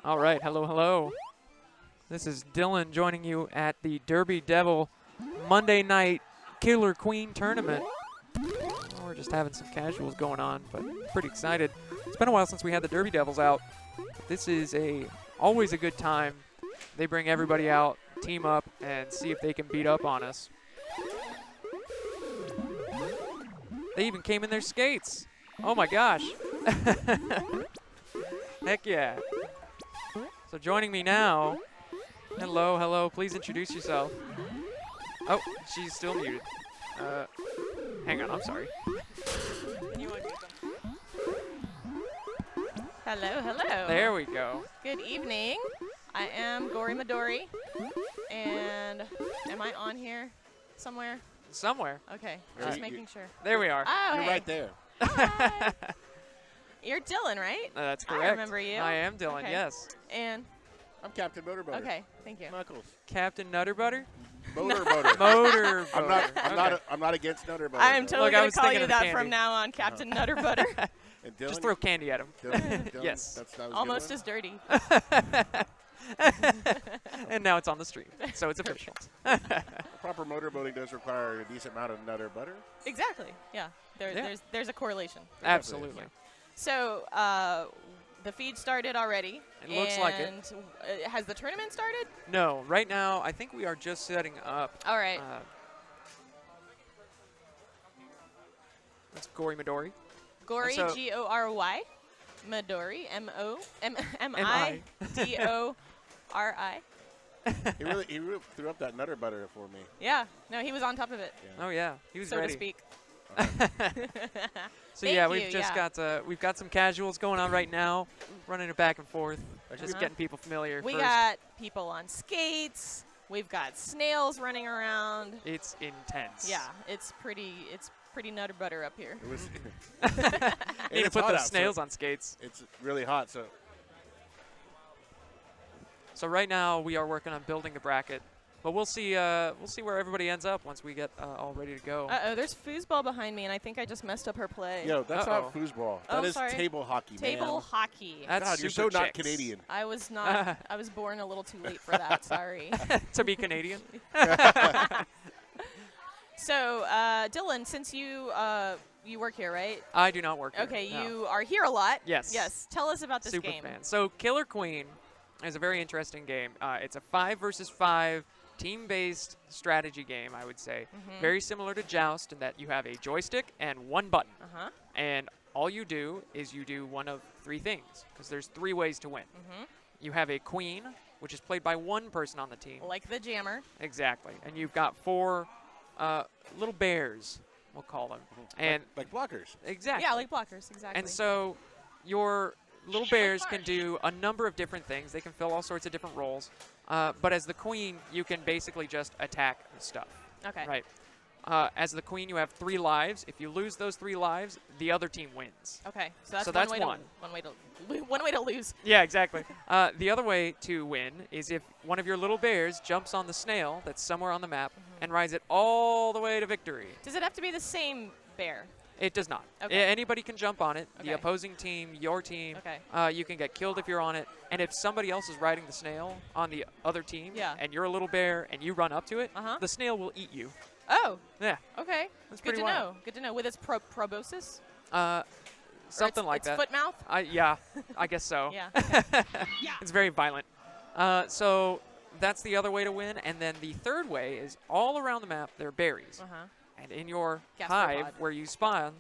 All right, hello, hello. This is Dylan joining you at the Derby Devil Monday night Killer Queen tournament. Well, we're just having some casuals going on, but pretty excited. It's been a while since we had the Derby Devils out. This is always a good time. They bring everybody out, team up, and see if they can beat up on us. They even came in their skates. Oh my gosh. Heck yeah. So joining me now, hello, hello, please introduce yourself. Oh, she's still muted. Hang on, I'm sorry. Hello, hello. There we go. Good evening. I am Gory Midori, and am I on here somewhere? Somewhere. Okay, Right. just making sure. There we are. Oh, You're hey. right there. Hi. You're Dylan, right? That's correct. I remember you. I am Dylan, Okay. yes. And, I'm Captain Motorboater. okay, thank you. Knuckles. Captain Nutterbutter? Motorboater. Motorboater. I'm not against Nutterboater. I am though. totally Look, I going was to call thinking you of the that candy. from now on, Captain Nutterbutter. And Dylan, Just throw candy at him. Dylan, Yes. that was a good Almost one. as dirty. And now it's on the stream, so it's official. Proper motorboating does require a decent amount of nutter butter. Exactly. Yeah. Yeah. There's a correlation. Absolutely. So the feed started already. It looks like it. And has the tournament started? No, right now, I think we are just setting up. All right. That's Gory Midori. Gory, so- Gory. Midori, Midori. He really threw up that nutter butter for me. Yeah. No, he was on top of it, Oh yeah, he was so ready. to speak. So Thank yeah, you, we've just yeah. got we've got some casuals going on right now, running it back and forth, just Uh-huh. getting people familiar. We first. got people on skates. We've got snails running around. It's intense. Yeah, it's pretty nutter butter up here. It was. Need to it's put hot the out, snails so on skates. It's really hot, so So right now we are working on building the bracket, but we'll see where everybody ends up once we get all ready to go. Uh-oh, there's foosball behind me, and I think I just messed up her play. yo, that's Uh-oh. not foosball. Oh, That is sorry. table hockey, Table man. hockey. That's God, you're so super not chicks. Canadian. I was not. I was born a little too late for that. Sorry. To be Canadian. So, Dylan, since you work here, right? I do not work here. Okay, no. you are here a lot. Yes. Yes. Tell us about this Super game. fan. So Killer Queen is a very interesting game. It's a 5 versus 5 team-based strategy game, I would say. Mhm. Very similar to Joust in that you have a joystick and one button. Uh-huh. And all you do is you do one of 3 things, because there's 3 ways to win. Mhm. You have a queen, which is played by one person on the team. Like the jammer. Exactly. And you've got 4 little bears, we'll call them. And like blockers. exactly. Yeah, like blockers, exactly. And so your little bears can do a number of different things. They can fill all sorts of different roles. But as the queen, you can basically just attack stuff. Okay. Right. As the queen, you have 3 lives. If you lose those 3 lives, the other team wins. Okay. So that's, So that's one. Way to lose. Yeah, exactly. The other way to win is if one of your little bears jumps on the snail that's somewhere on the map and rides it all the way to victory. Does it have to be the same bear? It does not. Okay. Anybody can jump on it. Okay. The opposing team, your team. Okay. You can get killed if you're on it. And if somebody else is riding the snail on the other team, Yeah. and you're a little bear and you run up to it, Uh-huh. the snail will eat you. Oh. Yeah. Okay. That's Good pretty to wild. know. Good to know. With its proboscis? Something like its that. foot mouth? Yeah, I guess so. Yeah. It's very violent. So that's the other way to win. And then the third way is all around the map, there are berries. Uh-huh. And in your Gastropod. hive where you spawn,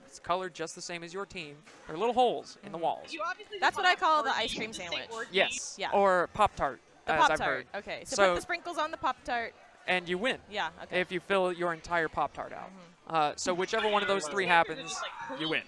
it's colored just the same as your team. There are little holes in the walls. That's what I call the ice cream sandwich. Yes. Yeah. Or Pop-Tart, The as I've Pop-Tart. heard. Okay. So, So- put the sprinkles on the Pop-Tart. And you win Yeah. Okay. if you fill your entire Pop-Tart out. So whichever one of those 3 happens, you win.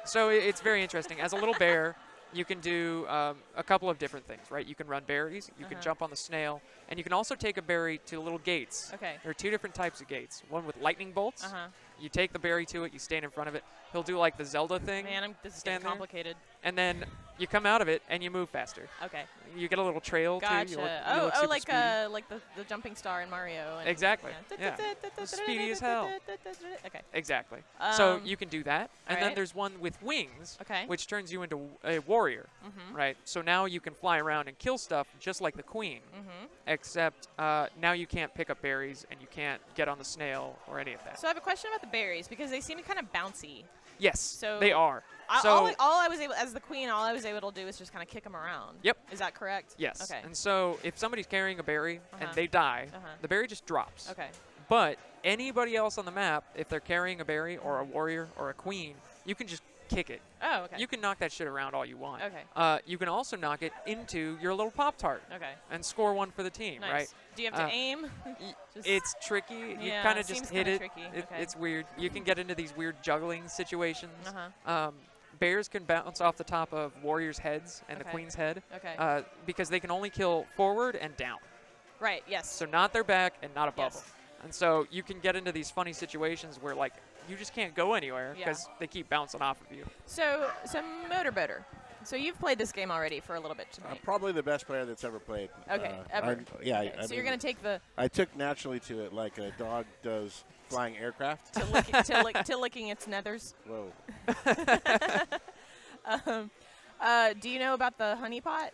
So it's very interesting. As a little bear, you can do a couple of different things, right? You can run berries, you can jump on the snail, and you can also take a berry to little gates. Okay. There are 2 different types of gates. One with lightning bolts. Uh-huh. you take the berry to it, you stand in front of it. He'll do like the Zelda thing. Man, this is Stand getting there. complicated. And then you come out of it and you move faster. Okay. You get a little trail Gotcha. too. You look oh, super like speedy. like the jumping star in Mario. And Exactly. Yeah. Speedy as hell. Okay. Exactly. So Um, you can do that. And then alright. there's one with wings, Okay. which turns you into a warrior, Mhm. right? So now you can fly around and kill stuff just like the queen, Mhm. except now you can't pick up berries and you can't get on the snail or any of that. So I have a question about the berries because they seem kind of bouncy. Yes, So they are. All So I was able, as the queen, all I was able to do is just kind of kick them around. Yep. Is that correct? yes. Okay. And so if somebody's carrying a berry Uh-huh. and they die, Uh-huh. the berry just drops. Okay. But anybody else on the map, if they're carrying a berry or a warrior or a queen, you can just kick it. Oh, okay. You can knock that shit around all you want. Okay. You can also knock it into your little Pop-Tart Okay. and score one for the team, Nice. right? Do you have to Uh, aim? Just- It's tricky. You Yeah, kind it of just seems hit kinda it. tricky. It- Okay. It's weird. You can get into these weird juggling situations. Uh-huh. Bears can bounce off the top of warriors' heads and the Okay. queen's head Okay. because they can only kill forward and down. Right. Yes. So not their back and not above Yes. them. And so you can get into these funny situations where, like, you just can't go anywhere Yeah. because they keep bouncing off of you. So Motorboater. So you've played this game already for a little bit tonight. Probably the best player that's ever played. Okay, ever. Yeah. Okay, so you're gonna take the I took naturally to it like a dog does flying aircraft. to licking its nethers. Whoa. Do you know about the honey pot?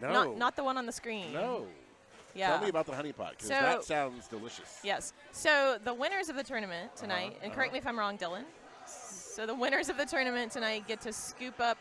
No. Not the one on the screen. No. Yeah. Tell me about the honey pot, because So- that sounds delicious. Yes. So the winners of the tournament tonight, and correct me if I'm wrong, Dylan. So the winners of the tournament tonight get to scoop up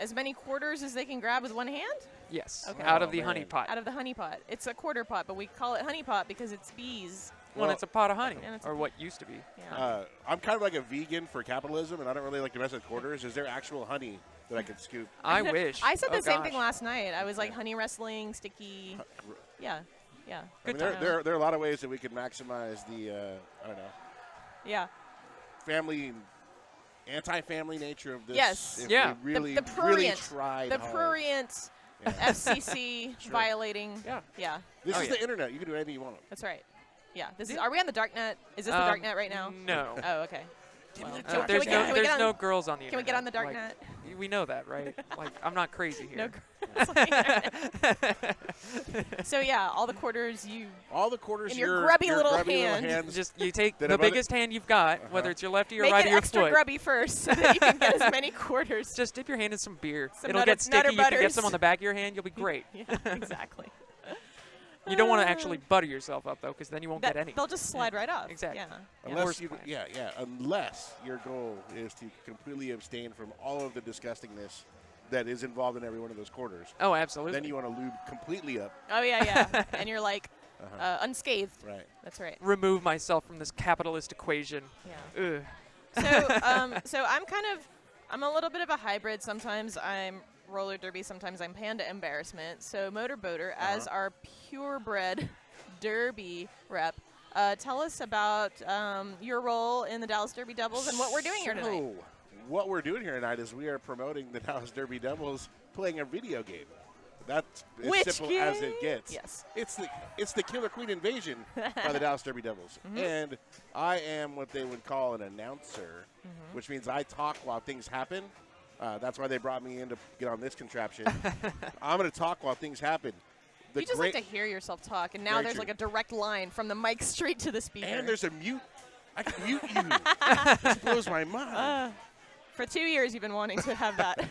as many quarters as they can grab with one hand Yes, Okay. out of Oh, the man. honey pot. out of the honey pot. It's a quarter pot, but we call it honey pot because it's bees. Well, it's a pot of honey, And it's a or what used to be. Yeah. I'm kind of like a vegan for capitalism, and I don't really like to mess with quarters. Is there actual honey that I could scoop? I wish. I said Oh, the same gosh. thing last night. I was like honey wrestling, sticky. Yeah. Yeah. I mean, Good there are a lot of ways that we could maximize the, I don't know, Yeah. family, anti-family nature of this. Yes. If Yeah. we really, the really prurient. tried The hard. prurient Yeah. FCC Sure. violating. Yeah. Yeah. This Oh, is yeah. the internet. You can do anything you want. That's right. Yeah. This is. Are we on the dark net? Is this the dark net right now? No. Oh, okay. Well, There's no girls on the internet. Can we get on the dark Like, net? We know that, right? Like, I'm not crazy here. No. girls on the internet. So yeah, all the quarters you. All the quarters In your grubby little hand. hands. Just you take That the have other- biggest hand you've got, whether it's your lefty or Make right it of your extra foot. grubby first, so that you can get as many quarters. Just dip your hand in some beer. Some It'll Nutter- get sticky. Nutter You can get Butters. some on the back of your hand. You'll be great. Yeah, exactly. You don't want to actually butter yourself up, though, because then you won't get any. They'll just slide right off. Exactly. Yeah. Unless Worst you, plan. unless your goal is to completely abstain from all of the disgustingness that is involved in every one of those quarters. Oh, absolutely. Then you want to lube completely up. Oh yeah. And you're like unscathed. Right. That's right. remove myself from this capitalist equation. Yeah. Ugh. So I'm a little bit of a hybrid. Sometimes I'm roller derby, sometimes I'm panda embarrassment. So Motorboater, as our purebred derby rep, tell us about your role in the Dallas Derby Devils and what we're doing here tonight. So, what we're doing here tonight is we are promoting the Dallas Derby Devils playing a video game. That's as Which simple as it game? gets. Yes. It's the Killer Queen Invasion by the Dallas Derby Devils. And I am what they would call an announcer, which means I talk while things happen. That's why they brought me in to get on this contraption. I'm going to talk while things happen. The You just like to hear yourself talk, and now Very there's true. like a direct line from the mic straight to the speaker. And there's a mute. I can mute you. This blows my mind. For 2 years, you've been wanting to have that.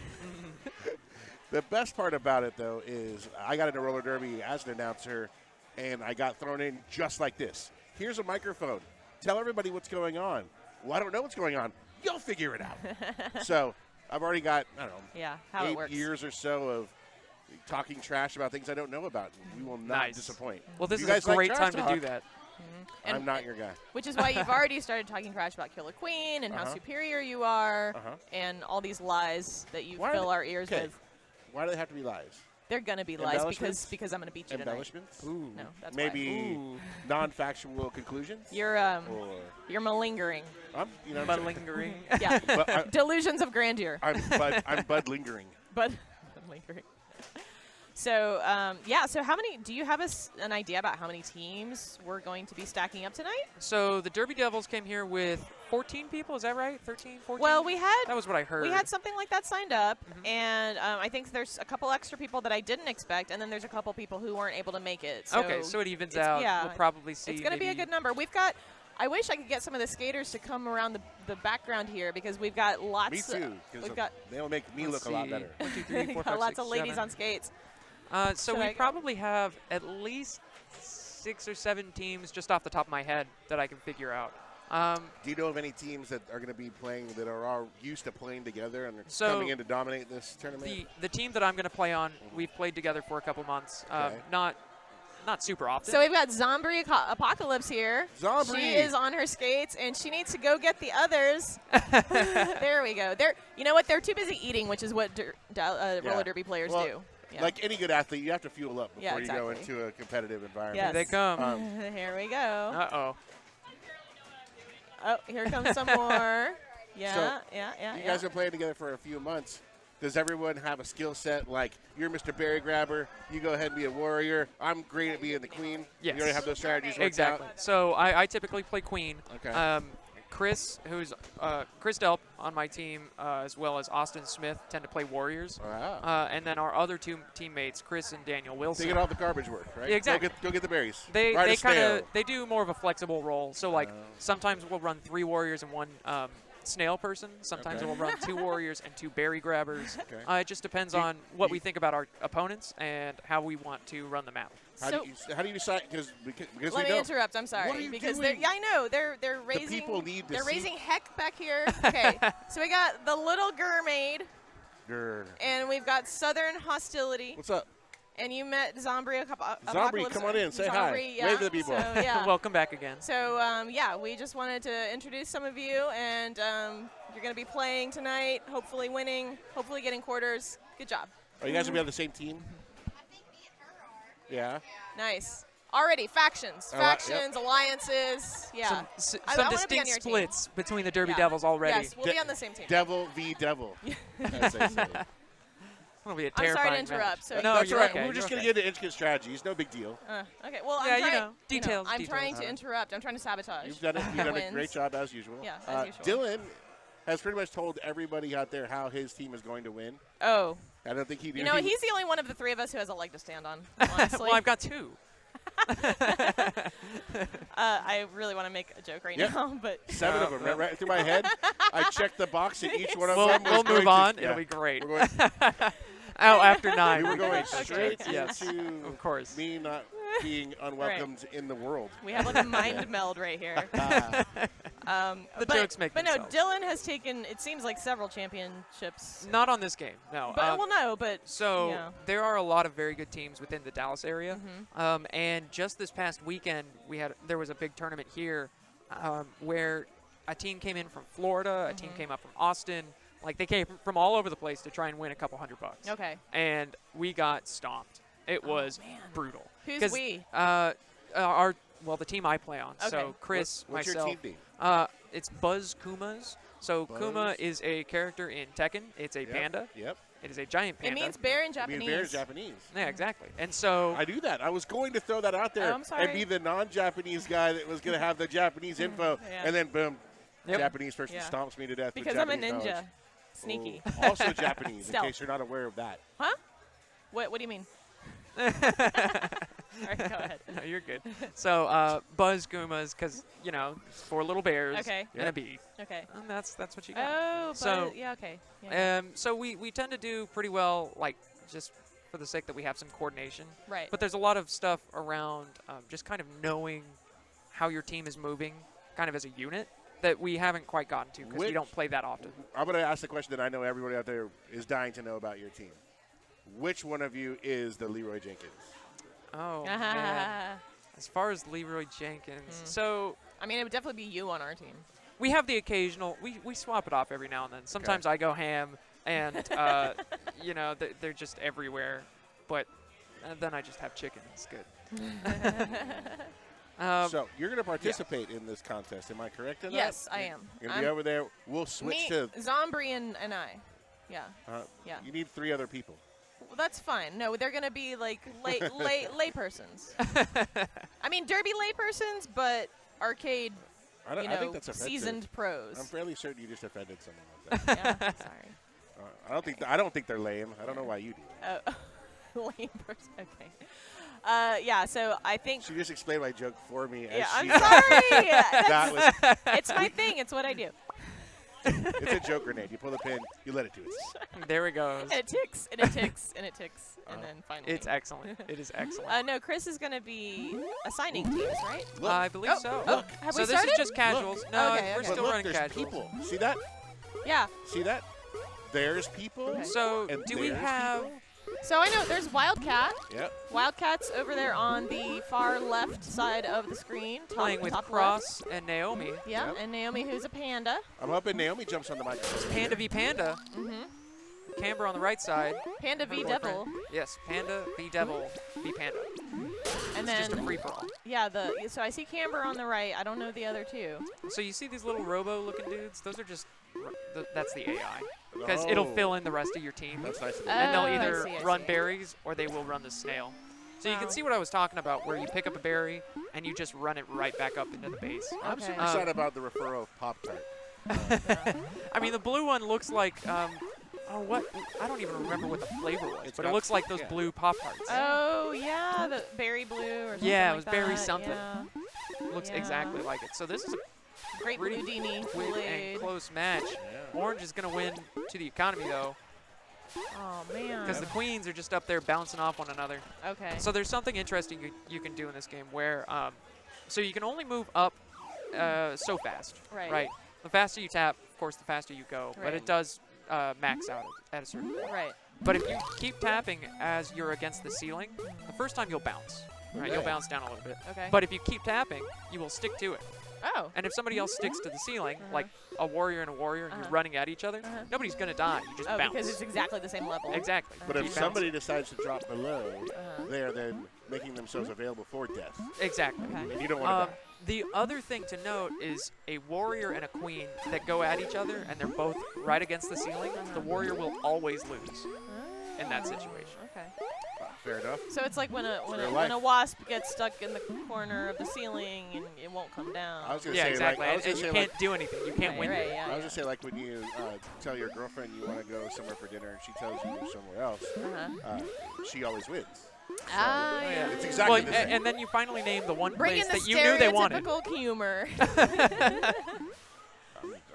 The best part about it, though, is I got into roller derby as an announcer, and I got thrown in just like this. Here's a microphone. Tell everybody what's going on. Well, I don't know what's going on. You'll figure it out. So I've already got, I don't know, Yeah, how it 8 works. years or so of talking trash about things I don't know about. We will not Nice. disappoint. Well, this You is a guys like great trash time to talk? do that. And- I'm not your guy. Which is why you've already started talking trash about Killer Queen and how superior you are, and all these lies that you Why are fill they- our ears okay. with. Why do they have to be lies? They're gonna be lies Embellishments? because I'm gonna beat you tonight. Embellishments? Ooh. No, that's Maybe Ooh. non-factual conclusions? why. You're Or you're malingering. I'm, you know, But lingering. Yeah, but delusions of grandeur. I'm Bud lingering. But malingering. So, yeah, so how many, do you have an idea about how many teams we're going to be stacking up tonight? So the Derby Devils came here with 14 people, is that right? 13, 14? Well, we had That was what I heard. We had something like that signed up, and I think there's a couple extra people that I didn't expect, and then there's a couple people who weren't able to make it. So Okay, so it evens out. Yeah, We'll probably see. it's going to be a good number. We've got, I wish I could get some of the skaters to come around the background here because we've got lots. Me too. We've got they'll make me Let's look a lot see. better. 1, 2, 3, 4, got 5, lots 6, of ladies 7. on skates. So Should we I go? probably have at least 6 or 7 teams just off the top of my head that I can figure out. Do you know of any teams that are going to be playing that are all used to playing together and are So coming in to dominate this tournament? the team that I'm going to play on, we've played together for a couple months. Okay. Not super often. So we've got Zombri Apocalypse here. Zombri. She is on her skates, and she needs to go get the others. There we go. You know what? They're too busy eating, which is what roller derby players Well, do. Yeah. Like any good athlete, you have to fuel up before Yeah, you go exactly. into a competitive environment. Yes. Here they come. Here we go. Uh-oh. Oh, here comes some more. Yeah, So, yeah. You guys have been playing together for a few months. Does everyone have a skill set like you're Mr. Berry Grabber, you go ahead and be a warrior, I'm great at being the queen? Yes. You already have those strategies worked Exactly. out? So I typically play queen. Okay. Chris, who's Chris Delp on my team, as well as Austin Smith, tend to play warriors. Wow. And then our other two teammates, Chris and Daniel Wilson. They get all the garbage work, right? Yeah, exactly. Go get the berries. They Ride a kind of snail. they do more of a flexible role. So like sometimes we'll run 3 warriors and 1 snail person. Sometimes Okay. we'll run 2 warriors and 2 berry grabbers. Okay. It just depends on what we think about our opponents and how we want to run the map. How do you decide? Because we Let me don't. interrupt. I'm sorry. What are you because doing? I know they're raising. people need to They're see. raising heck back here. Okay, so we got the little Grrrmaid, Grr. and we've got Southern Hostility, What's up? and you met Zombri Zombri, Apocalypse. come on in. Say hi. Zombri, yeah. Wave to the people. So, yeah. Welcome back again. So, yeah, we just wanted to introduce some of you, and you're going to be playing tonight, hopefully winning, hopefully getting quarters. Good job. Are you guys going to be on the same team? Yeah. Nice. Already, factions, Yep. alliances, yeah. Some I wanna be on distinct your team. splits between the Derby Yeah. Devils already. Yes, we'll be on the same team. Devil v. Devil. as they say. It'll be a I'm terrifying sorry to match. interrupt. So No, That's you're right. okay. We're you're just going okay. to get into intricate strategies. No big deal. Okay, well, Yeah, I'm you trying, know, details, I'm details. trying to interrupt. I'm trying to sabotage. You've done it. You've done a Wins. great job as usual. Yeah, as usual. Dylan has pretty much told everybody out there how his team is going to win. Oh, I don't think he. you know, he's the only one of the 3 of us who has a leg to stand on, honestly. Well, I've got 2. I really want to make a joke right Yep. now, but 7 of them right through my head. I checked the box and each one of We'll them. was move going on. To, It'll be great. We're going, Oh, after 9. we were going Okay. straight Yes, into of course. me not being unwelcomed in the world. we have like a mind meld right here. The but, jokes make But no, themselves. Dylan has taken, it seems like several championships. Not on this game, no. But, well, no, but, So you know. there are a lot of very good teams within the Dallas area, Mm-hmm. and just this past weekend there was a big tournament here where a team came in from Florida, a team Mm-hmm. came up from Austin, like they came from all over the place to try and win a couple $100. Okay. And we got stomped. It was man. brutal. Who's 'Cause, we? The team I play on. Okay. So Chris, What's myself. your team name? It's Buzz Kumas. So Kuma Buzz. is a character in Tekken. It's a Yep. panda. Yep. It is a giant It panda. means bear in I mean, Japanese. bear is Japanese. Yeah, exactly. And so I knew that. I was going to throw that out there Oh, I'm sorry. and be the non-Japanese guy that was going to have the Japanese info, Yeah. and then boom, Yep. Japanese person Yeah. stomps me to death. with Because I'm a Japanese ninja. knowledge. Sneaky. Oh, also Japanese, in Stealth. case you're not aware of that. Huh? What do you mean? All right, go ahead. no, you're good. So Buzz Kumas, because 4 little bears Okay. and a bee, Okay. and that's what you got. Oh, but So, yeah, okay. Yeah. So we tend to do pretty well, like just for the sake that we have some coordination. Right. But there's a lot of stuff around just kind of knowing how your team is moving, kind of as a unit, that we haven't quite gotten to because we Which- don't play that often. I'm going to ask the question that I know everybody out there is dying to know about your team. Which one of you is the Leroy Jenkins? Oh, man. As far as Leroy Jenkins, so I mean, it would definitely be you on our team. we have the occasional, we swap it off every now and then. Sometimes I go ham, and, they're just everywhere. But then I just have chicken. It's good. So you're going to participate in this contest. Am I correct in that? Yes, I am. You're going to be over there. We'll switch Me, to. Zombri, and I. Yeah. Yeah. You need 3 other people. Well, that's fine. No, they're gonna be like lay persons. I mean, derby lay persons, but arcade. I think that's offensive. Seasoned pros. I'm fairly certain you just offended someone like that. Yeah, sorry. I don't think they're lame. I don't know why you do. Lame person. Okay. Yeah. So I think. She just explained my joke for me. Yeah, as I'm she sorry. That was. It's my thing. It's what I do. It's a joke grenade. You pull the pin, you let it do it. There it goes. And it ticks, and it ticks, and it ticks, and then finally. It's excellent. It is excellent. No, Chris is going to be assigning teams, right? Look. I believe so. Oh, have so we this started? is just casuals. No, Okay, we're okay. But still look, running there's casuals. people. See that? Yeah. See that? There's people. Okay. So And do we there's have? people. So I know there's Wildcat. Yep. Wildcat's over there on the far left side of the screen. Playing with top Cross and Naomi. left. Yeah, Yep. and Naomi, who's a panda. I'm hoping Naomi jumps on the microphone. Panda v Panda. Mm-hmm. Camber on the right side. Panda Her v boyfriend. Devil. Yes, Panda v Devil v Panda. And It's just a then, free for all. yeah, so I see Camber on the right. I don't know the other two. So you see these little robo-looking dudes? Those are just that's the AI because it'll fill in the rest of your team, That's nice of and Oh, they'll I either see, I run see. berries or they will run the snail. So you can Wow. see what I was talking about, where you pick up a berry and you just run it right back up into the base. I'm Okay. super excited about the referral of Pop-Tart. I mean, the blue one looks like what? I don't even remember what the flavor was, It's but it got- looks like those yeah. blue Pop Tarts. Oh, yeah, the berry blue or something Yeah, it like was berry that. something. Yeah. Looks yeah. exactly like it. So this is a Great pretty blue Dini, quick and Kool-Aid. close match. Yeah. Orange is going to win to the economy, though, Oh, man. because the queens are just up there bouncing off one another. Okay. So there's something interesting you can do in this game where, so you can only move up so fast, Right. The faster you tap, of course, the faster you go, but Right. it does max out at a certain point. Right. But if you keep tapping as you're against the ceiling, the first time you'll bounce, right? You'll Okay. bounce down a little bit. Okay. But if you keep tapping, you will stick to it. Oh. And if somebody else sticks to the ceiling, Uh-huh. like a warrior and a warrior, and you're running at each other, Uh-huh. nobody's going to die. You just Oh, bounce. because it's exactly the same level. Exactly. But Keep if bouncing. somebody decides to drop below, Uh-huh. they are then making themselves available for death. Exactly. Okay. And you don't want to die. The other thing to note is a warrior and a queen that go at each other, and they're both right against the ceiling. The warrior will always lose in that situation. Okay. Fair enough. So it's like when a real when a life. wasp gets stuck in the corner of the ceiling and it won't come down. I was gonna Yeah, say, exactly. Like, I was and gonna you say, can't do anything. You can't Right, win. right, yeah, I was yeah. gonna say, like when you tell your girlfriend you want to go somewhere for dinner and she tells you somewhere else, Uh-huh. she always wins. Ah, Oh, yeah. yeah. It's exactly Well, the same. and then you finally name the one Bring place in the that you knew they wanted. stereotypical humor.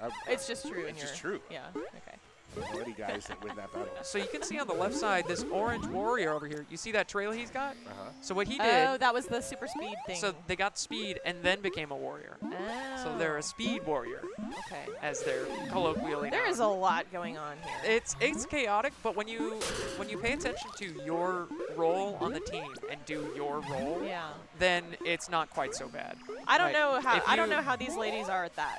I It's just true. It's just true. Yeah. Okay. don't know any guys that win that battle. So you can see on the left side this orange warrior over here. You see that trail he's got? Uh-huh. So what he Oh, did, that was the super speed thing. so they got speed and then became a warrior. Oh. So they're a speed warrior, Okay. as they're colloquially There known. is a lot going on here. It's chaotic, but when you pay attention to your role on the team and do your role, Yeah. then it's not quite so bad. I don't Right. know how If I don't you- know how these ladies are at that.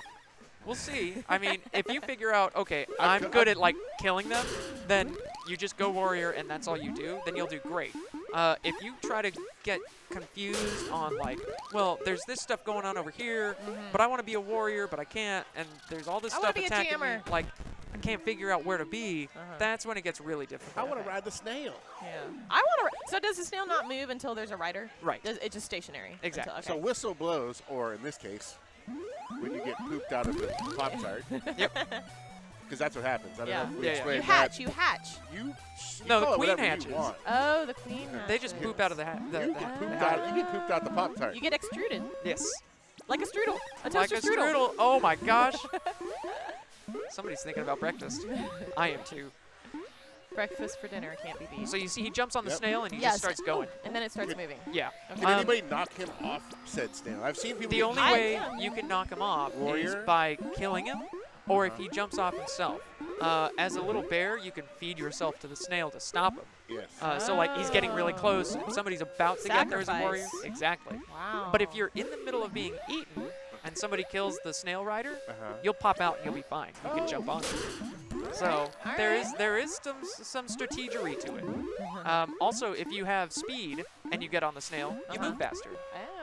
We'll see. I mean, if you figure out, okay, I've I'm good at like killing them, then you just go warrior and that's all you do, then you'll do great. If you try to get confused on like, well, there's this stuff going on over here, but I want to be a warrior, but I can't, and there's all this I wanna stuff be a attacking me, jammer. like I can't figure out where to be. Uh-huh. That's when it gets really I difficult. want to ride the snail. Yeah. I want to. So does the snail not move until there's a rider? Right. It's just stationary. Exactly. Until, So okay. whistle blows, or in this case, when you get pooped out of the Pop-Tart. Yep. Because that's what happens. I don't Yeah. know if we Yeah, yeah. explained You hatch. that. You hatch. You No, the call it queen whatever hatches. You want. Oh, the queen. They just hatches. poop out of the hat. You get pooped out. You get pooped out the Pop-Tart. You get extruded Yes. like a strudel. A Like toaster a strudel. strudel. Oh my gosh. Somebody's thinking about breakfast. I am too. Breakfast for dinner can't be beat. So you see he jumps on the Yep. snail and he Yes. just starts going. And then it starts moving. Yeah. Okay. Can anybody knock him off said snail? I've seen people. The get only I- way yeah. you can knock him off Warrior? is by killing him, or if he jumps off himself. As a little bear, you can feed yourself to the snail to stop him. Yes. So like he's getting really close, and somebody's about to get there as a warrior. Sacrifice. Exactly. Wow. But if you're in the middle of being eaten and somebody kills the snail rider, Uh-huh. you'll pop out and you'll be fine. You can jump on. So All there right. is some strategery to it. Also, if you have speed and you get on the snail, you move faster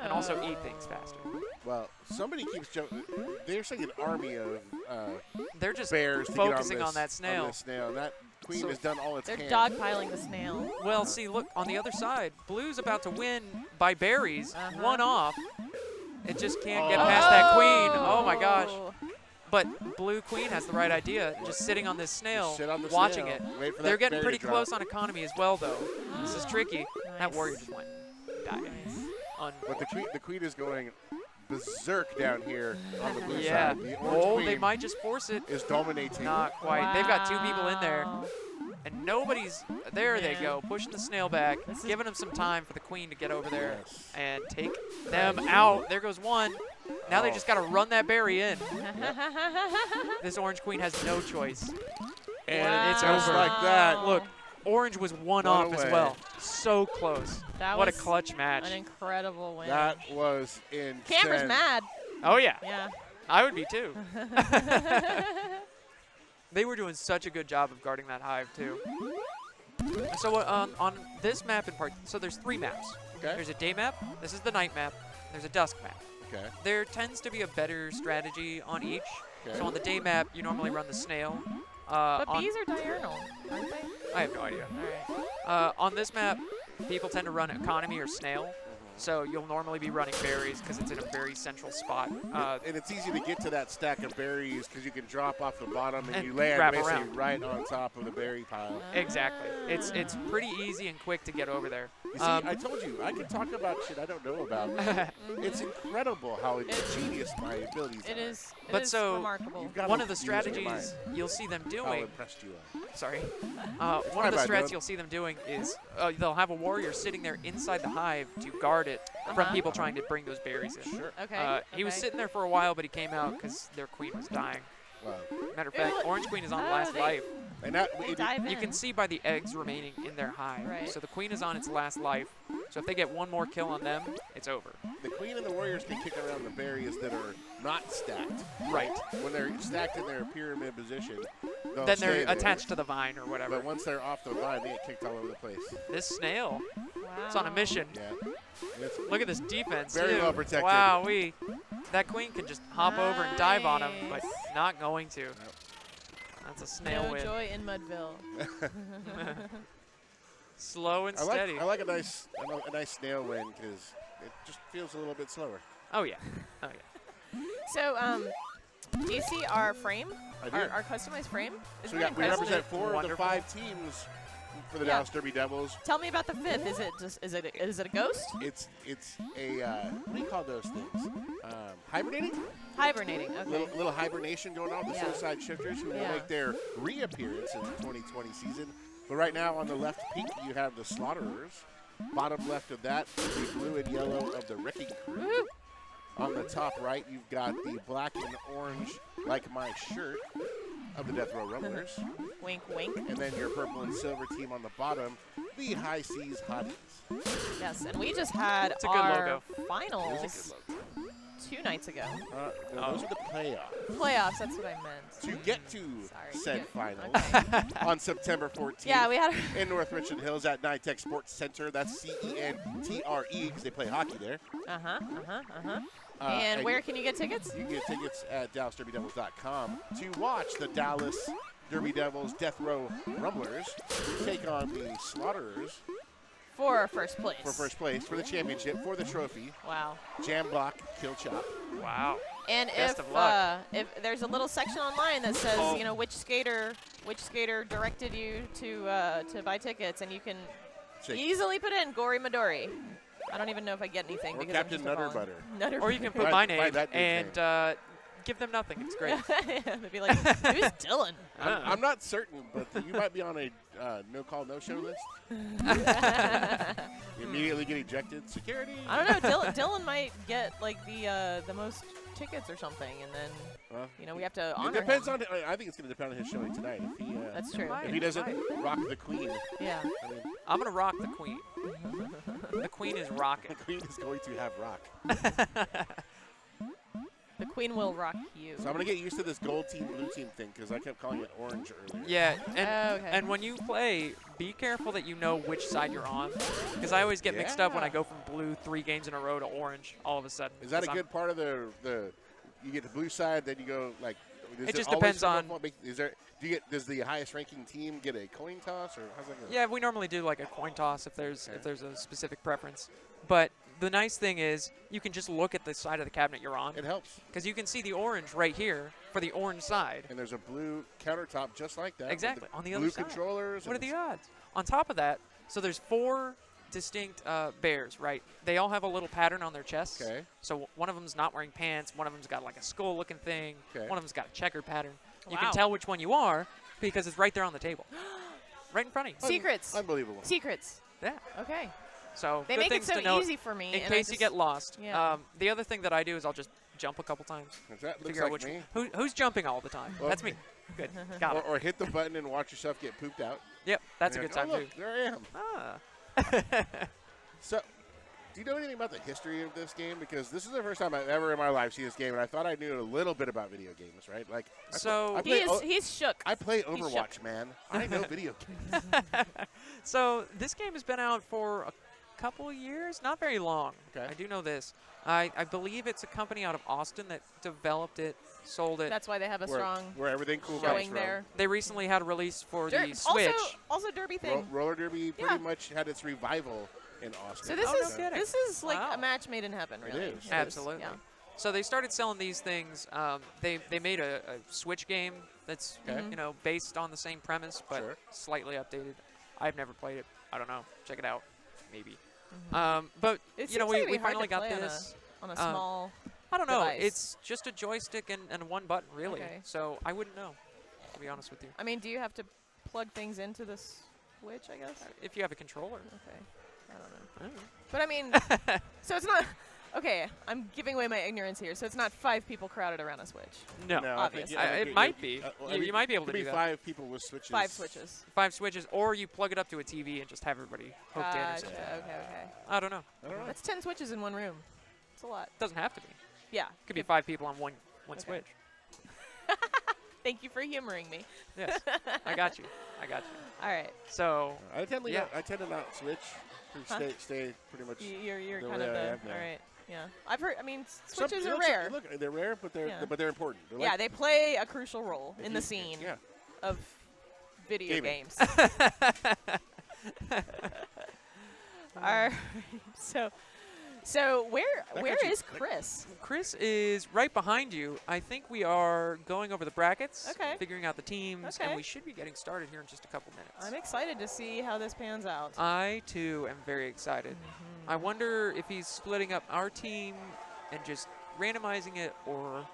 and also eat things faster. Well, somebody keeps joking. They're saying an army of They're just bears to focusing get on that snail. On this snail. And that queen So has done all its They're can. dogpiling the snail. Well, see, look, on the other side, Blue's about to win by berries. Uh-huh. One off. It just can't get past that queen. Oh, my gosh. Oh. But Blue Queen has the right idea, just sitting on this snail, Sit on the watching snail. it. Wait for They're that getting berry pretty to drop. close on economy as well, though. This is tricky. That Nice. warrior just went. Died. But the queen is going berserk down here on the blue Yeah. side. The orange Oh, queen they might just force it. is dominating. Not quite. They've got 2 people in there. Wow. And nobody's, there they Man. go, pushing the snail back, This is- giving them some time for the queen to get over there Yes. and take them out. There goes one. Now they Oh. just got to run that berry in. This orange queen has no choice. And it's just over. like that. Look, orange was one One off as away. well. So close. That What a was clutch match. An incredible win. That was insane. Camera's mad. Oh, yeah. Yeah. I would be too. They were doing such a good job of guarding that hive too. So on this map in part, so there's 3 maps. Okay. There's a day map, this is the night map, there's a dusk map. Okay. There tends to be a better strategy on each. Okay. So on the day map, you normally run the snail. But On- bees are diurnal, aren't they? I have no idea. All right. On this map, people tend to run economy or snail. So you'll normally be running berries because it's in a very central spot. And it's easy to get to that stack of berries because you can drop off the bottom and And you land wrap basically around. right on top of the berry pile. Exactly. It's pretty easy and quick to get over there. You see, I told you, I can talk about shit I don't know about. It's incredible how ingenious my abilities It are. is. It But is so, remarkable. You've got One to of the use your mind. strategies you'll see them How doing, impressed you are. sorry, my one of the bad, strats dude. you'll see them doing is they'll have a warrior sitting there inside the hive to guard it from Uh-huh. people trying to bring those berries in. Sure. Okay. He was okay. sitting there for a while, but he came out because their queen was dying. Wow. Matter of Yeah, fact, look. Orange Queen is on Oh, last they- life. And that, They dive in. You can see by the eggs remaining in their hive. Right. So the queen is on its last life. So if they get one more kill on them, it's over. the queen and the warriors can kick around the berries that are not stacked. Right. When they're stacked in their pyramid position, they'll Then stay they're there. attached to the vine or whatever. But once they're off the vine, they get kicked all over the place. This snail, Wow. it's on a mission. Yeah. And it's Look at this defense, Very too. well protected. Wow, that queen can just hop over and dive on him, but Nice. not going to. That's a snail No win. joy in Mudville. Slow and I steady. like a nice snail win because it just feels a little bit slower. Oh, yeah. Oh, yeah. So, do you see our frame? I do. Our customized frame? So Isn't we, that we incredible? represent 4 of the Wonderful. 5 teams for the Yeah. Dallas Derby Devils. Tell me about the 5th. Is it just is it a ghost? It's a what do you call those things? Hibernating? Hibernating. Okay. Little hibernation going on with the Yeah. Suicide Shifters who will Yeah. make their reappearance in the 2020 season. But right now on the left peak you have the Slaughterers. Bottom left of that, the blue and yellow of the Wrecking Crew. Woo. On the top right, you've got the black and orange, like my shirt, of the Death Row Rumblers. Wink, wink. And then your purple and silver team on the bottom, the High Seas Hotties. Yes, and we just had It's a good our logo. finals It is a good logo. 2 nights ago. No, those are the playoffs. Playoffs. That's what I meant. To get to Sorry. said Yeah. finals Okay. on September 14th Yeah, we had. in North Richland Hills at NYTEX Sports Center. That's CENTRE because they play hockey there. And where can you get tickets? You can get tickets at DallasDerbyDevils.com to watch the Dallas Derby Devils Death Row Rumblers take on the Slaughterers For first place. for first place, for the championship, for the trophy. Wow. Jam block, kill chop. Wow. And Best of luck. if there's a little section online that says, Oh. you know, which skater directed you to buy tickets, and you can Shake. easily put in Gory Midori. I don't even know if I get anything Or because Captain I'm just a Nutter volunteer. Butter. Nutter Or you can put Find- my find name that dude's and give them nothing. It's great. They'd be like, who's Dylan? I'm not certain, but you might be on a no-call, no-show list. You immediately get ejected. Security. I don't know. Dylan might get like the most tickets or something, and then Well, you know we have to it honor depends him. on. I think it's going to depend on his showing tonight. If he, That's true. Might. if he doesn't Right. rock the queen, Yeah. I mean, I'm going to rock the queen. The queen is the rocking. queen is going to have rock. The queen will rock you. So I'm going to get used to this gold team, blue team thing because I kept calling it orange earlier. Yeah, and Oh, okay. and when you play, be careful that you know which side you're on, because I always get mixed up when I Yeah. go from blue 3 games in a row to orange all of a sudden. Is that a 'cause good part of the? You get the blue side, then you go like Is It just always depends for on. football? Does the highest ranking team get a coin toss, or how's that going? Yeah, we normally do like a coin toss if there's a specific preference. But the nice thing is you can just look at the side of the cabinet you're on It helps. because you can see the orange right here for the orange side. And there's a blue countertop just like that. with Exactly, on the blue other side. controllers. What are and the odds? On top of that, so there's 4 distinct bears, right? They all have a little pattern on their chests. Okay. So one of them's not wearing pants. One of them's got like a skull-looking thing. Okay. One of them's got a checker pattern. You Wow. can tell which one you are because it's right there on the table, right in front of you. Secrets. Unbelievable. Secrets. Yeah. Okay. So They good make it things so to note easy for me. in and I case you just- get lost. Yeah. The other thing that I do is I'll just jump a couple times. That looks Figure out like which me. who's jumping all the time. Well- That's me. Good. Got it. Or hit the button and watch yourself get pooped out. Yep. That's a And good you're time like, oh, look, too. there I am. Ah. So, do you know anything about the history of this game? Because this is the first time I've ever in my life seen this game, and I thought I knew a little bit about video games, right? Like, So- He's shook. I play He's shook. Overwatch, man. I know video games. So this game has been out for a couple of years, not very long. Okay. I do know this. I believe it's a company out of Austin that developed it, sold it. That's why they have a strong where everything cool showing comes there. They recently had a release for Der- the Switch. Also Derby from. thing. Roller Derby Yeah. pretty much had its revival in Austin. So this Oh, no is kidding. this is like Wow. a match made in heaven, It really. is. Absolutely. Yeah. So they started selling these things. They made a Switch game that's Okay. based on the same premise but Sure. slightly updated. I've never played it. I don't know. Check it out. Maybe. Mm-hmm. But It you know seems like it'd we be hard finally to got play this. on a small. I don't know. device. It's just a joystick and one button, really. Okay. So I wouldn't know, to be honest with you. I mean, do you have to plug things into the Switch? I guess. If you have a controller. Okay. I don't know. I don't know. But I mean, so it's not. Okay, I'm giving away my ignorance here. So it's not 5 people crowded around a Switch. No. I think- obviously. I think It might be. well, You might be able to could do be that. 5 people with switches. 5 switches. 5 switches, or you plug it up to a TV and just have everybody hooked in. Or Gotcha. something. Okay. I don't know. I don't know. That's 10 switches in one room. It's a lot. Doesn't have to be. Yeah. Could be 5 people on one Okay. Switch. Thank you for humoring me. Yes. I got you. I got you. All right. So I tend to Yeah. not switch. Huh? Stay pretty much. You're the kind way of I the. am now. All right. Yeah. I've heard. I mean, Some- switches you are know, some- rare. Look, they're rare, but they're Yeah. important. They're Yeah, like, they play a crucial role if in the you- scene Yeah. of video Gaming. games. All right. So where got you. is Chris? Chris is right behind you. I think we are going over the brackets, Okay. figuring out the teams, Okay. and we should be getting started here in just a couple minutes. I'm excited to see how this pans out. I, too, am very excited. Mm-hmm. I wonder if he's splitting up our team and just randomizing it or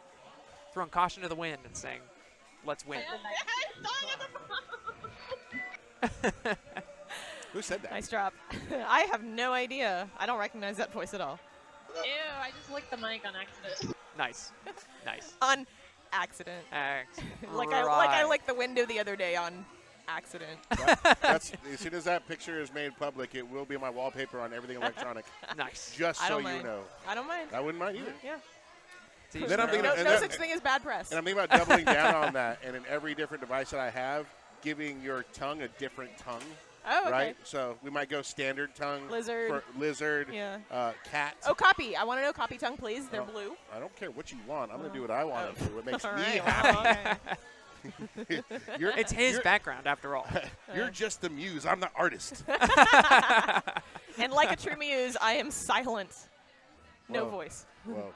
throwing caution to the wind and saying, let's win. Who said that? Nice drop. I have no idea. I don't recognize that voice at all. Ew, I just licked the mic on accident. Nice. Nice. On accident. Like I licked the window the other day on accident. That's as soon as that picture is made public, it will be my wallpaper on everything electronic. Nice. Just I so don't you mind. know, I don't mind. I wouldn't mind either. Yeah. Teach Then I'm their thinking own. and No that- such thing as bad press. And I'm thinking about doubling down on that, and in every different device that I have, giving your tongue a different tongue. Oh, okay. Right? So we might go standard tongue. Lizard. For lizard. Yeah. Cat. Oh, copy. I want to know copy tongue, please. They're Oh. blue. I don't care what you want. I'm going to do what I want to do. It makes All me right. happy. Well, okay. It's his background, after all. You're just the muse. I'm the artist. And like a true muse, I am silent. No Whoa. voice. Well,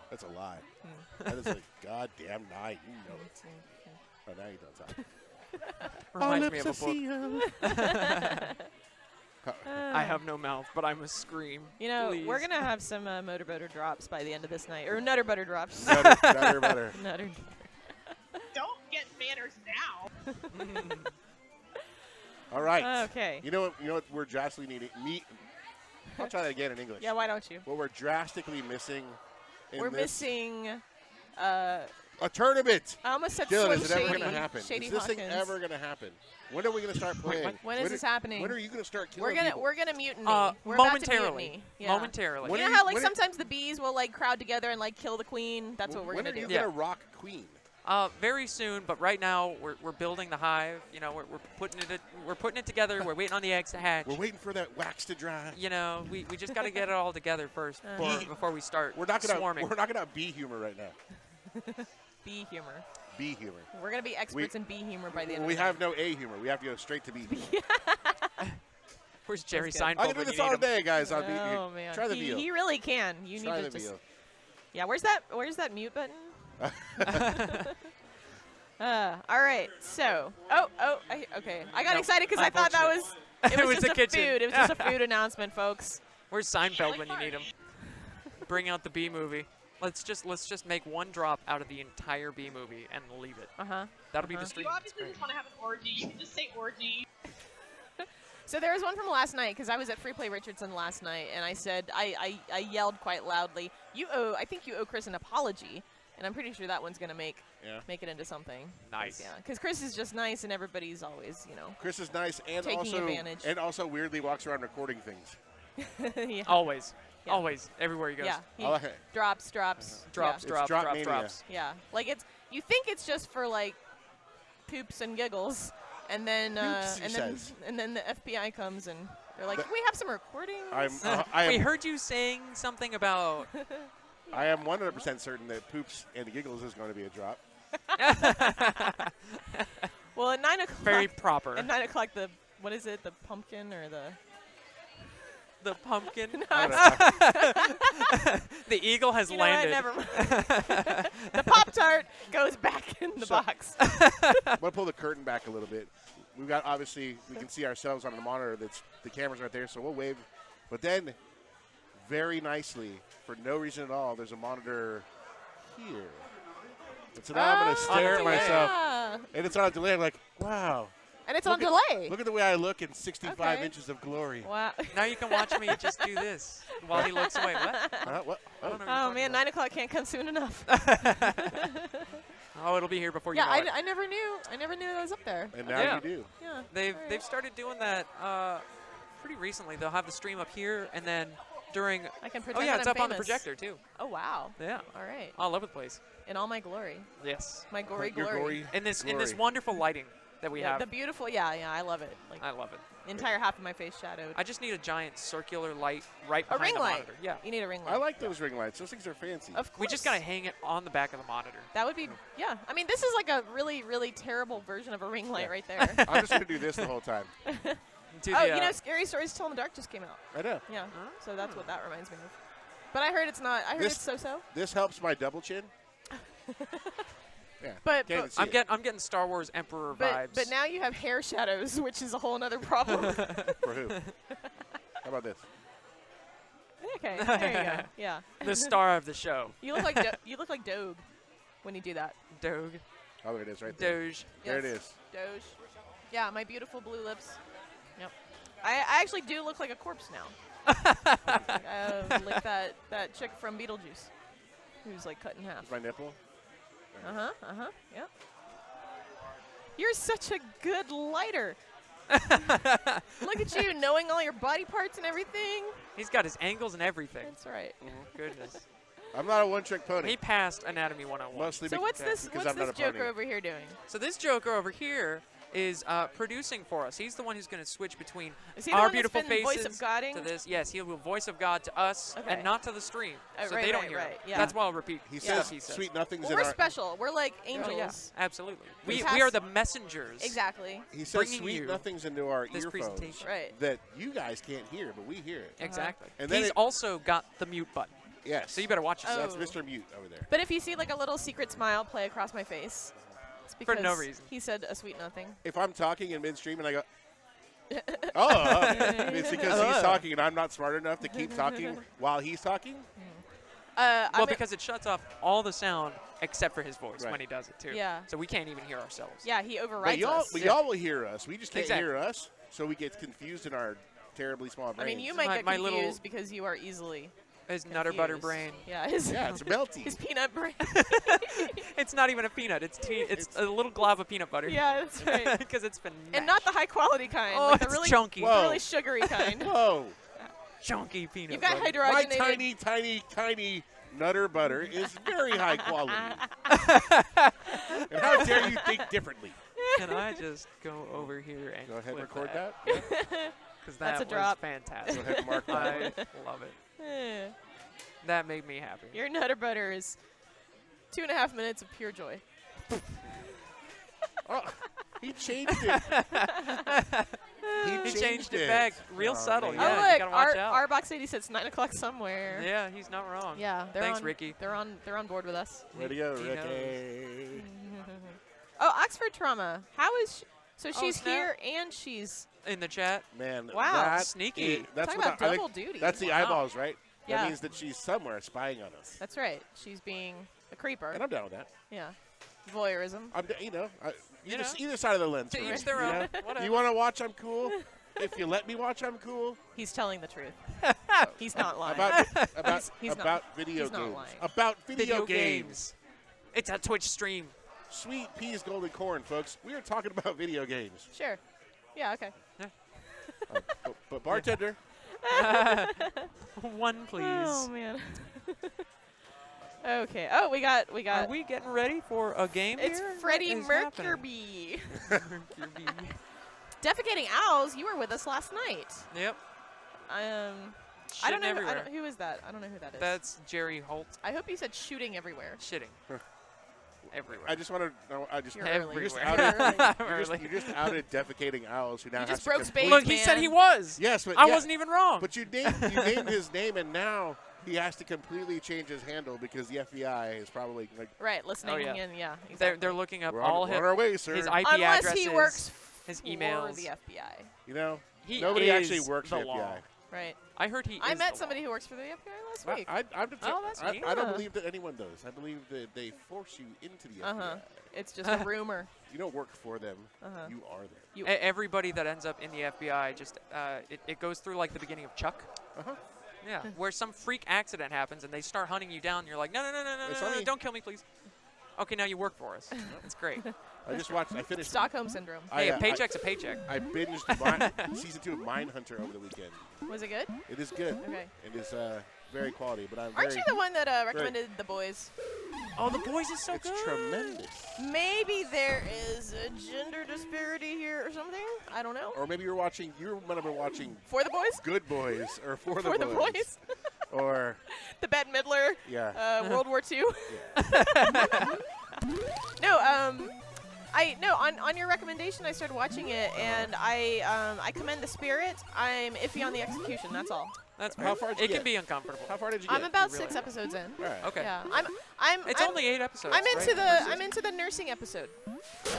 that's a lie. That is a goddamn lie. You know it. Oh, now you don't talk. Reminds me of a book. I have no mouth, but I must scream. You know, Please. we're going to have some Motorboater drops by the end of this night. Or Nutter Butter drops. Nutter butter. Nutter. Don't get manners now. All right. Okay. You know what we're drastically needing? I'll try that again in English. Yeah, why don't you? What we're drastically missing in We're this missing. a tournament. I almost said Dylan, Slim is it ever Shady. going to happen? Shady Is this thing Hawkins. ever going to happen? When are we going to start playing? When is this happening? When are you going to start killing people? We're gonna mutiny. We're momentarily. About to mutiny. Yeah. Momentarily. When You are know how you- like when are- sometimes the bees will like crowd together and like kill the queen? That's what we're when gonna are you do. Yeah. going to rock Queen? Very soon, but right now we're building the hive. You know, we're putting it together. We're waiting on the eggs to hatch. We're waiting for that wax to dry. You know, we just got to get it all together first before we start We're not swarming. gonna be humor right now. Bee humor. B humor. We're gonna be experts in B humor by the end. We of the have no A humor. We have to go straight to B humor. Where's Jerry good. Seinfeld I can do when this you all need him? day, guys. On B. Oh man, Try the veal. he really can. You Try need the to just. veal. Yeah, where's that mute button? All right, so okay. I got Nope, excited because I thought that was it was was just the a kitchen. food. It was just a food announcement, folks. Where's Seinfeld when you need him? Bring out the B movie. Let's just make one drop out of the entire B movie and leave it. That'll be the stream. You obviously just want to have an orgy. You can just say orgy. So there was one from last night because I was at Free Play Richardson last night, and I said I yelled quite loudly. I think you owe Chris an apology, and I'm pretty sure that one's gonna make it into something. Nice. Yeah, because Chris is just nice, and everybody's always Chris is nice and taking advantage. also weirdly walks around recording things. Yeah. Always. Yeah. Always. Everywhere he goes. Yeah, he I like it. drops. Drops, It's drops, drop drops, mania. drops. Yeah, like you think it's just for like poops and giggles, and then Poops, he and says. then the FBI comes and they're like, "Can we have some recordings?" We heard you saying something about. I am 100% certain that Poops and Giggles is going to be a drop. Well, at 9 o'clock. Very proper. At 9 o'clock, what is it? The pumpkin or the? The pumpkin. I don't know. The eagle has You know what? landed. Never mind. The Pop-Tart goes back in the box. I'm going to pull the curtain back a little bit. We've got, obviously, we can see ourselves on the monitor. The camera's right there, so we'll wave. But then, very nicely, for no reason at all, there's a monitor here. And so now I'm going to stare at myself. Yeah. And it's on a delay. I'm like, wow. And it's Look on at- delay. Look at the way I look in 65 Okay. inches of glory. Wow. Now you can watch me just do this while he looks away. What? What? I don't know what you're Oh talking man, about. 9 o'clock can't come soon enough. Oh, it'll be here before Yeah, you know it. I never knew that was up there. And now Yeah. you do. Yeah. They've started doing that pretty recently. They'll have the stream up here, and then during. I can Oh pretend yeah, that it's I'm up on the famous. projector too. Oh wow. Yeah, All right. all over the place. In all my glory. Yes. My gory Your glory. In this glory. wonderful lighting that we Yeah, have. the beautiful. Yeah, I love it. Like I love it. entire half of my face shadowed. I just need a giant circular light right A behind ring the light. monitor. Yeah. You need a ring light. I like those ring lights. Those things are fancy. Of course. We just gotta hang it on the back of the monitor. That would be. Yeah. I mean, this is like a really, really terrible version of a ring light right there. I'm just going to do this the whole time. To Oh, the, you know, Scary Stories to Tell in the Dark just came out. I know. Yeah. So that's what that reminds me of. But I heard it's not. I heard This- it's so-so. This helps my double chin. Yeah. But- Can't even but- see it. I'm getting Star Wars Emperor But vibes. but now you have hair shadows, which is a whole other problem. For who? How about this? Okay. There you go. Yeah. the star of the show, You look like you look like Doge when you do that. Doge, Oh, there it is right there. Doge. There it Yes. is. Doge. Yeah, my beautiful blue lips. Yep. I actually do look like a corpse now. Like that chick from Beetlejuice, who's like cut in half. My nipple. Yep. You're such a good lighter. Look at you, knowing all your body parts and everything. He's got his angles and everything. That's right. Goodness. I'm not a one-trick pony. He passed Anatomy 101. Mostly So what's this? because What's I'm not this a pony. joker over here doing? So this Joker over here is producing for us. He's the one who's going to switch between Is he the our one that's beautiful been voice faces of Godding? to this. Yes, he'll be voice of God to us Okay. and not to the stream, so right, they don't right, hear right, it. yeah. That's why I'll repeat. He stuff says he says. sweet nothings Well, in we're our. special. We're like Oh, angels. yeah, absolutely. We We are pass- the messengers. Exactly. He says bringing sweet you nothings into our this earphones presentation. Right. that you guys can't hear, but we hear it. Exactly. And then He's it- also got the mute button, Yes. so you better watch Oh. yourself. That's Mr. Mute over there. But if you see like a little secret smile play across my face, it's For because no reason. he said a sweet nothing. If I'm talking in midstream and I go, it's because he's talking and I'm not smart enough to keep talking while he's talking. Well, because it shuts off all the sound except for his voice Right. when he does it too. Yeah. So we can't even hear ourselves. yeah, he But overrides y'all, us. y'all will hear us. We just can't Exactly. hear us, so we get confused in our terribly small I brains. mean, you might get My confused little- because you are easily His nutter butter confused. brain. Yeah, his Yeah, it's melty. his peanut brain. It's not even a peanut. It's a little glob of peanut butter. Yeah, that's right. Because it's been And not the high quality kind. Oh, like the it's really chunky. the Whoa. really sugary kind. Whoa. chunky peanut You've got butter. My hydrogenated. tiny, tiny, tiny nutter butter is very high quality. And how dare you think differently? Can I just go over here and Go ahead and clip record that. Because that That's a was drop. fantastic. Go ahead and mark I that. love it. Eh. That made me happy. Your nutter butter is 2.5 minutes of pure joy. Oh, he changed it. He changed it back. Real subtle. man. Yeah, oh you look, gotta watch out. our box 80 says 9 o'clock somewhere. Yeah, he's not wrong. Yeah, Thanks, Ricky. They're on board with us. Way to go, He Ricky. Oh, Oxford Trauma. How is she? So Oh, she's snap. here and she's In the chat. Man, Wow. that Sneaky. is- that's talking what about I double think. duty. That's the Wow. eyeballs, right? Yeah. That means that she's somewhere spying on us. That's right. She's being a creeper. And I'm down with that. Yeah. Voyeurism. Either side of the lens. To for each me, their you own. know? Whatever. You want to watch? I'm cool. If you let me watch, I'm cool. He's telling the truth. He's not lying. He's not- About video he's not games. lying. About video Video games. games. It's a Twitch stream. Sweet peas, golden corn, folks. We are talking about video games. Sure. Yeah. Okay. But bartender, One, please. Oh man. Okay. Oh, we got. Are we getting ready for a game It's here? Freddie What is happening? Mercury. Mercury. Defecating Owls. You were with us last night. Yep. I Shitting don't know. everywhere. Who is that? I don't know who that is. That's Jerry Holt. I hope you said shooting everywhere. Shitting. Everywhere. I just want to know. You're You're just Everywhere. outed. You just outed defecating owls who now You has just to broke compete. space. Look, he said man. he was. Yes, but I yeah, wasn't even wrong. But you named his name, and now he has to completely change his handle because the FBI is probably like, Right. Listening Oh, yeah. in. Yeah. they're Exactly. looking up we're all on our way, sir. his IP Unless addresses, he works his for emails. the FBI. You know, He nobody is actually works the for the law. FBI. Right. I heard he. I is met the somebody law. who works for the FBI last week. I that's neat. I don't Yeah. believe that anyone does. I believe that they force you into the FBI. Uh-huh. It's just a rumor. You don't work for them. Uh-huh. You are them. Everybody that ends up in the FBI just it goes through like the beginning of Chuck. Uh-huh. Yeah, where some freak accident happens and they start hunting you down. And you're like, no, It's no, funny. don't kill me, please. Okay, now you work for us. That's great. I finished. Stockholm syndrome. Hey, a paycheck's a paycheck. I binged season 2 of Mindhunter over the weekend. Was it good? It is good. Okay. It is very quality, but I'm Aren't very. you the one that recommended The Boys? Oh, The Boys is so It's good. tremendous. Maybe there is a gender disparity here or something. I don't know. Or maybe you might have been watching For the boys? Good Boys or For For the Boys. Or The Bette Midler. yeah. World War II. No, on your recommendation, I started watching it, and I commend the spirit. I'm iffy on the execution. That's all. That's How fair. far did you It can get? be uncomfortable. How far did you get? I'm about really 6 episodes in. All right. Okay. Yeah, It's I'm only 8 episodes. I'm into right? I'm into the nursing episode.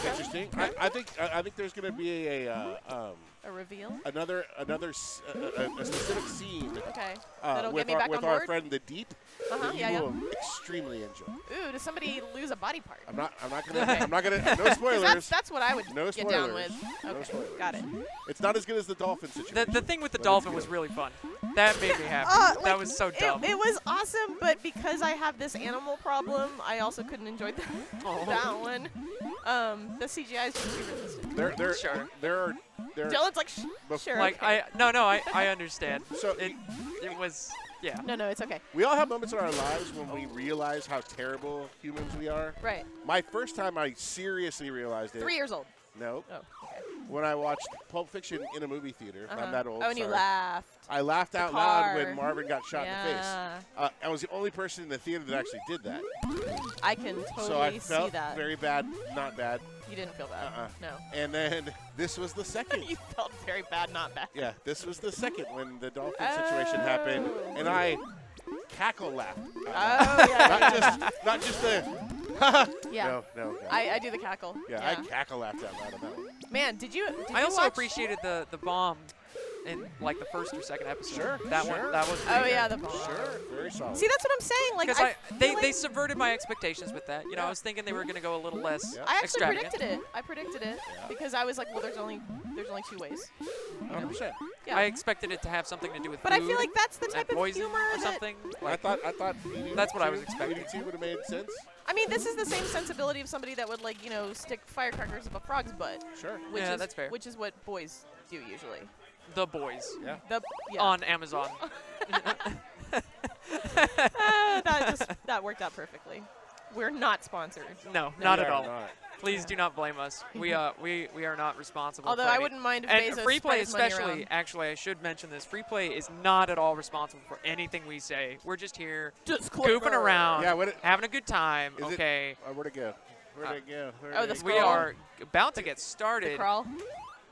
Interesting. I think there's going to be a reveal. another a specific scene Okay. That'll with get me back with on our board. friend the Deep Uh-huh. that you Yeah, yeah. will extremely enjoy. Ooh, does somebody lose a body part? I'm not gonna Okay. no 'Cause spoilers. that's what I would No get down spoilers. with. No Okay, spoilers. got it. It's not as good as the dolphin situation. The thing with the But it's dolphin good. was really fun. That made me happy. Like, that was so dumb. It was awesome, but because I have this animal problem, I also couldn't enjoy Oh. that one. The CGI is just too realistic. Sure. There Dylan's like, sure. Like okay. I understand. So It was yeah. No, it's okay. we all have moments in our lives when we realize how terrible humans we are. Right. My first time I seriously realized it. 3 years old. No. Oh, okay. When I watched Pulp Fiction in a movie theater. Uh-huh. I'm that old. Oh, and you sorry. laughed. I laughed out car. loud when Marvin got shot in the face. Yeah. I was the only person in the theater that actually did that. I can totally So I see felt that. very bad, not bad. You didn't feel bad. No. And then this was the second. You felt very bad, not bad. Yeah, this was the second when the dolphin situation happened, and I cackle laughed. Oh, yeah. Not just the. Yeah. No. I do the cackle. Yeah, I cackle laughed out loud on that one. Man, did you I also watch? appreciated the bomb in like the first or second episode. Sure, That sure. one. That was. Oh yeah, the bomb. Sure, very solid. See, that's what I'm saying. Like, Because they feel they like subverted my expectations with that. You know, I was thinking they were going to go a little less Yeah. I actually extravagant. predicted it. I predicted it because I was like, well, there's only 2 ways. 100%. Yeah. I expected it to have something to do with But I food feel like that's the and type of poison humor or that. something. I thought BD2 That's what I was expecting. BD2 would have made sense. I mean, this is the same sensibility of somebody that would like, stick firecrackers up a frog's butt. Sure. Which Yeah, is, that's fair. Which is what boys do usually. The Boys Yeah. Yeah. on Amazon. That worked out perfectly. We're not sponsored. No, not We at are all. not. Please do not blame us. We are not responsible. Although for I any- wouldn't mind if and Bezos free play spread his money especially. around. Actually, I should mention this. Free play is not at all responsible for anything we say. We're just here Disclaimer. goofing around, Yeah, what it- having a good time. Is it- Okay. Where'd it go? Where'd it go? Oh, the We scroll. are about to get The started. crawl.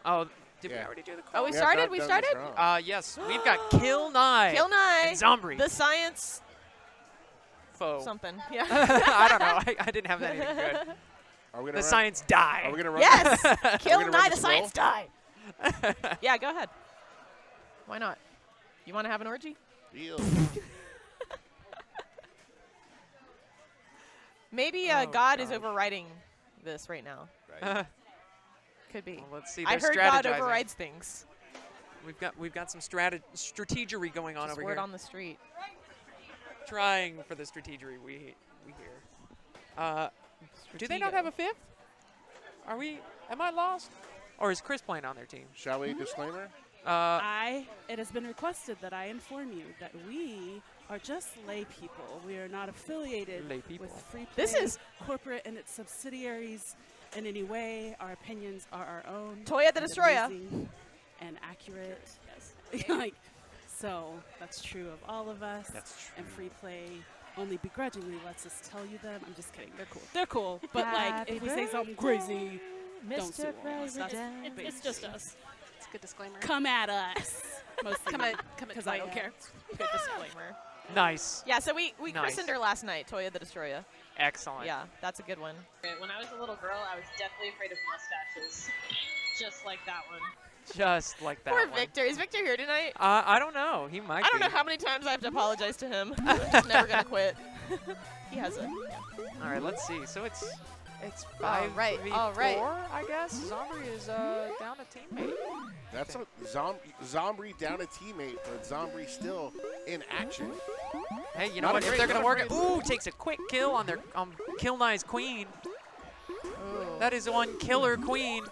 Oh, did we Yeah. already do the crawl? Oh, we Yeah, started? don't- We don't started? get wrong. Yes, we've got Kill Nye. Kill Nye. And Zombri. The science Foe. something. Yeah. I don't know. I didn't have anything good. Are we gonna The run? science die. Are we gonna run? Yes. Kill gonna run Nye, the the science die. Yeah, go ahead. Why not? You want to have an orgy? Deal. Maybe Oh, God is gosh. overriding this right now. Right. Could be. Well, let's see. I They're heard God strategizing. overrides things. We've got some strategery going on Just over word here. on the street. Trying for the strategery we hear. Do they not have a fifth? Are we? Am I lost? Or is Chris playing on their team? Shall we disclaimer? It has been requested that I inform you that we are just lay people. We are not affiliated Lay people. with Free Play This is- corporate and its subsidiaries in any way. Our opinions are our own. Toya the and Destroyer. amazing and accurate. Yes. Like, so that's true of all of us. That's true. And Free Play only begrudgingly lets us tell you them. I'm just kidding. They're cool. They're cool. But like, if we say something crazy, don't sue us. That's It's just us. It's a good disclaimer. come at us. Mostly Come at because I don't Toya. care. Good disclaimer. Nice. Yeah, so we Nice. christened her last night, Toya the Destroyer. Excellent. Yeah, that's a good one. When I was a little girl, I was deathly afraid of mustaches. Just like that one. Just like that Poor one. Victor. Is Victor here tonight? I don't know. He might I don't be. know how many times I have to apologize to him. I'm just never going to quit. He has a... Yeah. All right, let's see. So it's All 5v4, right. I guess. Zombri is down a teammate. That's a Zombri down a teammate, but Zombri still in action. Hey, you know Not what? If afraid, they're gonna not work it, afraid. ooh, takes a quick kill on their Kill Nye's queen. That is one killer queen.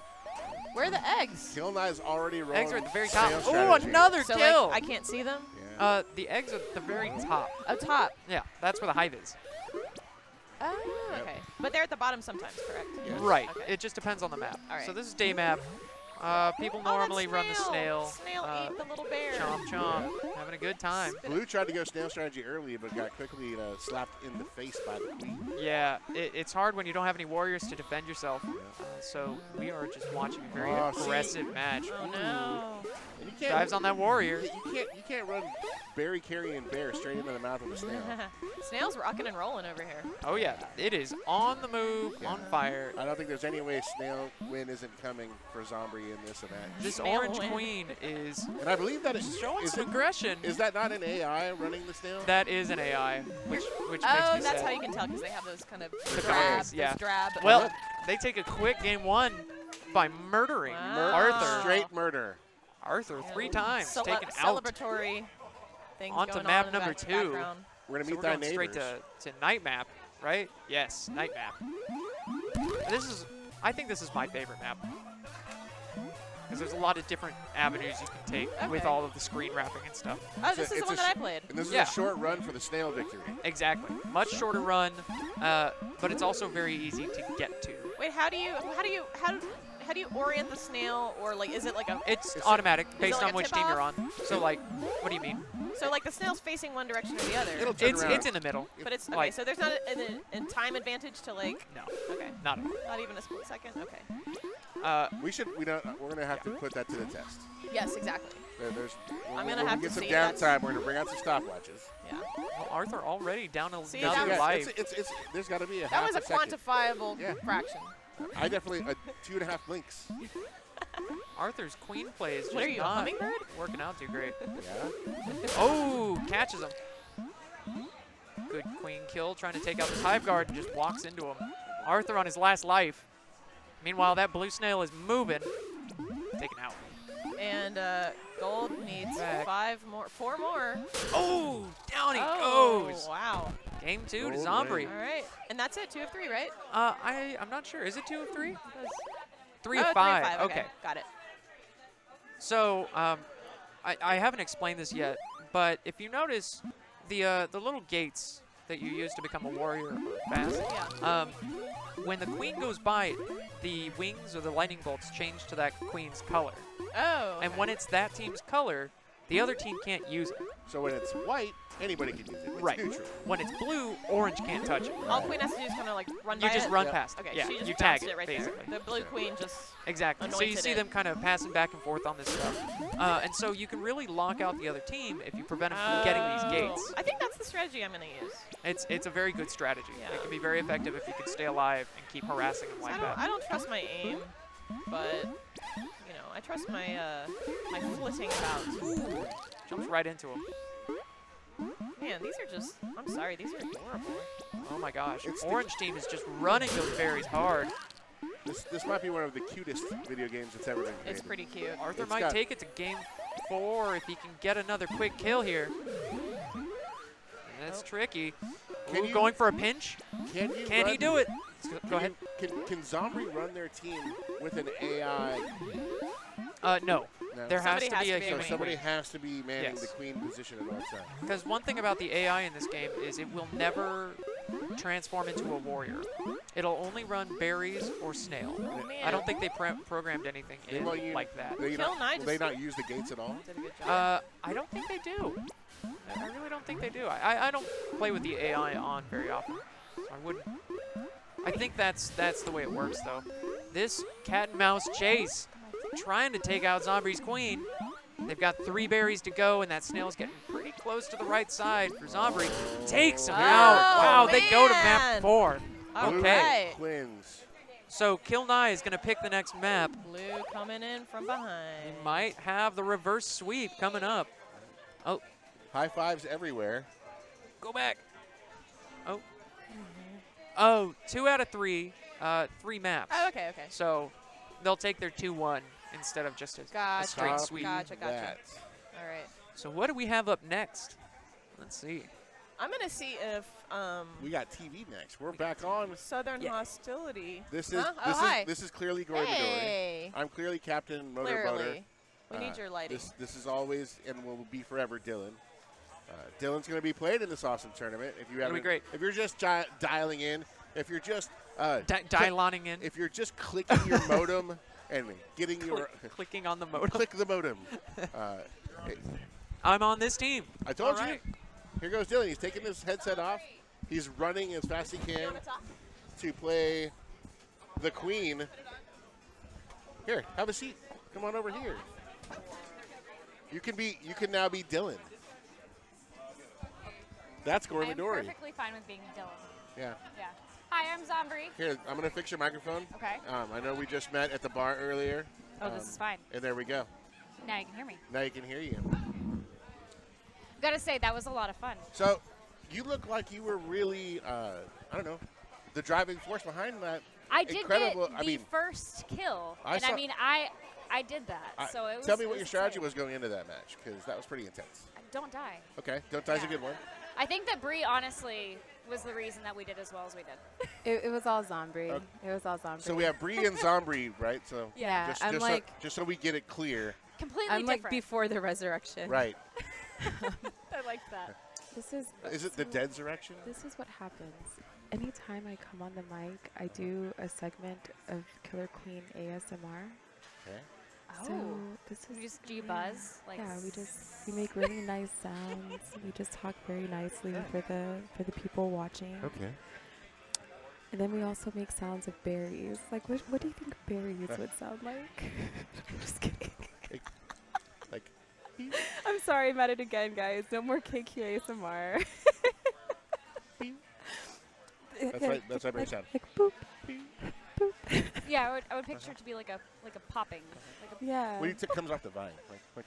Where are the eggs? Kill Nye's already rolling. Eggs are at the very top. snail Ooh, strategy. another So, kill. like, I can't see them? Yeah. The eggs are at the very top. Up top. Yeah, that's where the hive is. Oh, Yep. okay. But they're at the bottom sometimes, correct? Yes. Right. Okay. It just depends on the map. All right. So this is day map. People normally run the snail. Snail ate the little bear. Chomp chomp. Having a good time. Blue tried to go snail strategy early, but got quickly slapped in the face by the queen. Yeah, it's hard when you don't have any warriors to defend yourself. So we are just watching a very Oh, see. aggressive match. Oh, no. And you can't, Dives on that warrior. You can't run berry carrying bear straight into the mouth of a snail. Snail's rocking and rolling over here. Oh yeah, it is on the move, on fire. I don't think there's any way snail win isn't coming for Zombri in this event. This Snail orange win. queen is And I believe that is showing is, some it, aggression. is that not an AI running the snail? That is an AI, which Oh, makes me that's sad. how you can tell because they have those kind of The drab, colors, yeah. those drab. Well, they take a quick game one by murdering Wow. Arthur. Straight murder. Arthur 3 times, Cele- taken out. celebratory things Onto going map on in the number back- 2. background. We're gonna So meet we're thy going neighbors. straight to night map, right? Yes, night map. I think this is my favorite map. Because there's a lot of different avenues you can take with Okay. all of the screen wrapping and stuff. Oh, this is it's the one a that I sh- played. And this is Yeah. a short run for the snail victory. Exactly. Much shorter run, but it's also very easy to get to. Wait, how do you orient the snail, or like is it like a It's automatic it based like on a which team tip-off? you're on. So like, what do you mean? so like the snail's facing one direction or the other? It'll turn around. It's in the middle. But it's okay. like- So there's not a time advantage to like. No, Okay. not at all. Not even a split second. Okay. We're gonna have to put that to the test. Yes, exactly. There's, I'm when gonna we have get to some see that's- downtime. We're gonna bring out some stopwatches. Yeah. Well, Arthur already down See, another that was- life. It's there's got to be a That half was a second. quantifiable Yeah. fraction. I definitely 2.5 blinks. Arthur's queen play is just What are you, a not hummingbird? working out too great. Yeah. Oh, catches him. Good queen kill, trying to take out this hive guard and just walks into him. Arthur on his last life. Meanwhile, that blue snail is moving. Taken out. And gold needs Back. 4 more. Oh, down he Oh, goes. wow. Game 2 to Gold Zombri. All right. And that's it. 2 of 3, right? I'm not sure. Is it 2 of 3? 3 oh, of 5. Okay. Got it. So, I haven't explained this yet, but if you notice, the little gates that you use to become a warrior or fast, Yeah. when the queen goes by, the wings or the lightning bolts change to that queen's color. Oh. And when it's that team's color, The other team can't use it. So when it's white, anybody can use it. It's Right. neutral. When it's blue, orange can't touch it. All Queen has to do is kind of like run by You just it. run Yep. past it. Okay, Yeah, she just you tag bounced it right basically. there. The blue Queen just Exactly. So you anointed see it. them kind of passing back and forth on this stuff. And so you can really lock out the other team if you prevent them from getting these gates. I think that's the strategy I'm going to use. It's a very good strategy. Yeah. It can be very effective if you can stay alive and keep harassing them like that. I don't trust my aim, but you know, I trust my my flitting about. Jumps right into him. Man, these are just. I'm sorry, these are adorable. Oh my gosh. It's the- Orange team is just running those berries hard. This might be one of the cutest video games that's ever been created. It's pretty cute. Arthur It's might got- take it to game 4 if he can get another quick kill here. And that's tricky. Can Ooh, you- going for a pinch. Can you Can he run- do it? Go ahead. Can Zombri run their team with an AI? No. No. There has Somebody to has be to a be So human somebody queen. has to be manning Yes. the queen position at all times. Because one thing about the AI in this game is it will never transform into a warrior. It'll only run berries or snail. Oh, man. I don't think they programmed anything in Well, you- like that. They Kill not, Nye will they just- not use the gates at all? Did a good job. I don't think they do. I really don't think they do. I don't play with the AI on very often. So I wouldn't. I think that's the way it works though. This cat and mouse chase, trying to take out Zombri's queen. They've got 3 berries to go, and that snail's getting pretty close to the right side for Zombri. Takes him out. Wow, they go to map man. 4. All Okay. right. Twins. So Kill Nye is going to pick the next map. Blue coming in from He behind. might have the reverse sweep coming up. Oh, High fives everywhere. go back. Oh. Oh, 2 out of 3. 3 maps. Oh, okay, okay. So they'll take their 2-1 instead of just a Gotcha. straight Copy sweep. Gotcha. that. All right. So what do we have up next? Let's see. I'm gonna see if We got TV next. We're back on. Southern Yeah. Hostility. This is Huh? Oh, hi. this is clearly Gory Midori. Hey. I'm clearly Captain Motorboater. Clearly. We need your lighting. This is always and will be forever Dylan. Dylan's going to be played in this awesome tournament. If you It'll be haven't, great. if you're just dialing in, if you're just Dialoning in. if you're just clicking your modem and getting your Clicking on the modem. click the modem. I'm on this team. I told All you. right. Here goes Dylan. He's taking his headset off. He's running as fast as he can to play the queen. Here, have a seat. Come on over here. You can now be Dylan. That's Gory I am Midori. perfectly fine with being Dylan. Yeah. Yeah. Hi, I'm Zombri. Here, I'm gonna fix your microphone. Okay. I know we just met at the bar earlier. Oh, this is fine. And there we go. Now you can hear me. Now you can hear you. Gotta say, that was a lot of fun. So, you look like you were really, I don't know, the driving force behind that. I did Incredible. get I the mean, first kill. I and saw- I mean, I did that. So it was. Tell me it what was your strategy exciting. was going into that match, because that was pretty intense. Don't die. Okay, don't die's a Yeah. good one. I think that Bree honestly was the reason that we did as well as we did. It was all Zombri. Okay. It was all Zombri. So we have Bree and Zombri, right? So Yeah, just, I'm just, like, just so we get it clear, Completely I'm like different. before the resurrection. right? I liked that. This is. Is it the dead resurrection? This is what happens. Anytime I come on the mic, I do a segment of Killer Queen ASMR. Okay. So this is. Do you buzz? Like Yeah, we make really nice sounds. We just talk very nicely for the people watching. Okay. And then we also make sounds of berries. Like, what do you think berries would sound like? I'm just kidding. Like. I'm sorry, I'm at it again, guys. No more KQ ASMR. That's my berry sound. Like boop. Yeah, I would picture it to be like a popping. Like a Yeah. When it comes off the vine, like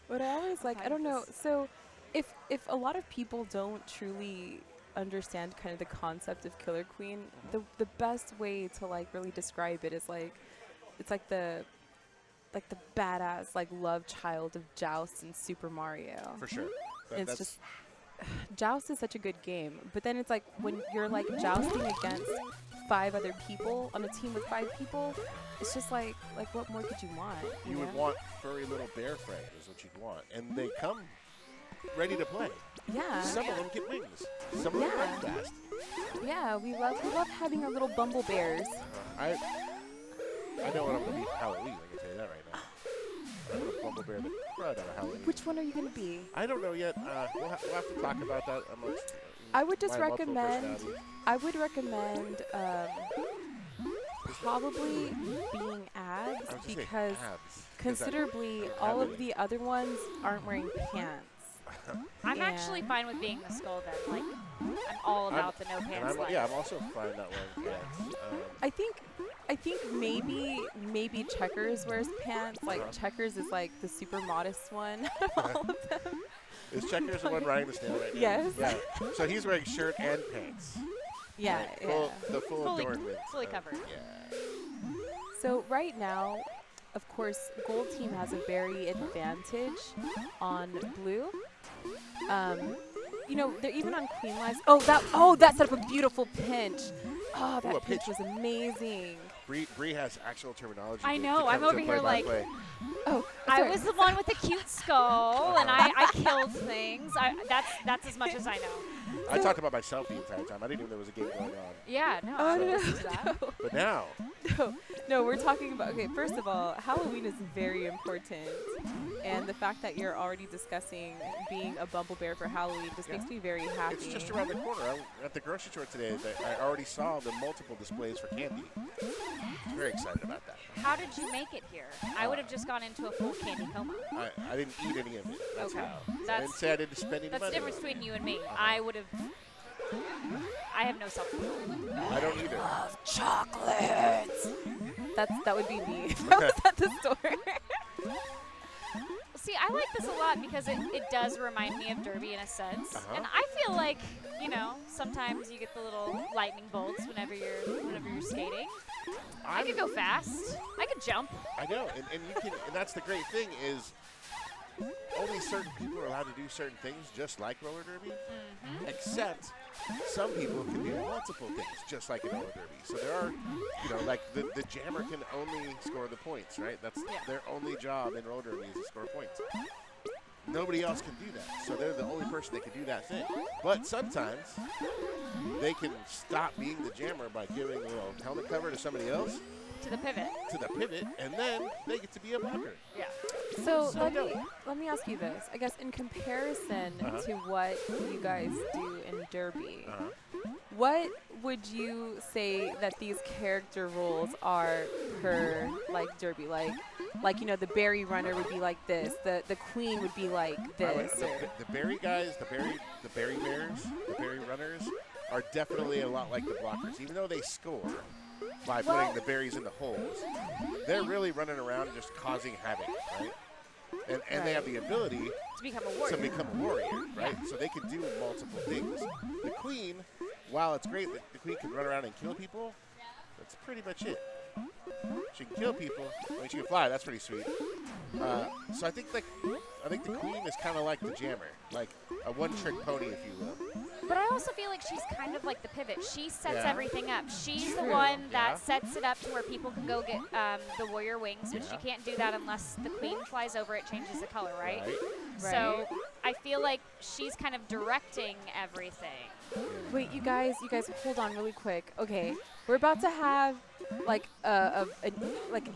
What I always like, I don't know. So, if a lot of people don't truly understand kind of the concept of Killer Queen, the best way to like really describe it is like, it's like the badass like love child of Joust and Super Mario. for sure. It's just Joust is such a good game, but then it's like when you're like jousting against 5 other people on a team with 5 people, it's just like what more could you want? You would know? want furry little bear friends is what you'd want, and they come ready to play. Yeah. Some of them get wings. Some of them run fast. Yeah, we love having our little bumble bears. I know what I'm gonna be for Halloween. I can tell you that right now. I'm gonna Bumble Bear the crud out of Halloween. Which one are you gonna be? I don't know yet. We'll have to talk about that amongst. I would just my multiple recommend. personalities. I would recommend probably being Abs I was gonna say because abs, 'cause considerably don't all have of any. the other ones aren't wearing pants. I'm Yeah. actually fine with being the skull then. Like, I'm all about the no And pants life. I'm also fine not wearing pants. I think maybe Checkers wears pants. Like Checkers is like the super modest one out of all of them. Is Checkers the one riding the snail right now? Yes. Yeah. So he's wearing shirt and pants. Yeah, Like, yeah. the full Fully- adornment. fully covered. Yeah. So right now, of course, Gold Team has a very advantage on Blue. You know, they're even on Queen Lives. Oh, that set up a beautiful pinch. Oh, that Ooh, a pinch pinch. was amazing. Bree has actual terminology. I to know, come I'm to over here like- play-by-play. Oh, I sorry. was the one with the cute skull, and I killed things. That's as much as I know. I talked about myself the entire time. I didn't even know there was a game going on. Yeah, no. Oh, I no, listened to that. no. But now, No, we're talking about, okay, first of all, Halloween is very important. And the fact that you're already discussing being a Bumble Bear for Halloween just makes me very happy. it's just around the corner. I, at the grocery store today, I already saw the multiple displays for candy. I'm very excited about that. How did you make it here? I would have just gone into a full candy coma. I didn't eat any of it. That's Okay. how. I didn't That's say I didn't spend any that's money. the difference on it. between you and me. I would have. I have no self-control. I don't either. Chocolates. That would be me if I was at the store. See, I like this a lot because it does remind me of Derby in a sense. Uh-huh. And I feel like, you know, sometimes you get the little lightning bolts whenever you're skating. I could go fast. I could jump. I know, and you can, and that's the great thing is only certain people are allowed to do certain things just like roller derby, except some people can do multiple things just like in roller derby. So there are, you know, like the jammer can only score the points, right? That's their only job in roller derby is to score points. Nobody else can do that, so they're the only person that can do that thing. But sometimes they can stop being the jammer by giving a little helmet cover to somebody else, To the pivot. and then they get to be a blocker. Yeah. So So let me ask you this. I guess in comparison to what you guys do in Derby, what would you say that these character roles are per like Derby? Like you know, the berry runner would be like this. The queen would be like this. or- The berry guys, the berry bears, the berry runners are definitely a lot like the blockers. Even though they score by putting the berries in the holes, they're really running around just causing havoc, right? And they have the ability To become a warrior. to become a warrior, right? So they can do multiple things. The queen, while it's great that the queen can run around and kill people, that's pretty much it. She can kill people. I mean, she can fly. That's pretty sweet. So I think the queen is kind of like the jammer, like a one-trick pony, if you will. But I also feel like she's kind of like the pivot. She sets Yeah. everything up. She's the True. one that Yeah. sets it up to where people can go get the warrior wings, but she Yeah. can't do that unless the queen flies over. It changes the color, right? Right. So I feel like she's kind of directing everything. Wait, you guys, hold on really quick. Okay, we're about to have like an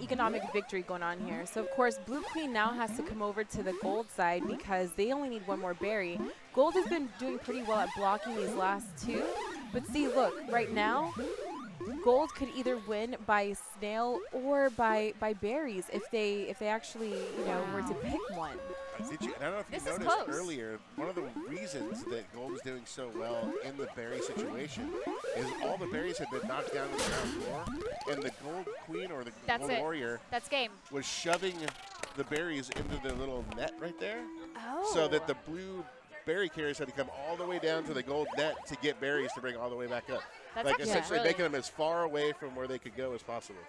economic victory going on here. So of course, Blue Queen now has to come over to the gold side because they only need one more berry. Gold has been doing pretty well at blocking these last two, but see, look, right now, Gold could either win by snail or by berries if they actually were to pick one. Did you? And I don't know if This you is noticed close. earlier. One of the reasons that Gold is doing so well in the berry situation is all the berries had been knocked down to the ground floor, and the Gold Queen or the That's Gold it. Warrior That's game. was shoving the berries into the little net right there, Oh. so that the blue berry carriers had to come all the way down to the gold net to get berries to bring all the way back up. That's Like actually essentially really making them as far away from where they could go as possible.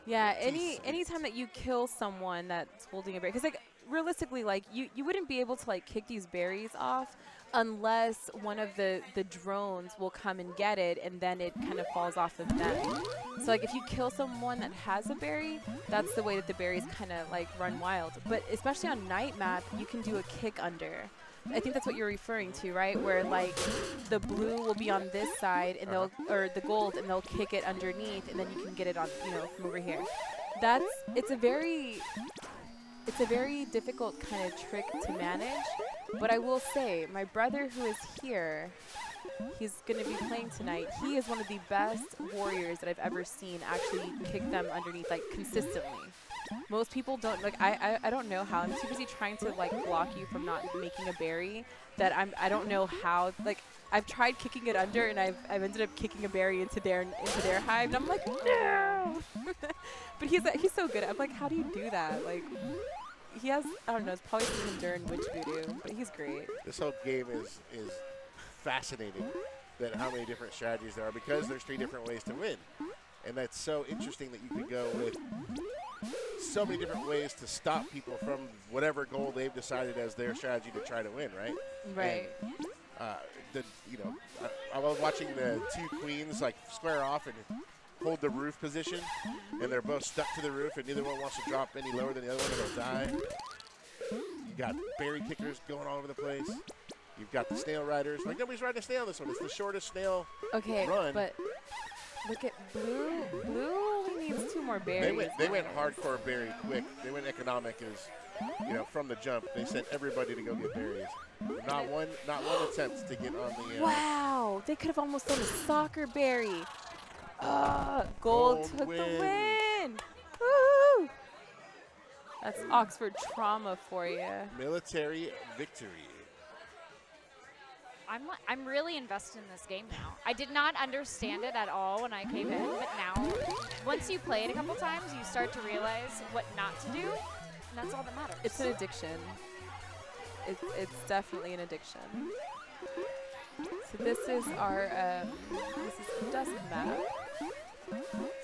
Yeah, Jeez. anytime that you kill someone that's holding a berry, because like realistically, like you wouldn't be able to like kick these berries off unless one of the drones will come and get it, and then it kind of falls off of them. So like if you kill someone that has a berry, that's the way that the berries kind of like run wild. But especially on night map, you can do a kick under. I think that's what you're referring to, right? Where like the blue will be on this side and or the gold, and they'll kick it underneath, and then you can get it on, from over here. It's a very it's a very difficult kind of trick to manage. But I will say, my brother who is here, he's going to be playing tonight. He is one of the best warriors that I've ever seen actually kick them underneath, like, consistently. Most people don't, like, I don't know how. I'm too busy trying to, like, block you from not making a berry that I don't know how, like, I've tried kicking it under, and I've ended up kicking a berry into their hive, and I'm like, no! But he's so good. I'm like, how do you do that? Like, he has, I don't know, it's probably some Honduran witch voodoo, but he's great. This whole game is fascinating, that how many different strategies there are, because there's 3 different ways to win. And that's so interesting that you could go with so many different ways to stop people from whatever goal they've decided as their strategy to try to win, right? Right. And, I was watching the 2 queens like square off and hold the roof position, and they're both stuck to the roof, and neither one wants to drop any lower than the other one, or they'll die. You got berry kickers going all over the place. You've got the snail riders. Like, nobody's riding a snail this one. It's the shortest snail run. But look at Blue. Blue only needs 2 more berries. They went hardcore berry quick. They went economic as, from the jump. They sent everybody to go get berries. Not one attempt to get on the. Wow, they could have almost done a soccer berry. Gold took the win. Woo! That's Oxford trauma for you. Military victory. I'm really invested in this game now. I did not understand it at all when I came in, but now, once you play it a couple times, you start to realize what not to do, and that's all that matters. It's an addiction. It's definitely an addiction. So this is our Dusk map.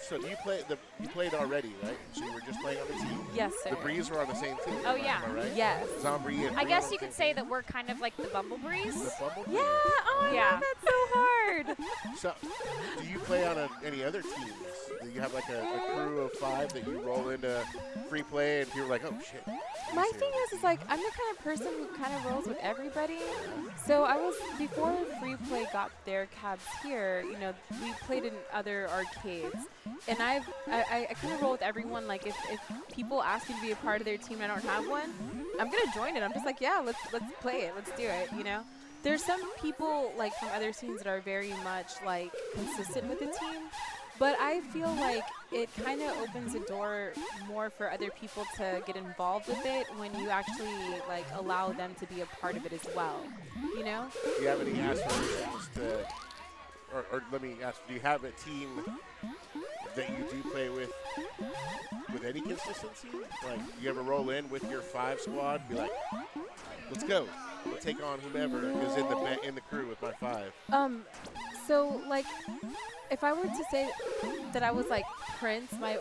So you played already, right? So you were just playing on the team? Yes, sir. The Breeze were on the same team. Oh, yeah. Am I right? Yes. Zombri and I Bree guess on you the could same say team? that we're kind of like the Bumblebrees. The Bumblebee? Yeah. Oh, Yeah. yeah. That's so hard. So, do you play on any other teams? Do you have like a crew of 5 that you roll into free play and people are like, oh shit? My thing is like, I'm the kind of person who kind of rolls with everybody. So before Free Play got their cabs here, we played in other arcades. And I kind of roll with everyone. Like, if people ask me to be a part of their team and I don't have one, I'm going to join it. I'm just like, yeah, let's play it. Let's do it, There's some people, like, from other teams that are very much, like, consistent with the team. But I feel like it kind of opens the door more for other people to get involved with it when you actually, like, allow them to be a part of it as well, Do you have any aspirations to, or let me ask, do you have a team that you do play with any consistency? Like, you ever roll in with your 5 squad, be like, let's go. We'll take on whomever is in the crew with my 5. So, like, if I were to say that I was like Prince, my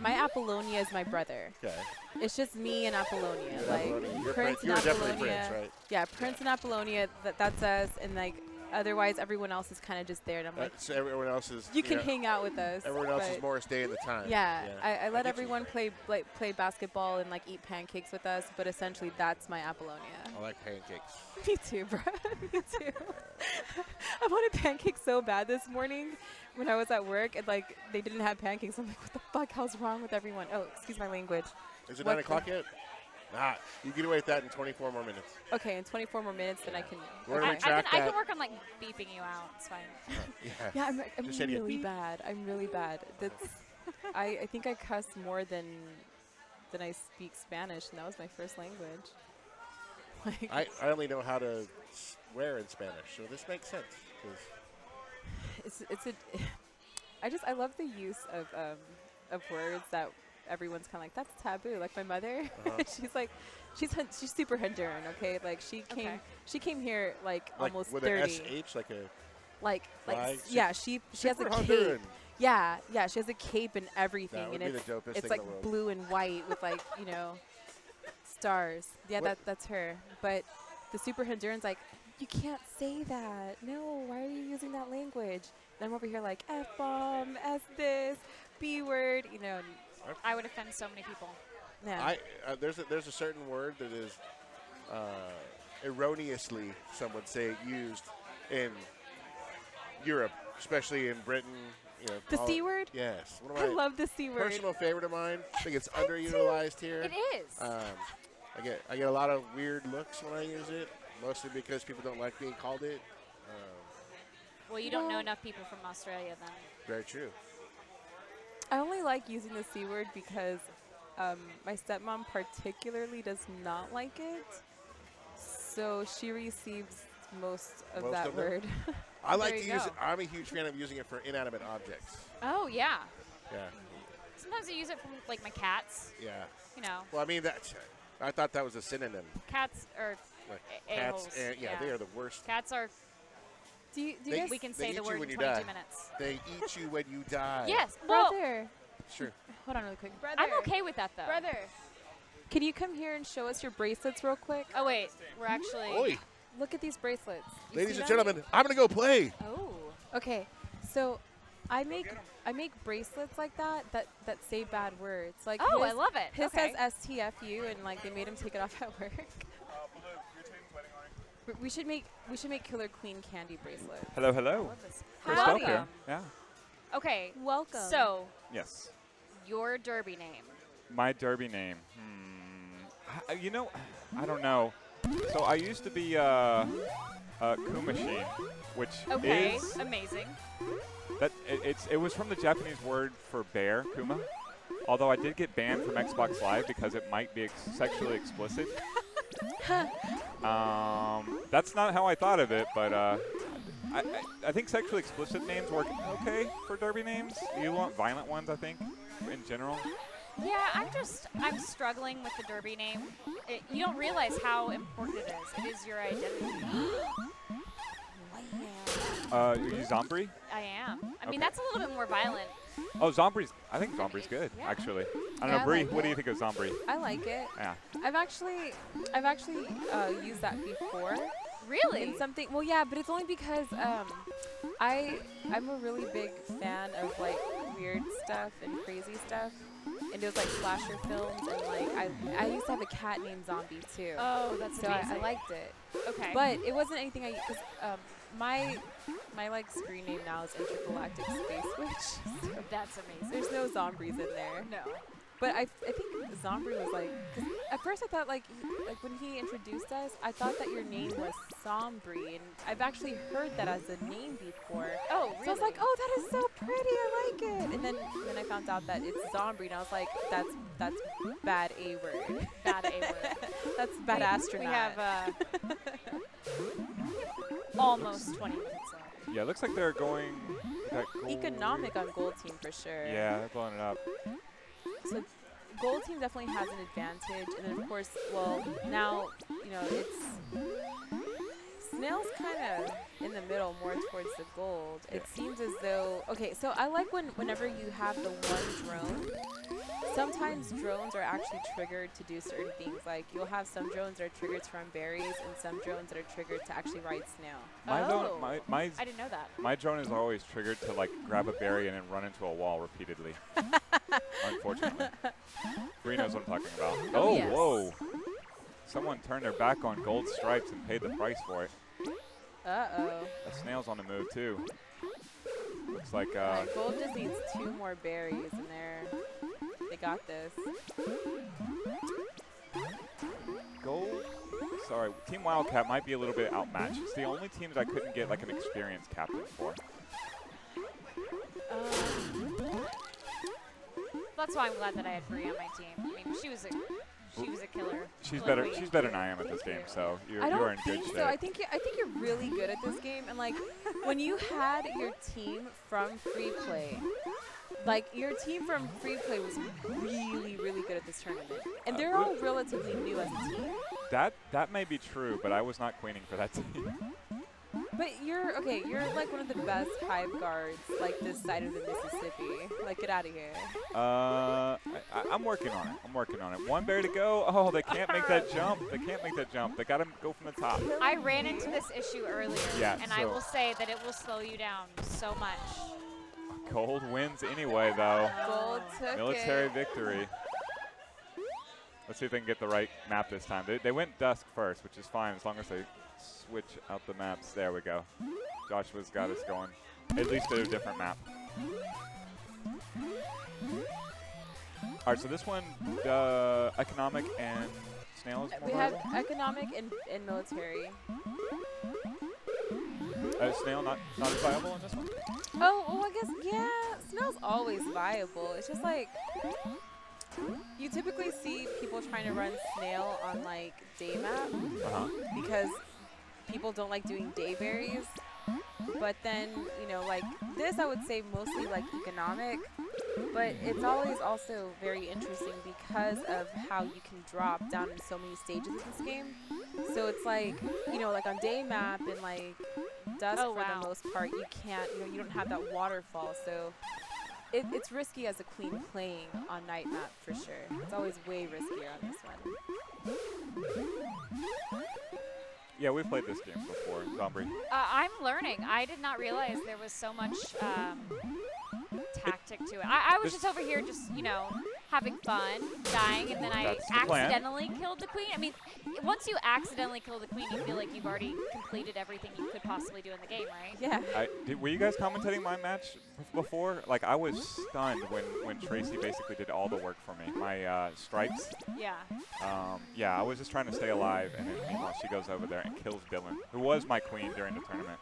Apollonia is my brother. Okay. It's just me and Apollonia. You're Like Apollonia. You're Prince and you're Apollonia. definitely Prince, right? Yeah, Prince and Apollonia. That's us, and like otherwise everyone else is kind of just there. And I'm like, So everyone else is. you can hang out with us. Everyone else is but more a stay in the time. Yeah, I let get you. everyone play basketball and like eat pancakes with us, but essentially that's my Apollonia. I like pancakes. Me too, bro. Me too. I wanted pancakes so bad this morning when I was at work, and like they didn't have pancakes. I'm like, what the fuck? How's wrong with everyone? Oh, excuse my language. Is it What 9 o'clock yet? Nah, you get away with that in 24 more minutes. Okay, in 24 more minutes, then I can. We're okay. gonna track I that. can work on, like, beeping you out. It's fine. Yeah, I'm Just said you really beep. bad. I'm really bad. That's. I think I cuss more than I speak Spanish, and that was my first language. Like, I only know how to swear in Spanish, so this makes sense. 'Cause I love the use of words that everyone's kind of like, that's taboo. Like my mother, she's like, she's super Honduran, okay? Like she came here like almost with 30. an SH, like a like flag? yeah, she has a super cape. Honduran. Yeah, she has a cape and everything, That would and be the dopest it's thing in like the world. blue and white with like stars. Yeah, What- that's her. But the super Honduran's like, you can't say that. No, why are you using that language? And I'm over here like F-bomb, S this, B word, and I would offend so many people. yeah. there's a certain word that is erroneously, some would say, used in Europe, especially in Britain. You know, The C word? Yes. One I of my love the C word. personal favorite of mine. I think it's underutilized here. It is. I get a lot of weird looks when I use it, mostly because people don't like being called it. Well, you don't know enough people from Australia then. Very true. I only like using the C word because my stepmom particularly does not like it. So she receives most of Most that of them? word. I like There to you use go. it. I'm a huge fan of using it for inanimate objects. Oh, yeah. Yeah. Sometimes I use it for, like, my cats, Yeah. you know. Well, I mean, I thought that was a synonym. Cats are Like a-holes. cats, and they are the worst. Cats are, Do you They- guys we can They say eat the you word when in you 22 die. minutes. They eat you when you die. Yes. Well, Brother, Sure. hold on really quick. Brother, I'm okay with that, though. Brother, can you come here and show us your bracelets real quick? Oh, wait. We're actually. Oi, Look at these bracelets. You ladies see and them? gentlemen, I'm gonna go play. Oh. Okay, so I make bracelets like that say bad words. Like Oh, I his, love it. his Okay. says STFU, and like they made him take it off at work. We should make Killer Queen candy bracelets. Hello, I hello. love this. Chris Howdy. Welker. Yeah. Okay. Welcome. So, Yes. your derby name. My derby name. You know, I don't know. So I used to be Kumashine, which Okay. is Amazing. it was from the Japanese word for bear, Kuma. Although I did get banned from Xbox Live because it might be sexually explicit. That's not how I thought of it, but I think sexually explicit names work okay for derby names. You want violent ones, I think, in general. Yeah, I'm struggling with the derby name. You don't realize how important it is. It is your identity. You Zombri? I am. I mean, Okay. that's a little bit more violent. Oh, Zombri's. I think Zombri's good, Yeah. actually. I don't Yeah, know, I Bree. like What do it. you think of Zombri? I like it. Yeah. I've actually used that before Really? in something. Well, yeah, but it's only because I'm a really big fan of like weird stuff and crazy stuff. And it was like slasher films, and like I used to have a cat named Zombie too. Oh, that's So amazing. I liked it. Okay. But it wasn't anything because my like screen name now is Intergalactic Space Witch. That's amazing. There's no zombies in there. No. But I think Zombri was like, 'cause at first I thought like when he introduced us, I thought that your name was Zombri, and I've actually heard that as a name before. Oh, really? So I was like, oh, that is so pretty, I like it. And then I found out that it's Zombri, and I was like, that's bad A word. Bad A word. That's bad We astronaut. have almost 20 minutes left. Yeah, it looks like they're going. that gold- Economic on Gold Team for sure. Yeah, they're blowing it up. So Gold Team definitely has an advantage, and then of course, well, now it's Snail's kind of in the middle, more towards the gold. It seems as though so I like whenever you have the one drone. Sometimes drones are actually triggered to do certain things. Like you'll have some drones that are triggered to run berries, and some drones that are triggered to actually ride snail. My Oh. drone, my I didn't know that. my drone is always triggered to like grab a berry and then run into a wall repeatedly. Unfortunately, Bree knows what I'm talking about. Oh, yes. whoa! Someone turned their back on gold stripes and paid the price for it. Uh-oh. A snail's on the move too. Looks like Alright, Gold just needs 2 more berries, and they got this. Gold. Sorry, Team Wildcat might be a little bit outmatched. It's the only team that I couldn't get like an experienced captain for. That's why I'm glad that I had Bree on my team. I mean, she was a killer. She's killer better. queen. She's better than I am at this game. So I you don't are in good think shape. so. I think you're really good at this game, and like when you had your team from free play, like your team from free play was really really good at this tournament, and they're all relatively new as a team. That may be true, but I was not queening for that team. But you're like one of the best hive guards like this side of the Mississippi. Like get out of here. I'm working on it. I'm working on it. One bear to go. Oh, they can't make that jump. They can't make that jump. They got to go from the top. I ran into this issue earlier, Yeah, and I so- will say that it will slow you down so much. Gold wins anyway, though. Gold took Military it. victory. Let's see if they can get the right map this time. They went dusk first, which is fine as long as they switch out the maps. There we go. Joshua's got us going. At least at a different map. All right, so this one, economic and snail is more We have viable? economic and military. Snail not as viable in this one? Oh, well, I guess, yeah, snail's always viable. It's just like, you typically see people trying to run snail on like day map because people don't like doing day berries. But then, you know, like this I would say mostly like economic, but it's always also very interesting because of how you can drop down in so many stages of this game. So it's like, you know, like on day map and like dusk for the most part, you can't, you know, you don't have that waterfall. So it's risky as a queen playing on night map for sure. It's always way riskier on this one. Yeah, we played this game before, Zombri. I'm learning. I did not realize there was so much tactic to it. I was just over here just, you know, having fun, dying, and then I That's the plan. accidentally killed the queen. I mean, once you accidentally kill the queen, you feel like you've already completed everything you could possibly do in the game, right? Yeah. Were you guys commentating my match before? Like, I was stunned when Tracy basically did all the work for me. My stripes. Yeah. Yeah, I was just trying to stay alive, and then meanwhile she goes over there and kills Dylan, who was my queen during the tournament.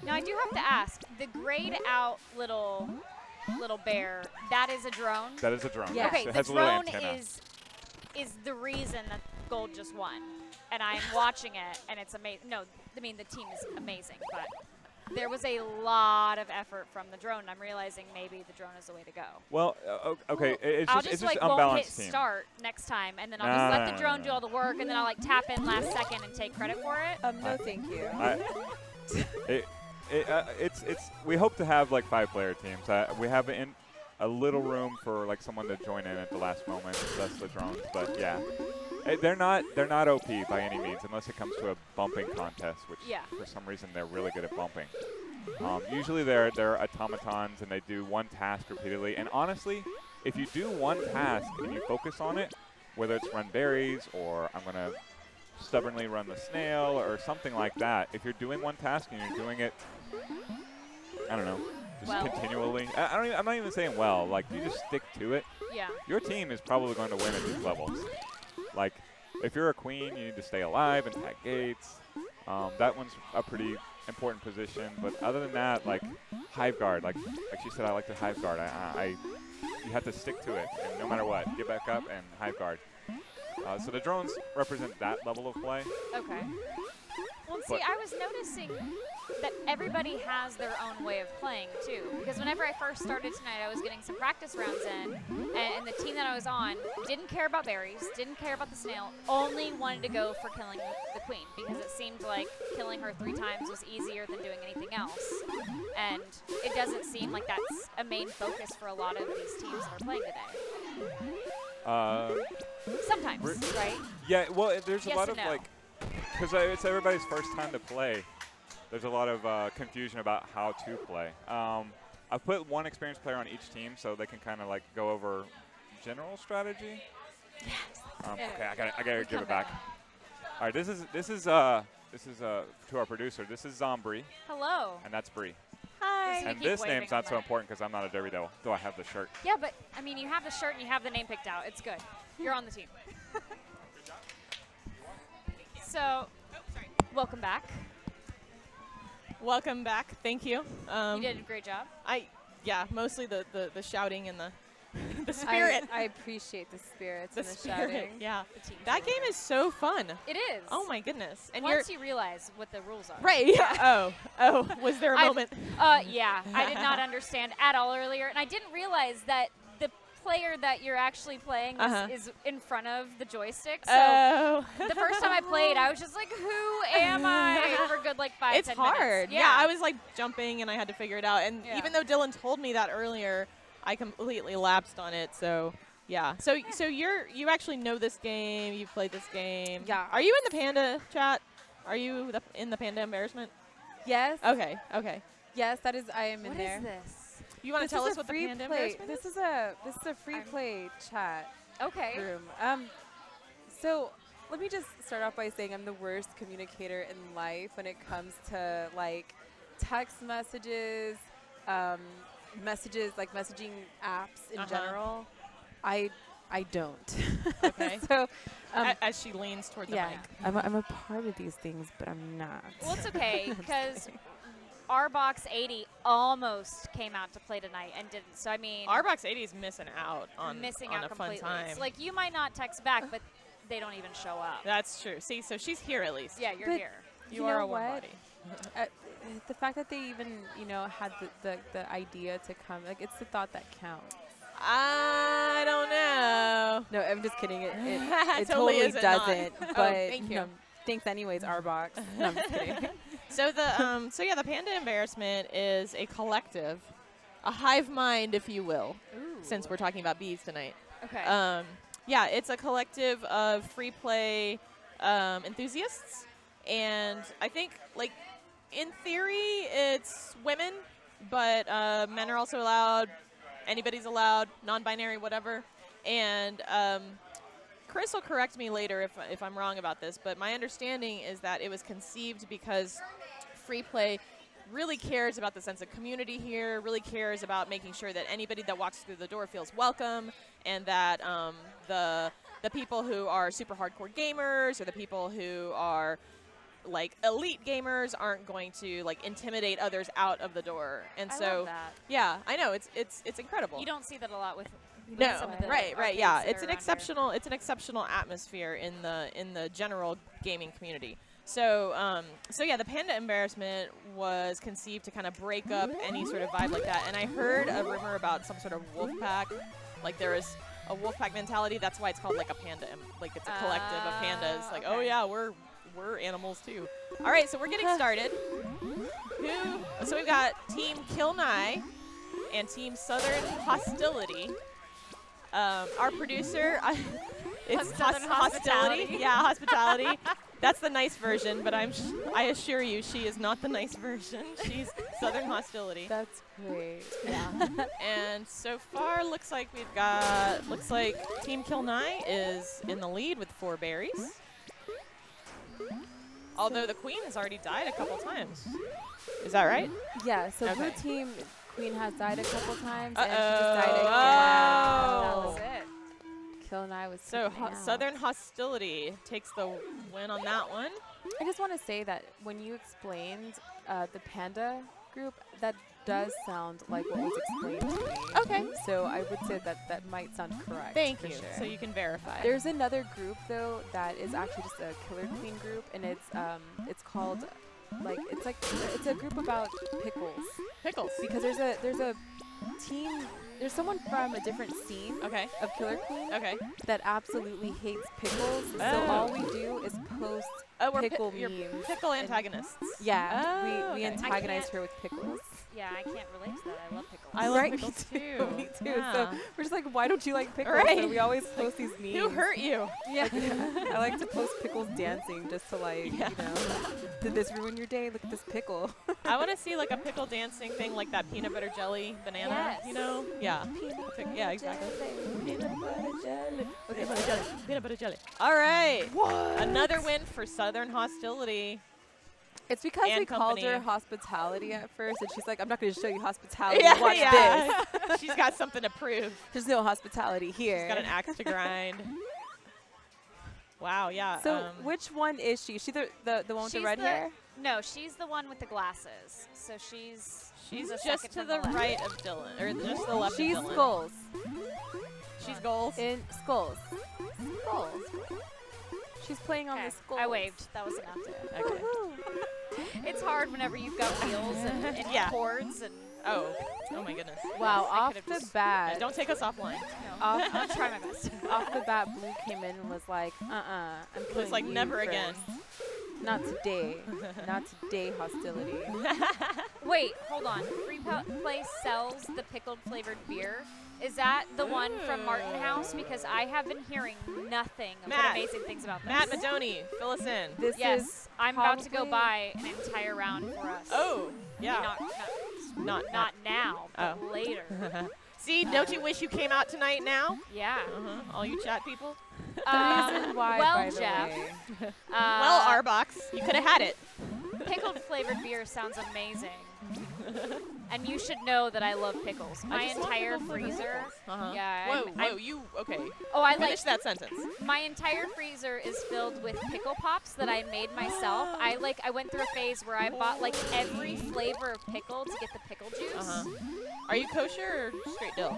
Now, I do have to ask, the grayed out little bear, that is a drone? That is a drone. Yeah. Yes. Okay, It the has a little drone antenna. is the reason that Gold just won. And I'm watching it, and it's amazing. No, I mean, the team is amazing, but there was a lot of effort from the drone, and I'm realizing maybe the drone is the way to go. Well, okay, it's I'll just, just it's like just won't hit unbalanced team. start next time, and then I'll just let the drone do all the work, and then I'll like tap in last second and take credit for it. No, thank you. We hope to have like 5-player teams. We have a little room for like someone to join in at the last moment. That's the drones, but yeah, they're not OP by any means unless it comes to a bumping contest, which for some reason they're really good at bumping. Usually they're automatons and they do one task repeatedly. And honestly, if you do one task and you focus on it, whether it's run berries or I'm gonna stubbornly run the snail or something like that, if you're doing one task and you're doing it, I don't know, just continually. I'm not even saying well. Like you just stick to it. Yeah. Your team is probably going to win at these levels. Like if you're a queen, you need to stay alive and tag gates. That one's a pretty important position. But other than that, like hive guard, like she said, I like to hive guard. You have to stick to it, and no matter what, get back up and hive guard. So the drones represent that level of play. Okay. Well, see, I was noticing that everybody has their own way of playing, too. Because whenever I first started tonight, I was getting some practice rounds in, and the team that I was on didn't care about berries, didn't care about the snail, only wanted to go for killing the queen, because it seemed like killing her 3 times was easier than doing anything else. And it doesn't seem like that's a main focus for a lot of these teams that are playing today. Sometimes, right? Yeah, well, there's Yes a lot and of no. like, because it's everybody's first time to play. There's a lot of confusion about how to play. I've put one experienced player on each team so they can kind of like go over general strategy. Okay, I gotta give it back. All right, this is to our producer. This is Zombri, Hello. and that's Bree. Hi. And this name's not so important because I'm not a Derby Devil, though I have the shirt. Yeah, but, I mean, you have the shirt and you have the name picked out. It's good. You're on the team. So, welcome back. Welcome back. Thank you. You did a great job. Yeah, mostly the shouting and the spirit. I appreciate the spirits The and the spirit. shouting. Yeah. The team That spirit. game is so fun. It is. Oh my goodness. And Once you realize what the rules are. right. Yeah. Oh, was there a moment? Yeah. I did not understand at all earlier, and I didn't realize that the player that you're actually playing is in front of the joystick. So the first time I played, I was just like, who am I? For a good like 5-10 minutes. It's hard. Yeah. Yeah, I was like jumping and I had to figure it out. And even though Dylan told me that earlier, I completely lapsed on it. So yeah. So you actually know this game. You've played this game. Yeah. Are you in the Panda chat? Are you in the Panda embarrassment? Yes. Okay. Yes, that is. I am in What there. is this? You want to This tell is us a what the free Panda play. embarrassment This is? is a free play chat Okay. room. So let me just start off by saying I'm the worst communicator in life when it comes to like text messages, like messaging apps in general. I don't. Okay. So as she leans toward the yeah, mic. I'm a part of these things, but I'm not. Well, it's okay because our box 80 almost came out to play tonight and didn't. So I mean, Our box 80 is missing out on out a completely. fun time. So, like you might not text back, but they don't even show up. That's true. See, so she's here at least. Yeah, you're But here. You you are know a warm what? body. The fact that they even had the idea to come, like it's the thought that counts. I don't know. No, I'm just kidding. It Totally totally is it not. doesn't. Oh, But thank you. no, thanks anyways, our box. No, I'm just kidding. So the Panda Embarrassment is a collective, a hive mind, if you will, since we're talking about bees tonight. Okay. Yeah, it's a collective of free play enthusiasts, and I think like in theory it's women, but men are also allowed. Anybody's allowed, non-binary, whatever. And Chris will correct me later if I'm wrong about this, but my understanding is that it was conceived because free play really cares about the sense of community here, really cares about making sure that anybody that walks through the door feels welcome, and that the people who are super hardcore gamers or the people who are like elite gamers aren't going to like intimidate others out of the door. And I so love that. yeah, I know it's incredible. You don't see that a lot with No, some of the right, arcades yeah. that It's are an around exceptional it's an exceptional atmosphere in the general gaming community. So so yeah, the Panda Embarrassment was conceived to kind of break up any sort of vibe like that. And I heard a rumor about some sort of wolf pack, like there is a wolf pack mentality. That's why it's called like a panda, like it's a collective of pandas. Like, oh okay. yeah, we're animals too. All right, so we're getting started. So we've got Team Kill Nye and Team Southern Hostility. Our producer, it's Southern Hospitality. Yeah, Hospitality. That's the nice version, but I assure you, she is not the nice version. She's Southern Hostility. That's great. Yeah. And so far, looks like Team Kill Nye is in the lead with 4 berries. Although the queen has already died a couple times. Is that right? Yeah, so Okay. blue team queen has died a couple times, Uh-oh. and she just died again. Oh. That was it. Kill and I was So taken out. Southern Hostility takes the win on that one. I just want to say that when you explained the panda group, that does sound like what was explained to me. Okay. So I would say that might sound correct. Thank for you. Sure. So you can verify. There's another group though that is actually just a killer queen group, and it's called it's a group about pickles. Pickles. Because there's a team. There's someone from a different scene Okay. of Killer Queen Okay. that absolutely hates pickles. So Oh. all we do is post Oh, we're pickle you're memes. pickle antagonists. Yeah, Oh, we okay. antagonize can't- her with pickles. Yeah, I can't relate to that. I love pickles. I love Right, pickles me too. Me too. Yeah. So we're just like, why don't you like pickles? Right. So we always post these memes. Who hurt you? Yeah, I like to post pickles dancing just to like, Yeah. did this ruin your day? Look at this pickle. I want to see like a pickle dancing thing, like that peanut butter jelly banana. Yes. You know? Yeah. Yeah, exactly. Peanut butter jelly. Okay, Peanut butter jelly. Peanut butter jelly. All right. Another win for Southern Hostility. it's because And we called her company. hospitality at first, and she's like, I'm not going to show you hospitality. Yeah, Watch yeah. this. She's got something to prove. There's no hospitality here. She's got an axe to grind. Wow, yeah. So which one is she? She the one with the She's red hair? No, she's the one with the glasses. So she's she's the just second to from the left. right of Dylan, or just the left She's of Dylan. skulls. She's goals. In skulls. Skulls. She's playing on Okay, the skulls. I waved. That was enough. Okay. It's hard whenever you've got wheels and Yeah. chords and. Oh my goodness. Wow, I off could've the just- bat. Yeah, don't take us offline. No, Off, I'll try my best. off the bat, Blue came in and was like, I'm killing like, you never first. again. Not today. Not today, hostility. Wait, hold on. Free Play sells the pickled flavored beer. Is that the one from Martin House? Because I have been hearing nothing but Matt. amazing things about this. Matt Madoni, fill us in. This is Yes, I'm about to go probably- buy an entire round for us. Oh, yeah. Not now, but Oh. later. See, don't you wish you came out tonight now? Yeah. All you chat people. Reason why, well, by the Jeff. way. Well, Arbox, you could have had it. Pickled flavored beer sounds amazing. And you should know that I love pickles. My just want entire pickled flavored freezer. pickles. Yeah. Whoa, you okay? Oh, I like Finish that sentence. my entire freezer is filled with pickle pops that I made myself. I went through a phase where I bought like every flavor of pickle to get the pickle juice. Are you kosher or straight dill?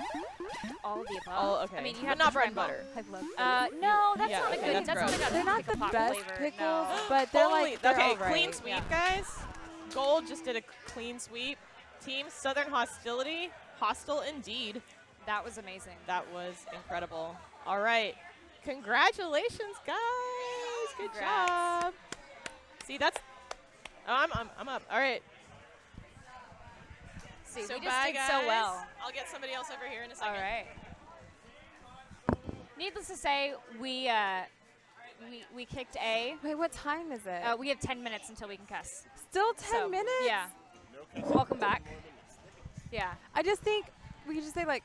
All of the above. Oh, okay. I mean, you But have not to try bread and them all. butter. I love No, that's Yeah, not a okay, good. that's That's gross. not a good They're not pickle the pop best flavor. pickles, No. but they're Holy- like they're okay, all right. clean sweep, Yeah. guys. Gold just did a clean sweep. Team Southern Hostility, hostile indeed. That was amazing. That was incredible. All right, congratulations, guys. Good Congrats. job. See, that's. Oh, I'm up. All right. See, So we just bye, did guys. so well. I'll get somebody else over here in a second. All right. Needless to say, we kicked A. Wait, what time is it? We have 10 minutes until we can cuss. Still 10 So, minutes? Yeah. Welcome back. Yeah. I just think we could just say like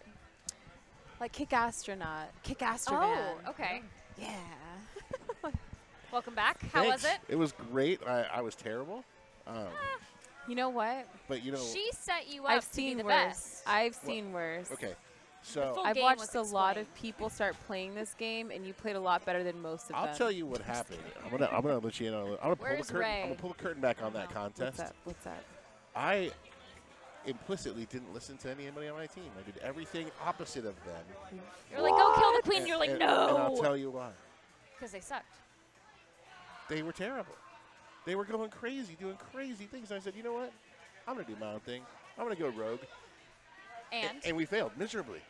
kick astronaut, kick astronaut. Oh, okay. Yeah. Welcome back. How was Thanks. it? It was great. I was terrible. You know what? But, you know. She set you up I've to be seen the worse. best. I've seen worse. Okay. So full I've game watched was a lot of explained. people start playing this game, and you played a lot better than most of I'll them. tell you what happened. I'm gonna let you in on. I'm gonna pull the Where's curtain. Ray? I'm gonna pull the curtain back on that What's contest. up? What's up? I implicitly didn't listen to anybody on my team. I did everything opposite of them. You're like, go kill the queen. You're like, And I'll no. tell you why. Because they sucked. They were terrible. They were going crazy, doing crazy things. And I said, you know what? I'm gonna do my own thing. I'm gonna go rogue. And we failed miserably.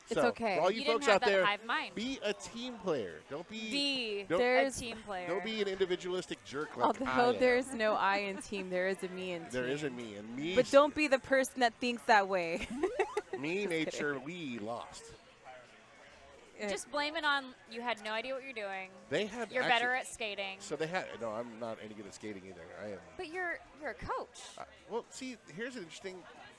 It's So, okay. For all you, you didn't folks have out that there, hive mind. be a team player. Don't be. Be don't- a There's- team player. Don't be an individualistic jerk like I Although am. there's no I in team, there is a me in team. There is a me, and me. But don't be the person that thinks that way. Me made kidding. sure we lost. Just blame it on you had no idea what you're doing. They had. You're actually, better at skating. So they had. No, I'm not any good at skating either. I am. But you're a coach. Well, see, here's an interesting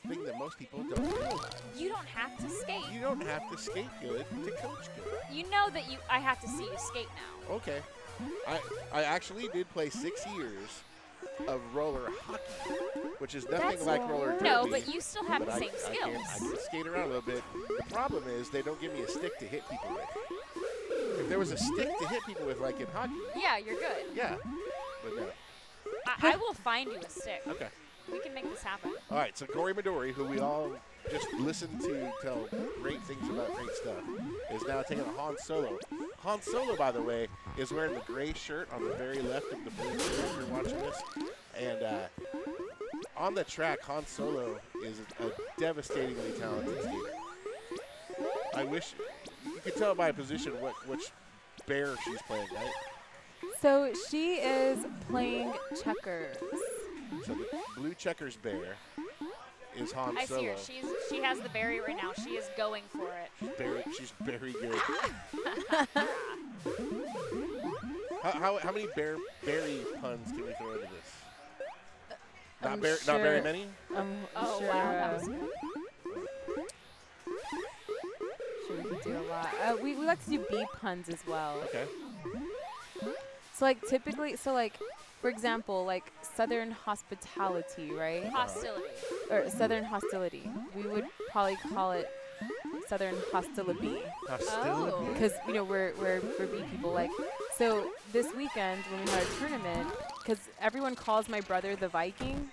thing that most people don't realize. You don't have to skate. You don't have to skate good to coach good. You know that I have to see you skate now. Okay. I actually did play 6 years of roller hockey, which is nothing That's- like roller derby. No, but you still have the but same I skills. can skate around a little bit. The problem is they don't give me a stick to hit people with. If there was a stick to hit people with, like in hockey, Yeah, you're good. yeah. But no. I will find you a stick. Okay. We can make this happen. All right, so Gory Midori, who we all just listened to tell great things about great stuff, is now taking a Han Solo. Han Solo, by the way, is wearing the gray shirt on the very left of the blue screen if you're watching this. And on the track, Han Solo is a devastatingly talented skater. I wish you could tell by position which bear she's playing, right? So she is playing checkers. So the blue checkers bear is Han I Solo. see her. She has the berry right now. She is going for it. She's very good. how many berry puns can we throw into this? I'm Not very sure- many? Oh, sure, wow. That was sure we could do a lot. We like to do bee puns as well. Okay. So like typically, for example, like Southern hospitality, right? hostility. Or Southern hostility. We would probably call it Southern hostility. Oh. Because we're bee people. Like, so this weekend when we had a tournament, because everyone calls my brother the Viking,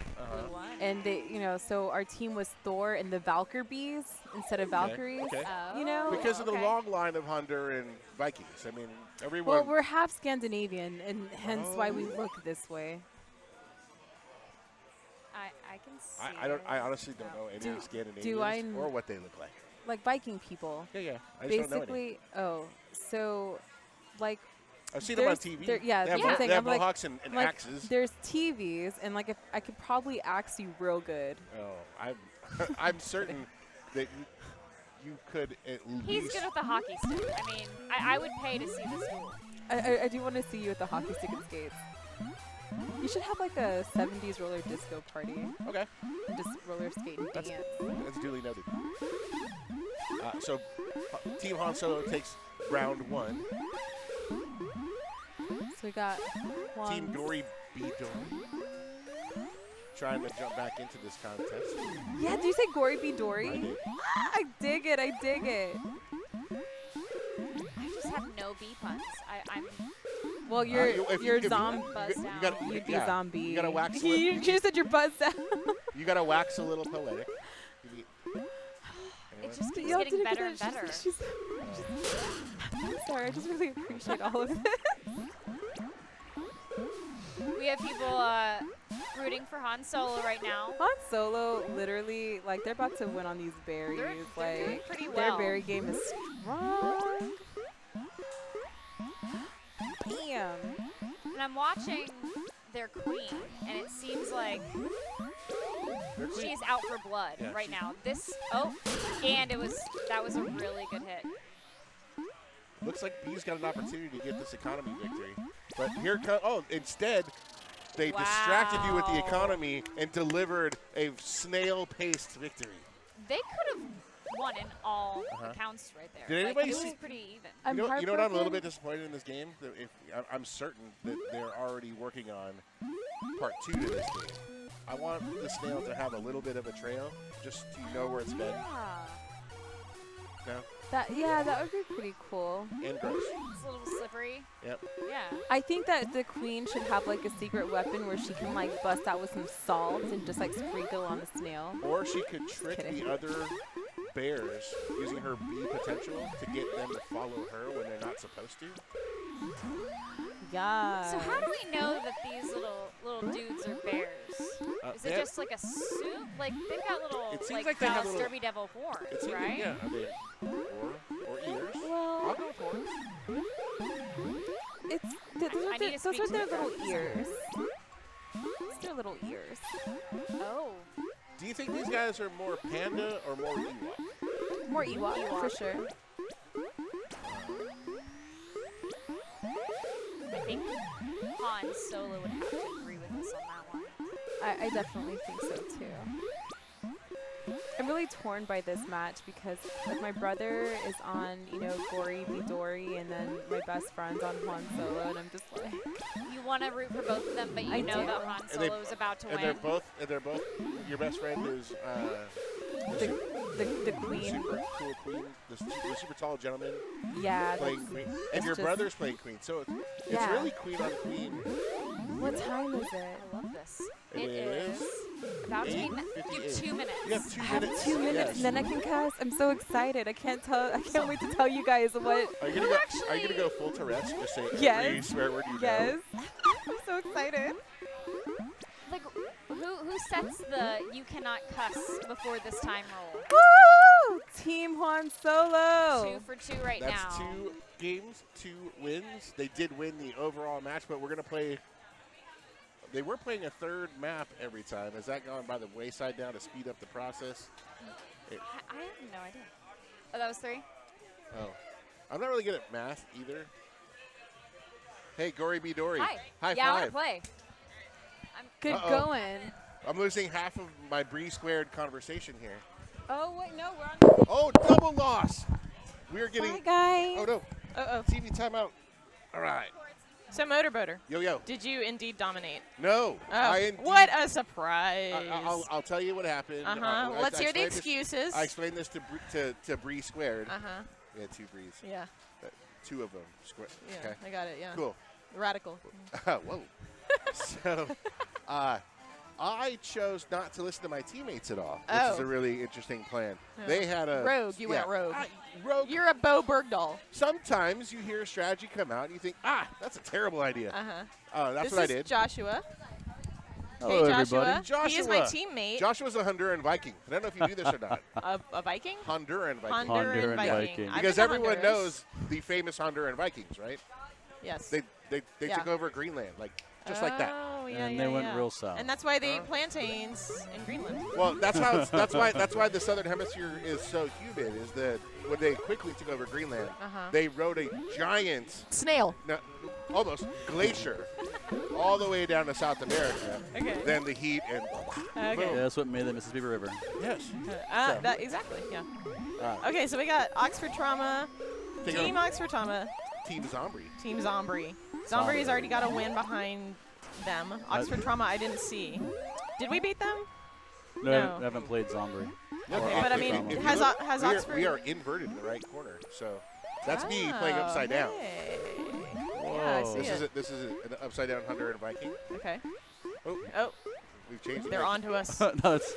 and they, so our team was Thor and the Valkyr bees instead of Valkyries. Okay. Oh, Because of the okay. long line of Honduran Vikings. I mean, everyone. Well, we're half Scandinavian, and hence why we look this way. I can see. I honestly don't know any Do Scandinavians I or what they look like. Like Viking people. Yeah. I just don't know any. Basically, so like I've seen them on there's- TV. there- yeah, they have, that's the thing. they have I'm like- mohawks and like axes. there's TVs, and like if I could probably axe you real good. Oh, I'm certain that you could at He's least. good with the hockey stick. I mean, I would pay to see this duel. I do want to see you with the hockey stick and skates. You should have like a 70s roller disco party. Okay. And just roller skate and That's- dance. That's duly noted. So Team Han Solo takes round 1. So we got Team Juan's- Gory Midori trying to jump back into this contest. Yeah, did you say Gory be I Dory? did. I dig it. I dig it. I just have no B puns. I'm Well, you're if you're you- zombie. buzzed you out. gotta- You'd be yeah, zombie. You gotta wax. You just said you're buzzed out. You gotta wax a little poetic. It just keeps Y'all getting didn't better get and that. better. I'm sorry. I just really appreciate all of this. We have people rooting for Han Solo right now. Han Solo, literally, like they're about to win on these berries. They're doing Like pretty their well. berry game is strong. Damn. And I'm watching their queen, and it seems like she's out for blood Yeah, right she- now. And that was a really good hit. Looks like B's got an opportunity to get this economy victory. But here comes, instead, they distracted you with the Wow. economy and delivered a snail-paced victory. They could have won in all accounts right there. Did Like, anybody it see- was pretty even. I'm you know what I'm a little heartbroken. bit disappointed in this game? That I'm certain that they're already working on part 2 to this game. I want the snail to have a little bit of a trail, just so you know where it's been. Yeah. No? That would be pretty cool. And gross. It's a little slippery. Yep. Yeah. I think that the queen should have like a secret weapon where she can like bust out with some salt and just like sprinkle on the snail. Or she could trick kidding. the other bears using her bee potential to get them to follow her when they're not supposed to. Yeah. So how do we know that these little dudes are bears? Is it they- just like a suit? Like they've got little It seems like they have Dallas little- Derby Devil horns, It seems right? yeah, or ears. Well, I'll go with horns. it's I need to those speak are to their the little birds. ears. It's their little ears. Oh. Do you think these guys are more panda or more Ewok? More Ewok, for sure. I think Han Solo would have to agree with us on that one. I definitely think so too. I'm really torn by this match because like my brother is on, Gory Midori, and then my best friend's on Han Solo, and I'm just like, You want to root for both of them, but you I know do. that Han And they- Solo is about to And win. they're both. Your best friend is the queen. super cool queen, the super tall gentleman Yeah. playing that's- queen, and it's your just- brother's playing queen. So it's Yeah. really queen on queen. What time is it? I love this. It It is about to be. You have 8:58. 2 minutes. You have 2 I have minutes. 2 minutes, Yes. and then I can cast. I'm so excited. I can't wait to tell you guys what. Are you gonna go full Tourette's? Just say Yes. every swear word you know. Yes. I'm so excited. Like, who sets the you cannot cuss before this time roll? Woo! Team Han Solo. 2 for 2 right That's now. 2 games, 2 wins. They did win the overall match, but we're gonna play. They were playing a third map every time. Has that gone by the wayside now to speed up the process? I have no idea. Oh, that was 3? Oh, I'm not really good at math either. Hey, Gory Midori. Hi. High Yeah, I want to five. play. Good Uh-oh. going. I'm losing half of my Bree squared conversation here. Oh wait, no, we're on the same. Oh, double loss. We are getting. Bye, guys. Oh no, Uh-oh. TV timeout. All right. So Motorboater, Yo. did you indeed dominate? No. Oh, I indeed. what a surprise. I'll tell you what happened. Let's hear the explained this- excuses. I explained this to Bree squared. Uh-huh. We had 2 Brees. Yeah. 2 of them. Square. Yeah, Okay. I got it, yeah. Cool. Radical. Whoa. So, I chose not to listen to my teammates at all, which is Oh. a really interesting plan. Yeah. They had a Rogue. You went rogue. Rogue. You're a Bo Bergdahl. Sometimes you hear a strategy come out and you think, that's a terrible idea. Uh-huh. That's This what I is did. Joshua. Hello, Hey, Joshua. everybody. He is my teammate. Joshua's a Honduran Viking. I don't know if you knew this or not. A Viking? Honduran Viking. Honduran Honduran Viking. Viking. I've Because been to everyone Honduras. knows the famous Honduran Vikings, right? Yes. They Yeah. took over Greenland, just like that. Oh, yeah, And yeah, they went yeah. real south. And that's why they eat plantains in Greenland. Well, that's why the southern hemisphere is so humid. Is that when they quickly took over Greenland, Uh-huh. they rode a giant, Snail. no, almost glacier all the way down to South America. Okay. Then the heat and Okay. boom. Yeah, that's what made the Mississippi River. Yes. So, That exactly. Yeah. uh, Okay, so we got Oxford Trauma, take Team on Oxford Trauma, Team Zombri. Team Zombri. Zombri's already got a win behind them. Oxford Trauma, I didn't see. Did we beat them? No, I haven't played Zombri. Okay, but I mean, If you has look, has we are- Oxford? we are inverted in the right corner, so that's me playing upside down. Hey. Yeah, I Whoa. see This is an upside down hunter and Viking. Okay. Oh, Oh, we've changed it. they're on to us. No, it's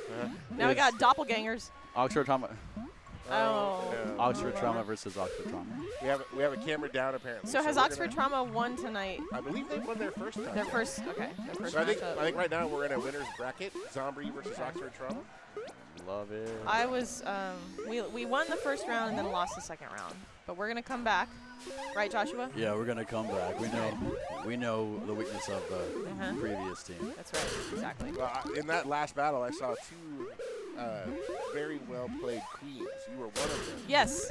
Now we got doppelgangers. Oxford Trauma. Oh. no. Oxford Trauma versus Oxford Trauma. We have a camera down apparently. So has we're Oxford gonna- Trauma won tonight? I believe they won their first time. Their first, okay. Their first So I think matchup. right now we're in a winner's bracket. Zombri versus Oxford Trauma. Love it. I was, we won the first round and then lost the second round. But we're going to come back. Right, Joshua? Yeah, we're gonna come back. We know the weakness of the Uh-huh. previous team. That's right, exactly. Well, in that last battle, I saw two very well played queens. You were one of them. Yes,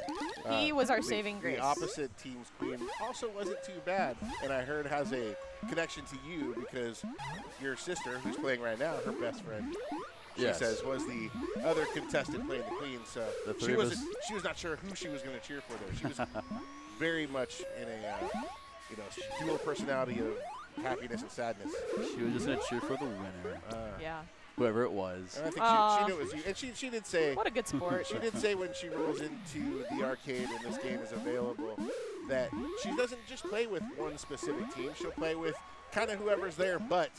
he was our the- saving grace. The opposite team's queen also wasn't too bad, and I heard has a connection to you because your sister, who's playing right now, her best friend, she Yes. says, was the other contestant playing the queen. So The she three of was us- she was not sure who she was going to cheer for there. She was very much in a dual personality of happiness and sadness. She was just gonna cheer for the winner, Yeah. whoever it was. And I think she knew it was you. And she did say What a good sport. she did say when she rolls into the arcade and this game is available that she doesn't just play with one specific team. She'll play with kind of whoever's there, but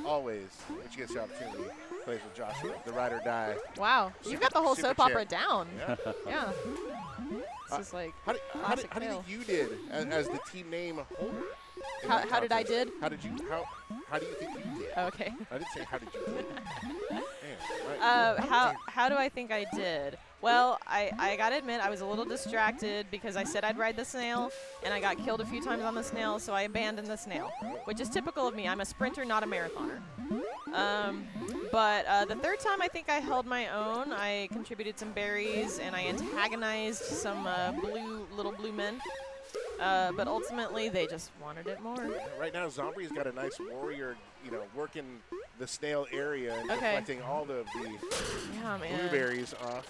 always when she gets the opportunity, plays with Joshua, the ride or die. Wow, you've got the whole Super soap opera champ. down. Yeah. Yeah. This is like How do you classic think you did as the team name holder? in that how did I contest? did? How do you think you did? Okay. I didn't say how did you do. Man, right. How do I think I did? Well, I gotta admit I was a little distracted because I said I'd ride the snail and I got killed a few times on the snail, so I abandoned the snail, which is typical of me. I'm a sprinter, not a marathoner. But the third time I think I held my own. I contributed some berries and I antagonized some little blue men. But ultimately they just wanted it more. Right now, Zombri's got a nice warrior, working the snail area and Okay. deflecting all of the Yeah, man. blueberries off.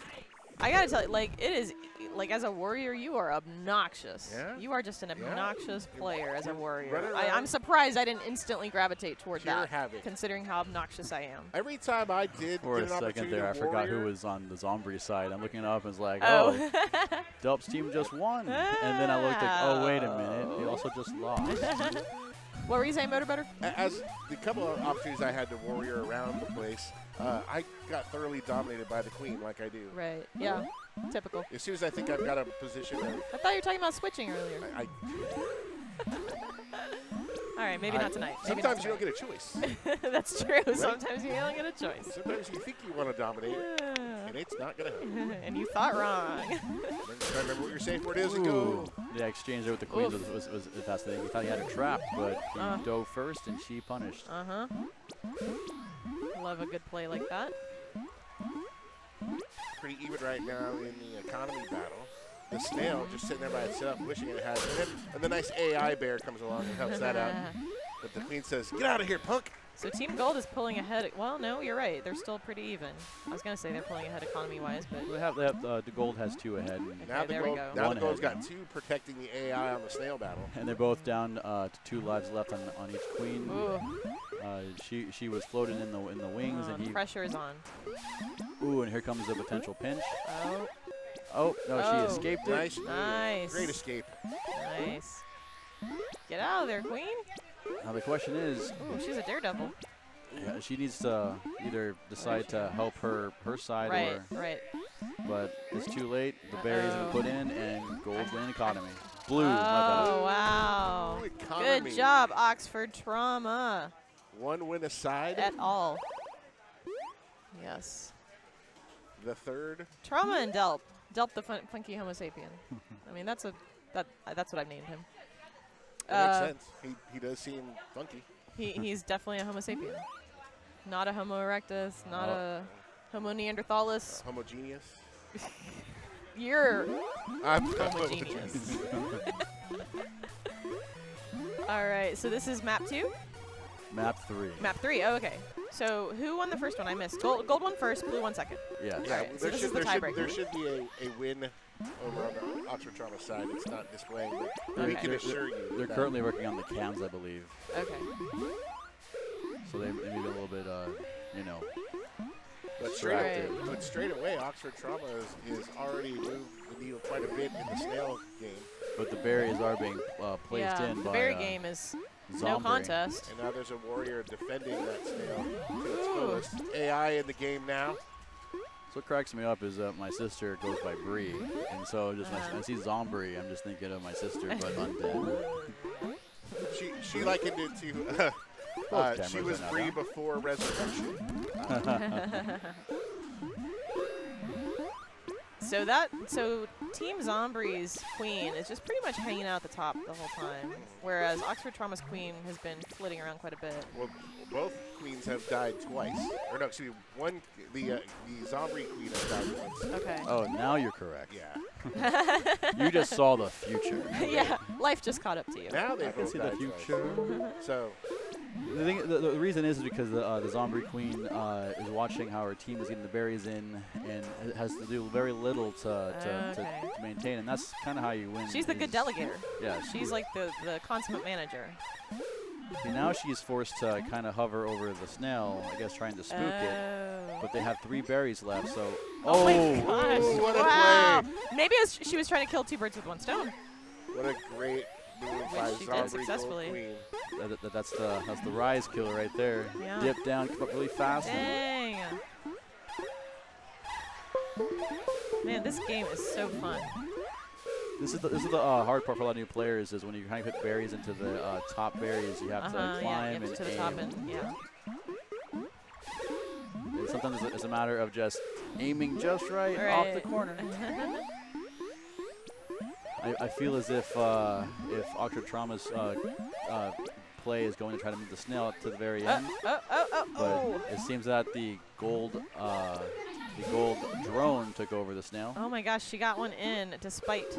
I gotta tell you, like, it is, like, as a warrior, you are obnoxious. Yeah? You are just an obnoxious player as a warrior. Run I'm around. surprised I didn't instantly gravitate toward Pure that, havoc. considering how obnoxious I am. Every time I did For get a an second opportunity there, I to forgot who warrior, was on the Zombri side. I'm looking up and was like, Oh. oh, Delp's team just won. And then I looked like, oh, wait a minute. He also just lost. What were you saying, Motorboater? As the couple of opportunities I had to warrior around the place, I got thoroughly dominated by the queen like I do. Right. Yeah. Typical. As soon as I think I've got a position, I thought you were talking about switching earlier. I All right, maybe not tonight. Maybe sometimes not you don't get a choice. tonight. That's true. Sometimes you don't get a choice. Sometimes you think you want to dominate, and it's not going to happen. And you thought wrong. Remember what your safe word is and go. The exchange there with the queens was fascinating. He thought he had her trapped, but he dove first and she punished. Uh-huh. Love a good play like that. Pretty even right now in the economy battle. The snail just sitting there by itself, wishing it had. And the nice AI bear comes along and helps that out. But the queen says, "Get out of here, punk!" So Team Gold is pulling ahead. Well, no, you're right. They're still pretty even. I was going to say they're pulling ahead economy-wise, but They have the gold has 2 ahead, Now there we the go. now One the gold's ahead. got 2 protecting the AI on the snail battle. and they're both down to 2 lives left on each queen. ooh, She was floating in the wings, and he pressure is on. and here comes the potential pinch. Oh, Oh no, Oh. she escaped it. Nice, nice. great escape. Nice. Get out of there, Queen. Now the question is, Ooh, she's a daredevil. yeah, she needs to either decide to help her side Right, or, right. but it's too late. The berries have Uh-oh. been put in, and gold's winning economy. Blue, Oh, my bad. wow. Ooh, economy. Good job, Oxford Trauma. 1 win aside. Et al. Yes. The third. Trauma and Delp. Delp the funky Homo sapien. I mean, that's what I've named him. That makes sense. He does seem funky. He's definitely a Homo sapien. Not a Homo erectus, not a Homo neanderthalis. Homogeneous. You're I'm homogeneous. All right, so this is map 2. Map 3. Map 3. Oh, okay. So who won the first one? I missed. Gold won first, blue won second. Yeah. Alright, so this is the tiebreaker. There should be a win over on the Oxford Trauma side. It's not displaying, but we Okay. can assure you. They're that currently working on the cams, I believe. Okay. So they may be a little bit, you know. But straight away, Oxford Trauma is already moved the needle quite a bit in the snail game. But the berries are being placed Yeah, in the by berry game is no Zombri. contest. And now there's a warrior defending that snail to its fullest. AI in the game now. So what cracks me up is that my sister goes by Bree, and so just when I see Zombri, I'm just thinking of my sister, but undead. She likened it to she was Bree before Resurrection. So Team Zombri's queen is just pretty much hanging out at the top the whole time, whereas Oxford Trauma's queen has been flitting around quite a bit. Well, both queens have died twice. Or no, excuse me, the Zombri queen has died once. Okay. Oh, now you're correct. Yeah. You just saw the future. Yeah, life just caught up to you. Now they I can both see the died future. twice. So The reason is because the Zombri queen is watching how her team is getting the berries in, and it has to do very little to maintain, and that's kind of how you win. She's the good delegator. Yeah. She's like the consummate manager. See, now she's forced to kind of hover over the snail, I guess, trying to spook it. But they have 3 berries left, so. Oh my gosh! Ooh, what a wow. play. Maybe she was trying to kill 2 birds with 1 stone. what a great move by Which she did Zombri successfully. Gold Queen. That's the rise killer right there. Yeah. Dip down, come up really fast. Dang. Man, this game is so fun. This is the hard part for a lot of new players is when you kind of put berries into the top berries, you have to climb yeah, you have and to the aim. top and yeah. And sometimes it's a matter of just aiming just right off the corner. I feel as if Oxford Trauma's play is going to try to move the snail up to the very end. But it seems that the gold drone took over the snail. Oh my gosh, she got one in despite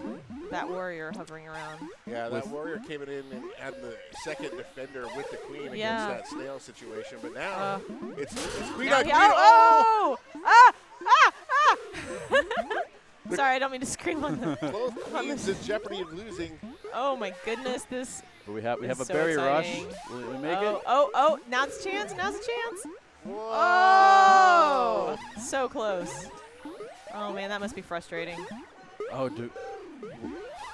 that warrior hovering around. Yeah, that warrior came in and had the second defender with the queen against that snail situation. But now it's queen on queen. Oh! Sorry, I don't mean to scream on them. Both queens in jeopardy of losing. Oh my goodness, this. But we have a so berry exciting. rush. Will we make it? Oh! Now's a chance. Now's a chance. Whoa. Oh! So close. Oh man, that must be frustrating. Oh, dude.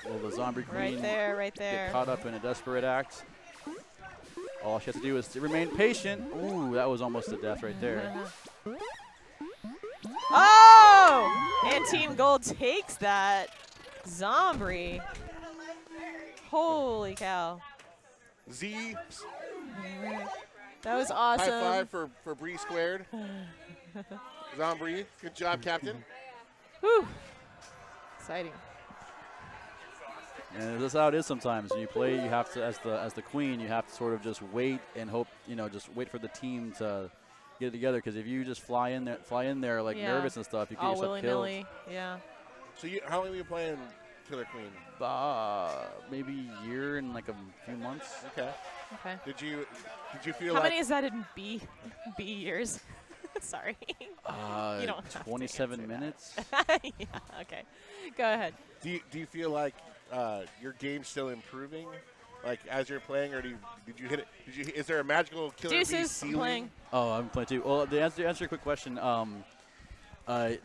Will the Zombri queen Right there. get caught up in a desperate act? All she has to do is to remain patient. Ooh, that was almost a death right there. Oh! And Team Gold takes that. Zombri. Holy cow. Z. That was awesome. High five for Bree squared. Zombri, good job, Captain. Whew. Exciting. And that's how it is sometimes. When you play, you have to, as the queen, you have to sort of just wait and hope, just wait for the team to get it together. Because if you just fly in there like nervous and stuff, you get yourself killed. willy-nilly, yeah. So how long have you been playing Killer Queen? Maybe a year and like a few months. Okay. Did you feel How like many is that in B years? Sorry. You don't have to 27 answer minutes. that. Yeah. Okay. Go ahead. Do you feel like your game's still improving, like as you're playing, or did you hit it? Is there a magical Killer Bee Deuces, ceiling? I'm playing. Oh, I'm playing too. Well, to answer your quick question, I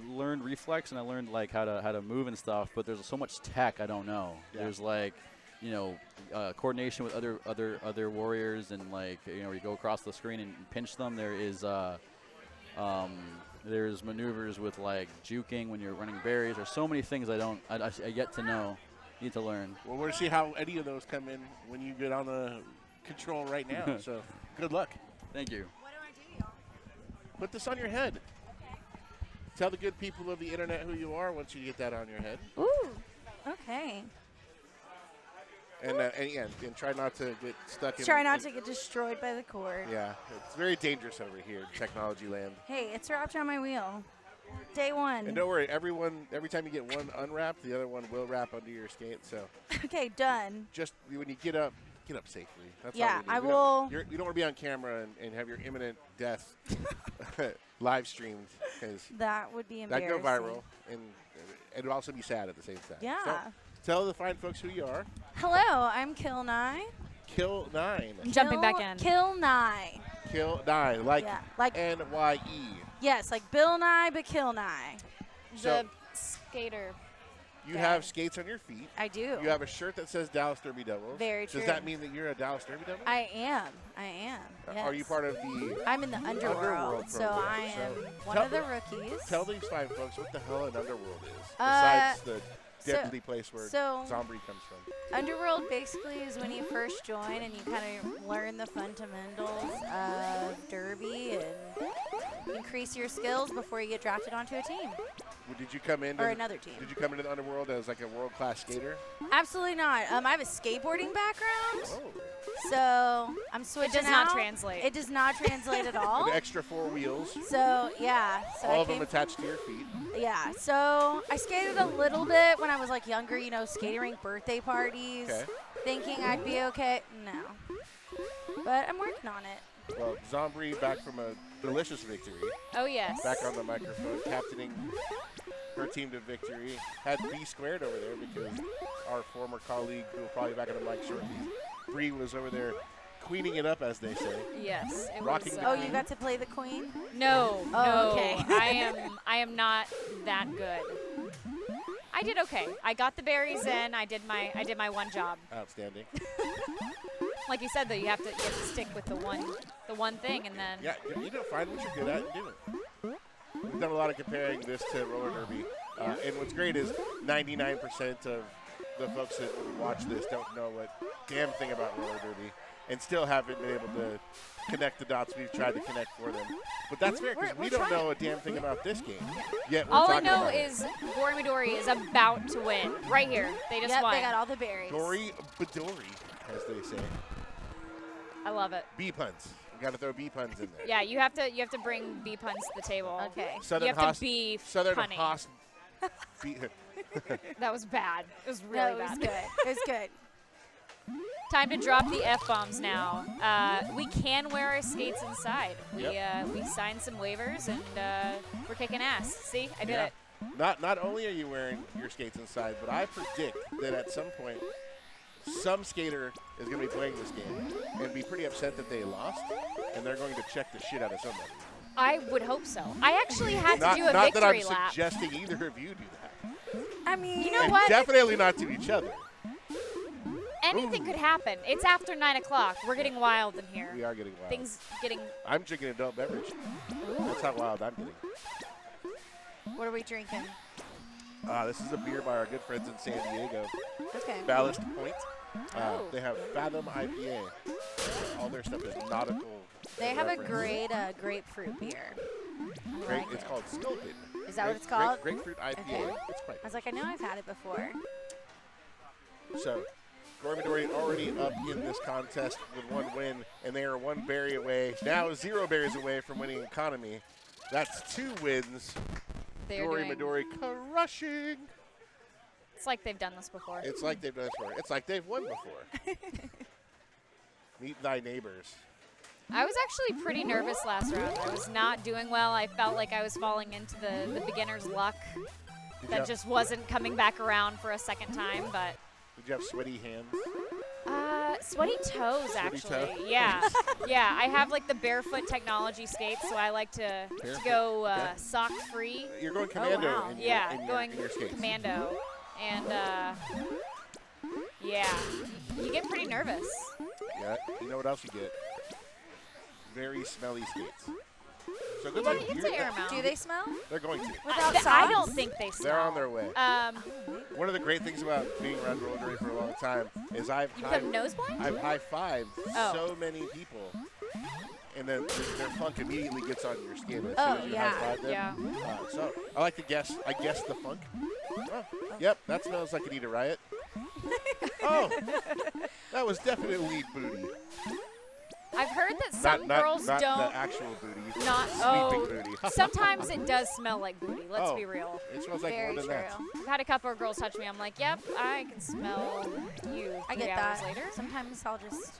learned reflex and I learned like how to move and stuff, but there's so much tech I don't know. Yeah. There's like, coordination with other warriors, and like you go across the screen and pinch them. There is there's maneuvers with like juking when you're running barriers. There's so many things I yet to know, need to learn. Well, we'll see how any of those come in when you get on the control right now. So good luck. Thank you. What do I do, y'all? Put this on your head. Tell the good people of the internet who you are once you get that on your head. Ooh. Okay. And try not to get stuck in. Try not to get destroyed by the cord. Yeah, it's very dangerous over here in technology land. Hey, it's wrapped around my wheel. Day one. And don't worry, every time you get one unwrapped, the other one will wrap under your skate. So okay, done. just when you get up, get up safely. That's Yeah, all I we need. will. You don't want to be on camera and have your imminent death live streamed, because That would be that'd embarrassing. go viral, and it would also be sad at the same time. Yeah. So, tell the fine folks who you are. Hello, I'm Kill Nye. Kill 9. I'm jumping back in. Kill Nye. Kill 9, like Yeah, like NYE. yes, like Bill Nye, but Kill Nye. So The skater. you guy. have skates on your feet. I do. You have a shirt that says Dallas Derby Devils. Very true. Does that mean that you're a Dallas Derby Devil? I am. Yes. Are you part of the I'm in the underworld, so program? I am So one tell- of the rookies. Tell these fine folks what the hell an underworld is, Uh, besides the deadly place where so- Zombri comes from. Underworld basically is when you first join and you kind of learn the fundamentals of Derby and increase your skills before you get drafted onto a team Well, did you come in? or another team. Did you come into the underworld as like a world-class skater? Absolutely not. I have a skateboarding background, Oh, so I'm switching It does not out. translate. It does not translate at all. an extra 4 wheels, So yeah, so all I of them came attached to your feet. Yeah, so I skated a little bit when I was like younger, you know, skating rink birthday parties, Okay. thinking I'd be okay. No. But I'm working on it. Well, Zombri back from a delicious victory, Oh, yes. back on the microphone, captaining her team to victory. Had B squared over there because our former colleague, who will probably be back on the mic shortly, Bree, was over there queening it up, as they say. Yes. It Rocking was, the Oh, queen. you got to play the queen? No, Oh, no. okay. I am not that good. I did okay. I got the berries in. I did my one job. Outstanding. Like you said though, you have to stick with the one thing, and then Yeah, you know, find what you're good at and do it. We've done a lot of comparing this to roller derby, and what's great is 99% of the folks that watch this don't know what damn thing about roller derby, and still haven't been able to connect the dots we've tried to connect for them. But that's fair, because we don't know a damn thing about this game. Yet we're all I talking know about it. is Gory Midori is about to win. Right here. They just Yep, won. they got all the berries. Gory Midori, as they say. I love it. B puns. We got to throw B puns in there. Yeah, you have to bring B puns to the table. Okay. Southern you have to be Southern punny. Hoss. That was bad. It was No, really it was bad. good. It was good. Time to drop the F-bombs now. We can wear our skates inside. We signed some waivers, and we're kicking ass. See, I did Yeah. it. Not only are you wearing your skates inside, but I predict that at some point, some skater is going to be playing this game and be pretty upset that they lost, and they're going to check the shit out of somebody. I would hope so. I actually had to Not, do a not that I'm victory lap. suggesting either of you do that. I mean, You know And what? definitely not to each other. Anything could happen. It's after 9 o'clock. We're getting wild in here. We are getting wild. Things getting. I'm drinking adult beverage. That's how wild I'm getting. what are we drinking? This is a beer by our good friends in San Diego, Okay. Ballast Point. Oh. They have Fathom IPA. All their stuff is nautical. They have a reference. great grapefruit beer. I Great, like it's it. called Stilton. Is that what it's called? Grapefruit IPA. Okay. It's quite I was like, I know I've had it before. So, Gory Midori already up in this contest with 1 win, and they are 1 berry away. Now 0 berries away from winning economy. That's 2 wins. They're Gory doing. Midori crushing. It's like they've done this before. It's like they've done this before. It's like they've won before. Meet thy neighbors. I was actually pretty nervous last round. I was not doing well. I felt like I was falling into the beginner's luck that just wasn't coming back around for a second time. But Did you have sweaty hands? sweaty toes, Sweaty actually. toe? Yeah, yeah. I have like the barefoot technology skates, so I like to go Okay. sock free. You're going commando wow. in, your, Yeah, in, your, going in your skates. commando, and yeah, you get pretty nervous. Yeah, you know what else you get? Very smelly skates. So good You luck. have to air 'em out. Do they smell? They're going to. Without I socks? don't think they smell. They're on their way. Um, One of the great things about being around roller derby for a long time is I've you become nose blind? I've high-fived Oh. so many people, and then their funk immediately gets on your skin as Oh, soon as you yeah. high-five them. Yeah. So I like to guess. I guess the funk. Oh, yep, that smells like an Eat a Riot. Oh, that was definitely booty. I've heard that some girls not don't. the actual booty. Not Sweeping booty. Sometimes it does smell like booty. Let's Oh. be real. It smells like Very more than true. that. I've had a couple of girls touch me. I'm like, yep, I can smell you. I 3 get hours that. later. Sometimes I'll just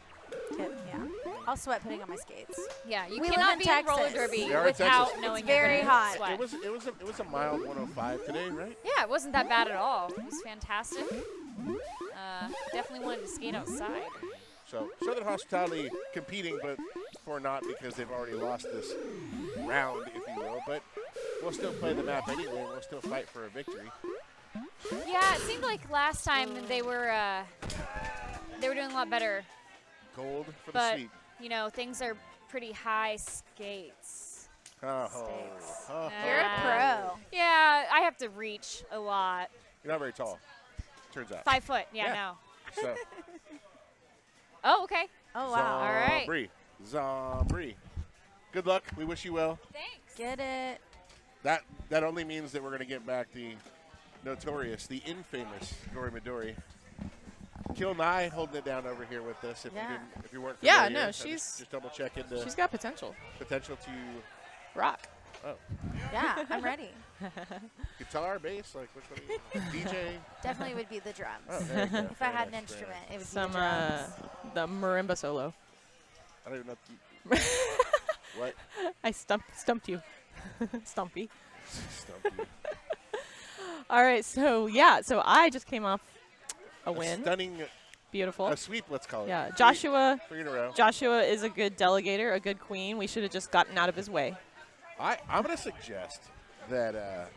I'll sweat putting on my skates. Yeah, you We live cannot in be in roller Texas. derby We are in without Texas. knowing It's very you're gonna hot. sweat. It was a mild 105 today, right? Yeah, it wasn't that bad at all. It was fantastic. Definitely wanted to skate outside. So Southern Hospitality competing, but for not because they've already lost this round, if you will. But we'll still play the map anyway. We'll still fight for a victory. Yeah, it seemed like last time they were doing a lot better. Gold for the But sweep. you know, things are pretty high skates. Oh, Stakes. oh, You're a pro. Yeah, I have to reach a lot. You're not very tall, turns out. 5 foot. Yeah, Yeah. no. So, Oh, okay. Oh wow. All right. Zombri. Good luck. We wish you well. Thanks. Get it. That only means that we're going to get back the notorious, the infamous Gory Midori. Kill Nye holding it down over here with us. If you weren't Yeah, familiar, no, I she's just double check into she's got potential. potential to Rock. Yeah, I'm ready. guitar, bass, like which one? DJ. Definitely would be the drums. Oh, there you go. If I Very had an nice, very instrument, it would Some be the drums. the marimba solo. I don't even know. What? I stumped you. Stumpy. Stumpy. All right, so I just came off a win. Stunning. Beautiful. A sweep, let's call it. Yeah, Joshua. 3 in a row. Joshua is a good delegator, a good queen. We should have just gotten out of his way. I'm going to suggest that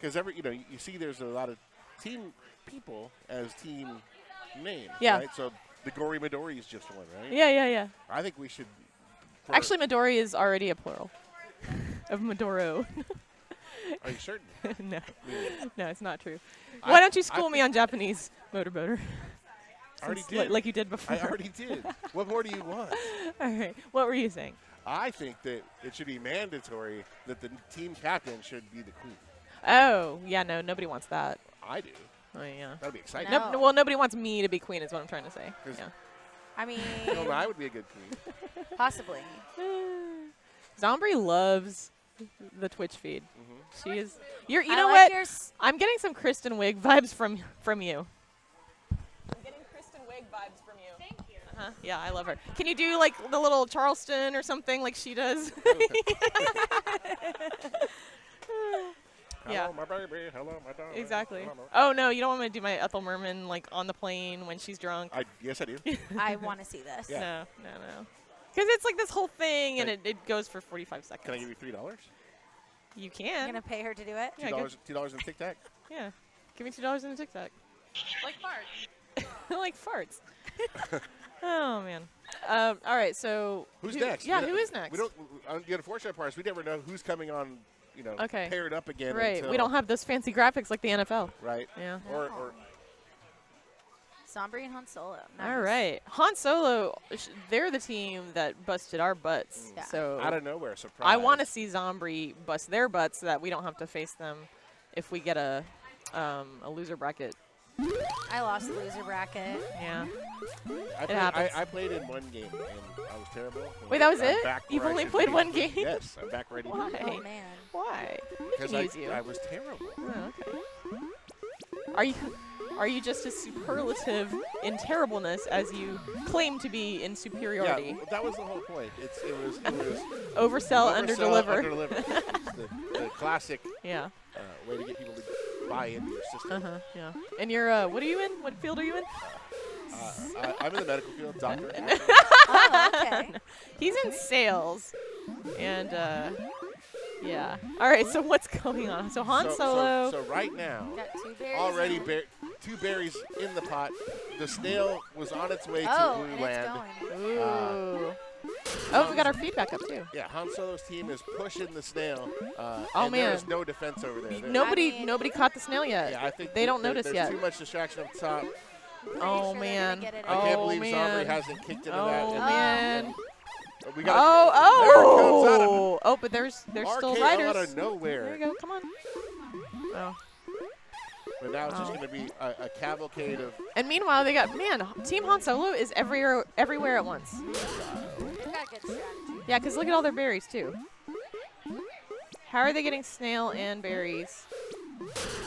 because you see there's a lot of team people as team names. Yeah. Right? So the Gory Midori is just one, right? Yeah. I think we should. Actually, Midori is already a plural of Midoro. Are you certain? No, it's not true. I- Why don't you I school me on Japanese, Motorboater? I already Since did. like you did before. I already did. What more do you want? All right. What were you saying? I think that it should be mandatory that the team captain should be the queen. Oh, yeah, no, nobody wants that. I do. Oh, yeah. That'd be exciting. No. Well, nobody wants me to be queen is what I'm trying to say. 'Cause- Yeah. I mean, Well, I would be a good queen. possibly. Zombri loves the Twitch feed. Mm-hmm. She is. You I know like what? I'm getting some Kristen Wiig vibes from you. I'm getting Kristen Wiig vibes from you. Thank you. Yeah, I love her. Can you do like the little Charleston or something like she does? Yeah. Hello, my baby. Hello, my darling. Exactly. Hello. Oh no, you don't want me to do my Ethel Merman like on the plane when she's drunk. Yes, I do. I want to see this. Yeah. No. Because it's like this whole thing, and it goes for 45 seconds. Can I give you $3? You You're can. gonna pay her to do it. Yeah, $2 in Tic Tac. Yeah. Give me $2 in a Tic Tac. Like farts. Like farts. Oh man. All right. So Who's next? Yeah. Who is next? We don't. The unfortunate part is we never know who's coming on. Okay. Paired up again. Right. Until, We don't have those fancy graphics like the NFL. Right. Yeah. Or Zombri and Han Solo. All Nice. right. Han Solo. They're the team that busted our butts. Yeah. So out of nowhere, surprise. I want to see Zombri bust their butts so that we don't have to face them if we get a loser bracket. I lost the loser bracket. Yeah. I happens. played in one game and I was terrible. Wait, that was I'm it? back You've where I only should played be. one game? Yes, I'm back ready. Why? Oh man. Why? We Because can use you. I was terrible. Oh, okay. Are you just as superlative in terribleness as you claim to be in superiority? Yeah, that was the whole point. It was Oversell, underdeliver. It's the classic Yeah. way to get people to buy into your system. Yeah. And you're what are you in? What field are you in? I'm in the medical field, doctor. Oh, okay. He's in sales. And yeah. All right, so what's going on? So Han Solo. So right now, Got 2 berries. already 2 berries in the pot. The snail was on its way to Oh, Blue and Land. it's going. Ooh. Oh, we got our feedback up too. Yeah, Han Solo's team is pushing the snail. Oh, and man. There's no defense over there. Nobody caught the snail yet. Yeah, I think they don't notice there's yet. too much distraction up top. Pretty Oh sure they're man. gonna get it I can't Oh believe man. Zombri hasn't kicked into that. Oh and- man. and we got Oh, but there's still RKO riders. out of nowhere. There you go. Come on. Oh. But now it's just going to be a cavalcade of. And meanwhile, they got Team Han Solo is everywhere at once. We've got Yeah, because look at all their berries, too. How are they getting snail and berries?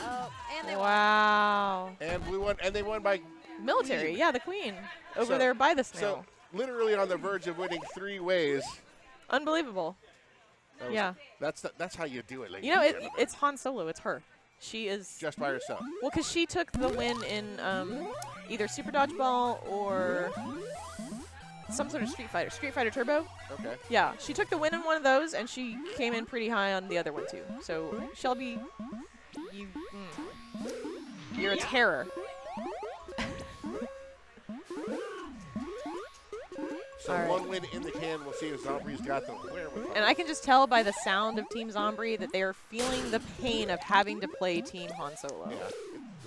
Oh, and they won. Wow. And we won, and they won by Military, Queen. yeah, the queen. Over So- there by the So snail. literally on the verge of winning 3 ways. Unbelievable. That was- Yeah. That's how you do it, ladies. You know, and gentlemen. it's Han Solo. It's her. She is. Just by herself. Well, because she took the win in either Super Dodgeball or some sort of Street Fighter. Street Fighter Turbo. Okay. Yeah, she took the win in one of those, and she came in pretty high on the other one, too. So, Shelby, you're a terror. So All right. 1 win in the can. We'll see if Zombri's got the wherewithal. And I can just tell by the sound of Team Zombri that they are feeling the pain of having to play Team Han Solo. Yeah.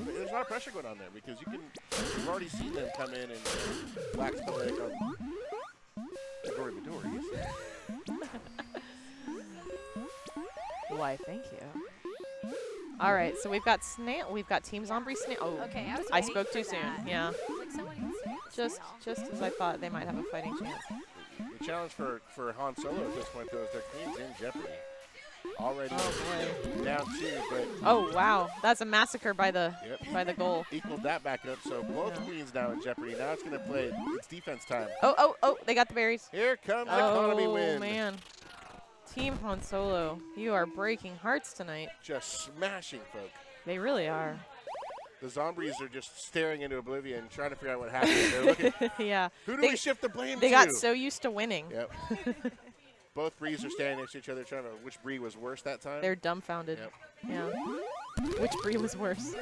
There's a lot of pressure going on there because you've already seen them come in and wax poetic on Gory Midori. Why, thank you. All right, so we've got Team Zombri Snail. Oh, Okay, I was I waiting spoke for too soon. that. Yeah, I was like, someone needs to get the just snail. as I thought they might have a fighting chance. The challenge for Han Solo at this point, though, is their queen's in jeopardy. Already down 2, but Oh wow, that's a massacre by the goal. equaled that back up. So both queens now in jeopardy. Now it's going to play. It's defense time. Oh, they got the berries. Here comes the economy Oh win. man, Team Han Solo, you are breaking hearts tonight. Just smashing folk. They really are. The Zombries are just staring into oblivion, trying to figure out what happened. They're looking. Yeah. Who do They- we shift the blame They to? got so used to winning. Yep. Both Brees are standing next to each other, trying to which Bree was worse that time. They're dumbfounded. Yep. Yeah. Which Bree was worse?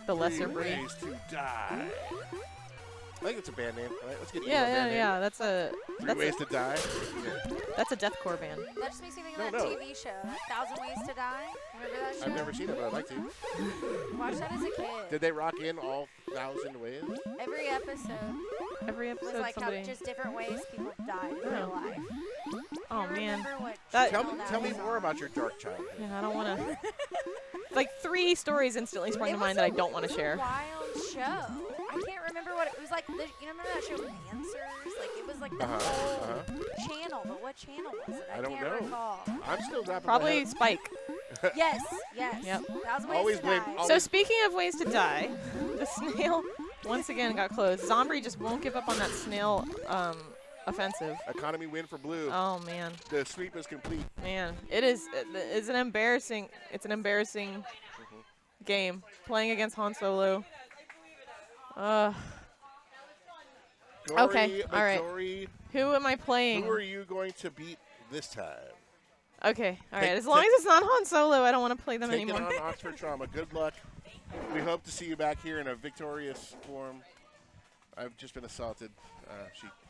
The lesser 3 Bree. ways to die. I think it's a band name. All right, let's get an Yeah, emo yeah, band name. yeah. That's a 3 ways to die. that's a deathcore band. That just makes me think No, of that no. TV show, 1,000 Ways to Die. Remember that show? I've never seen it, but I'd like to. Watch that as a kid. Did they rock in all 1,000 ways? Every episode Every was episode like how somebody. just different ways people died in real life. Oh Can't man. remember what That- channel that Tell me was more on. about your dark childhood. Yeah, I don't want to. Like 3 stories instantly sprung to mind that I don't want to share. It was a wild show. I can't remember what it was like. You remember that show Answers? Like it was like the whole channel, but what channel was it? I don't can't know. recall. I'm still wrapping Probably my head. Spike. Yes, yes. Yep. 1,000 Ways Always to blame- Die. always- So speaking of ways to die, the snail once again got closed. Zombri just won't give up on that snail offensive. Economy win for blue. Oh man, The sweep is complete. man, it's an embarrassing. It's an embarrassing game playing against Han Solo. Okay, all right. Midori, Who am I playing? who are you going to beat this time? Okay, all right. Take- As long as it's not Han Solo, I don't want to play them Taking anymore. on Oxford Trauma. Good luck. We hope to see you back here in a victorious form. I've just been assaulted.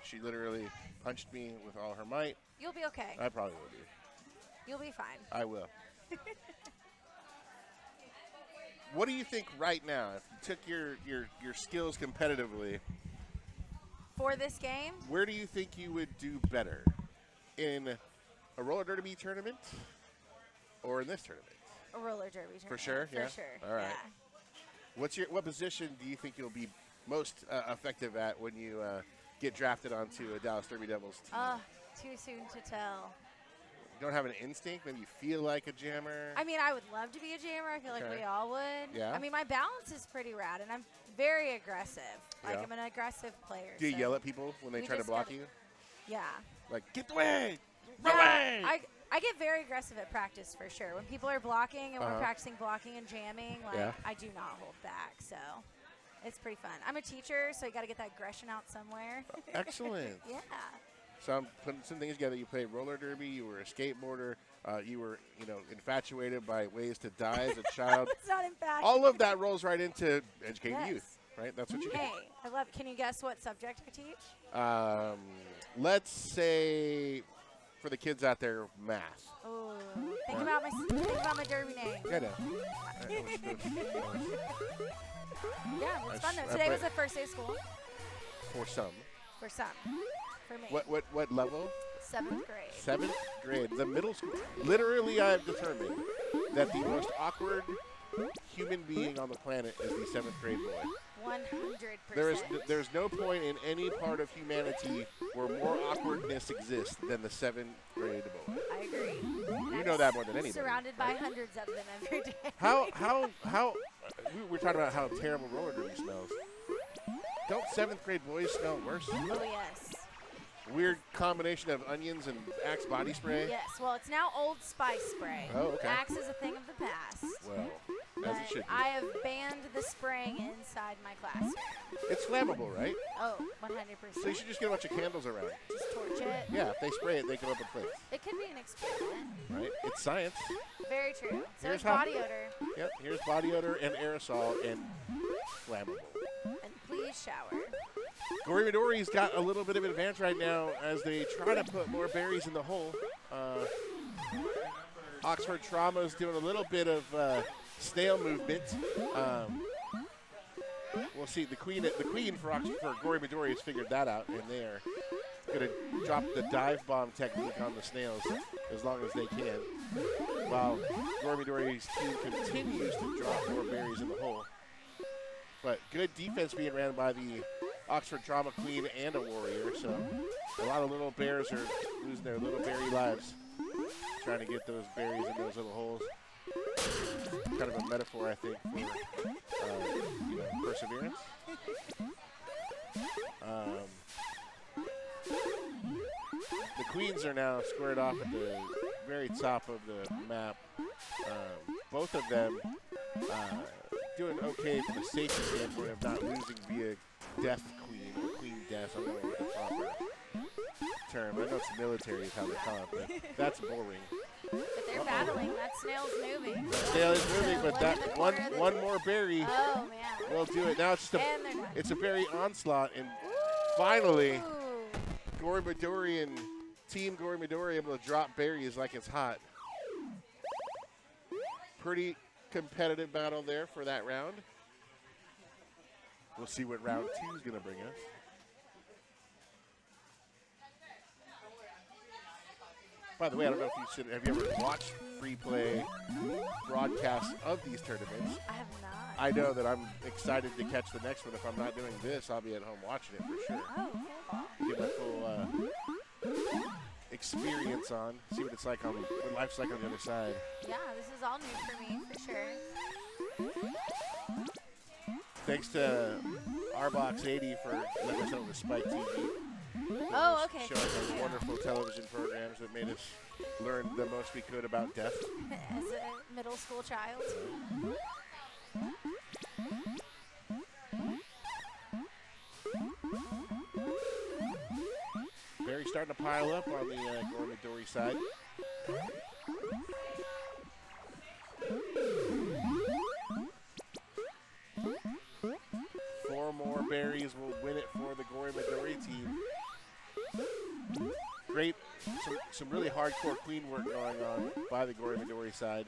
She literally punched me with all her might. You'll be okay. I probably will be. You'll be fine. I will. What do you think right now? If you took your skills competitively, For this game, where do you think you would do better? In a roller derby tournament or in this tournament? a roller derby tournament. For sure, yeah? For sure. All right. Yeah. What position do you think you'll be most effective at when you get drafted onto a Dallas Derby Devils team? Too soon to tell. You don't have an instinct? Maybe you feel like a jammer? I mean, I would love to be a jammer. I feel like Okay. we all would. Yeah? I mean, my balance is pretty rad, and I'm very aggressive. Like, Yeah. I'm an aggressive player. Do you so yell at people when they we try to just block gotta- you? Yeah. Like, get away! No, Run away! I get very aggressive at practice for sure. When people are blocking and we're Uh-huh. practicing blocking and jamming, like Yeah. I do not hold back. So it's pretty fun. I'm a teacher, so you got to get that aggression out somewhere. Excellent. Yeah. So I'm putting some things together. You played roller derby. You were a skateboarder. You were, infatuated by ways to die as a child. It's not infatuated. All of that rolls right into educating Yes. youth, right? That's what you do. Hey, I love. Can you guess what subject I teach? Let's say, for the kids out there, math. Oh, think about my derby name. Yeah, no. Yeah, it was fun I though. Today was play- the first day of school For some. for some. For me. What level? 7th grade. 7th grade. The middle school. Literally, I have determined that the most awkward human being on the planet is the 7th grade boy. 100%. There's no point in any part of humanity where more awkwardness exists than the 7th grade boy. I agree. You know that more than anybody. Surrounded by hundreds of them every day. How we're talking about how terrible roller derby smells. Don't 7th grade boys smell worse? Oh, yes. Weird combination of onions and Axe body spray. Yes, well, it's now Old Spice spray. Oh, okay. Axe is a thing of the past. Well, But as it should be. I have banned the spraying inside my classroom. It's flammable, right? Oh, 100%. So you should just get a bunch of candles around. Just torch it. Yeah, if they spray it, they go up in flames. It could be an experiment. Right? It's science. Very true. So Here's it's how- body odor. Yep, here's body odor and aerosol and flammable. And please shower. Gory Midori's got a little bit of an advantage right now as they try to put more berries in the hole. Oxford Trauma's doing a little bit of snail movement. We'll see. The queen for Gory Midori has figured that out, and they are going to drop the dive bomb technique on the snails as long as they can, while Gory Midori's team continues to drop more berries in the hole. But good defense being ran by the Oxford Trauma Queen and a warrior, so a lot of little bears are losing their little berry lives trying to get those berries in those little holes. Kind of a metaphor, I think, for perseverance. The queens are now squared off at the very top of the map. Both of them doing okay from a safety standpoint of not losing via Death Queen or Queen Death. I don't know what the proper term. I know it's military is how they call it, but that's boring. But they're battling. That snail's moving. The snail is moving, but that one more berry Oh, man. will do it. Now it's just And they're done. it's a berry onslaught, and finally, Gory Midori and Team Gory Midori able to drop berries like it's hot. Pretty competitive battle there for that round. We'll see what round 2 is going to bring us. By the way, I don't know if have you ever watched free play broadcasts of these tournaments? I have not. I know that I'm excited to catch the next one. If I'm not doing this, I'll be at home watching it for sure. Oh, okay. Get my full experience on, see what it's like what life's like on the other side. Yeah, this is all new for me, for sure. Thanks to Rbox80 for letting us know with Spike TV. Oh, okay. Showing those wonderful television programs that made us learn the most we could about death. As a middle school child. Barry's starting to pile up on the Gory Midori side. Four more berries will win it for the Gory Midori team. Great, some really hardcore queen work going on by the Gory Midori side.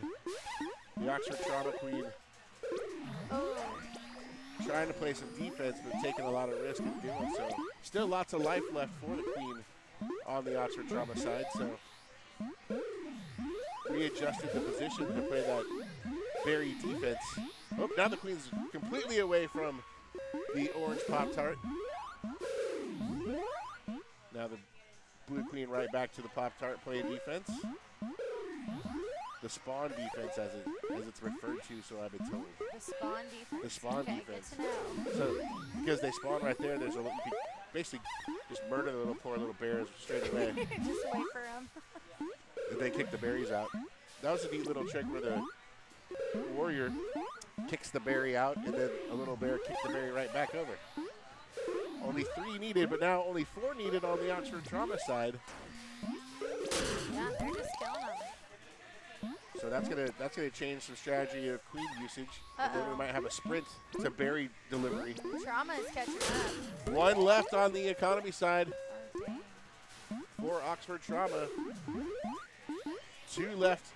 The Oxford Trauma Queen trying to play some defense, but taking a lot of risk in doing so. Still lots of life left for the queen on the Oxford Trauma side, so readjusted the position to play that berry defense. Oh, now the queen's completely away from the orange Pop-Tart. Now the blue queen right back to the Pop-Tart playing defense. The spawn defense, as it's referred to, so I've been told. The spawn defense? The spawn okay, defense. Good to know. So, because they spawn right there, you can basically just murder the poor little bears straight away. Just wait for them. And they kick the berries out. That was a neat little trick where the warrior kicks the berry out, and then a little bear kicks the berry right back over. Only 3 needed, but now only 4 needed on the Oxford Trauma side. Yeah, they're just killing them. So that's gonna change some strategy of queen usage. And then we might have a sprint to berry delivery. Trauma is catching up. 1 left on the economy side Oh, dang. for Oxford Trauma. 2 left.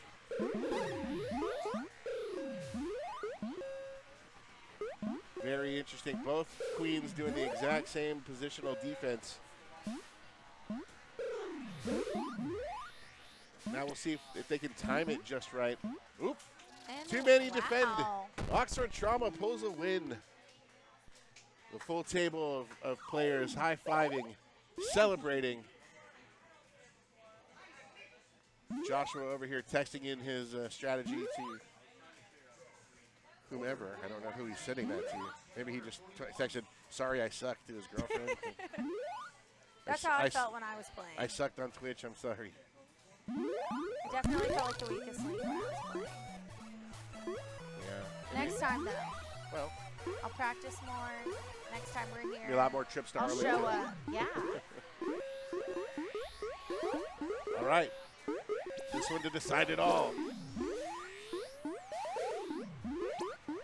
Very interesting. Both queens doing the exact same positional defense. Now we'll see if they can time it just right. Oop. And Too many wow. defend. Oxford Trauma pulls a win. The full table of players high-fiving, celebrating. Joshua over here texting in his strategy to whomever. I don't know who he's sending that to. Maybe he just texted, "Sorry, I sucked," to his girlfriend. That's how I felt when I was playing. I sucked on Twitch. I'm sorry. I definitely felt like the weakest link when I was playing. Yeah. Next time, though. Well, I'll practice more. Next time we're here. be a lot more trips to I'll Arlington. show up. Yeah. All right. This one to decide it all.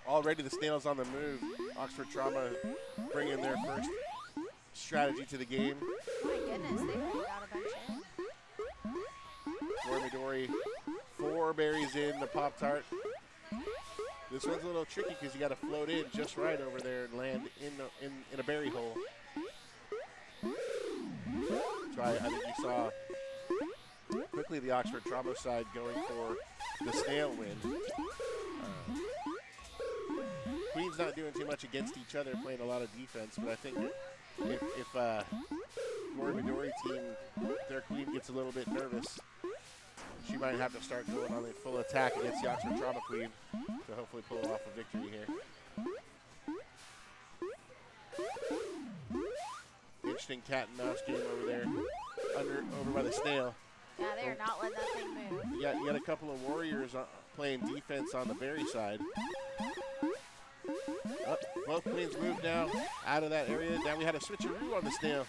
Already the Snails on the move. Oxford Trauma bringing their first strategy to the game. My goodness, they really got a bunch in. Gory Midori, 4 berries in the Pop-Tart. This one's a little tricky because you got to float in just right over there and land in a berry hole. So I think you saw quickly the Oxford Trauma side going for the snail win. Queen's not doing too much against each other, playing a lot of defense, but I think if Gory Midori team, their queen gets a little bit nervous, she might have to start going on a full attack against the Oxford Trauma Queen to hopefully pull off a victory here. Interesting cat and mouse game over there, over by the snail. Yeah, they are not letting that thing move. You got a couple of warriors playing defense on the berry side. Both queens moved now out of that area. Now we had a switcheroo on the snail.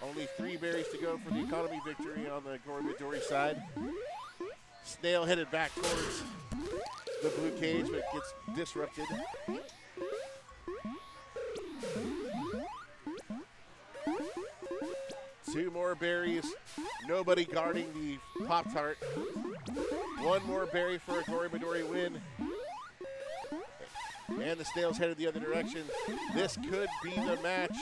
Only 3 berries to go for the economy victory on the Gory Midori side. Snail headed back towards the blue cage, but gets disrupted. Two more berries. Nobody guarding the Pop-Tart. 1 more berry for a Gory Midori win. And the Snails headed the other direction. This could be the match.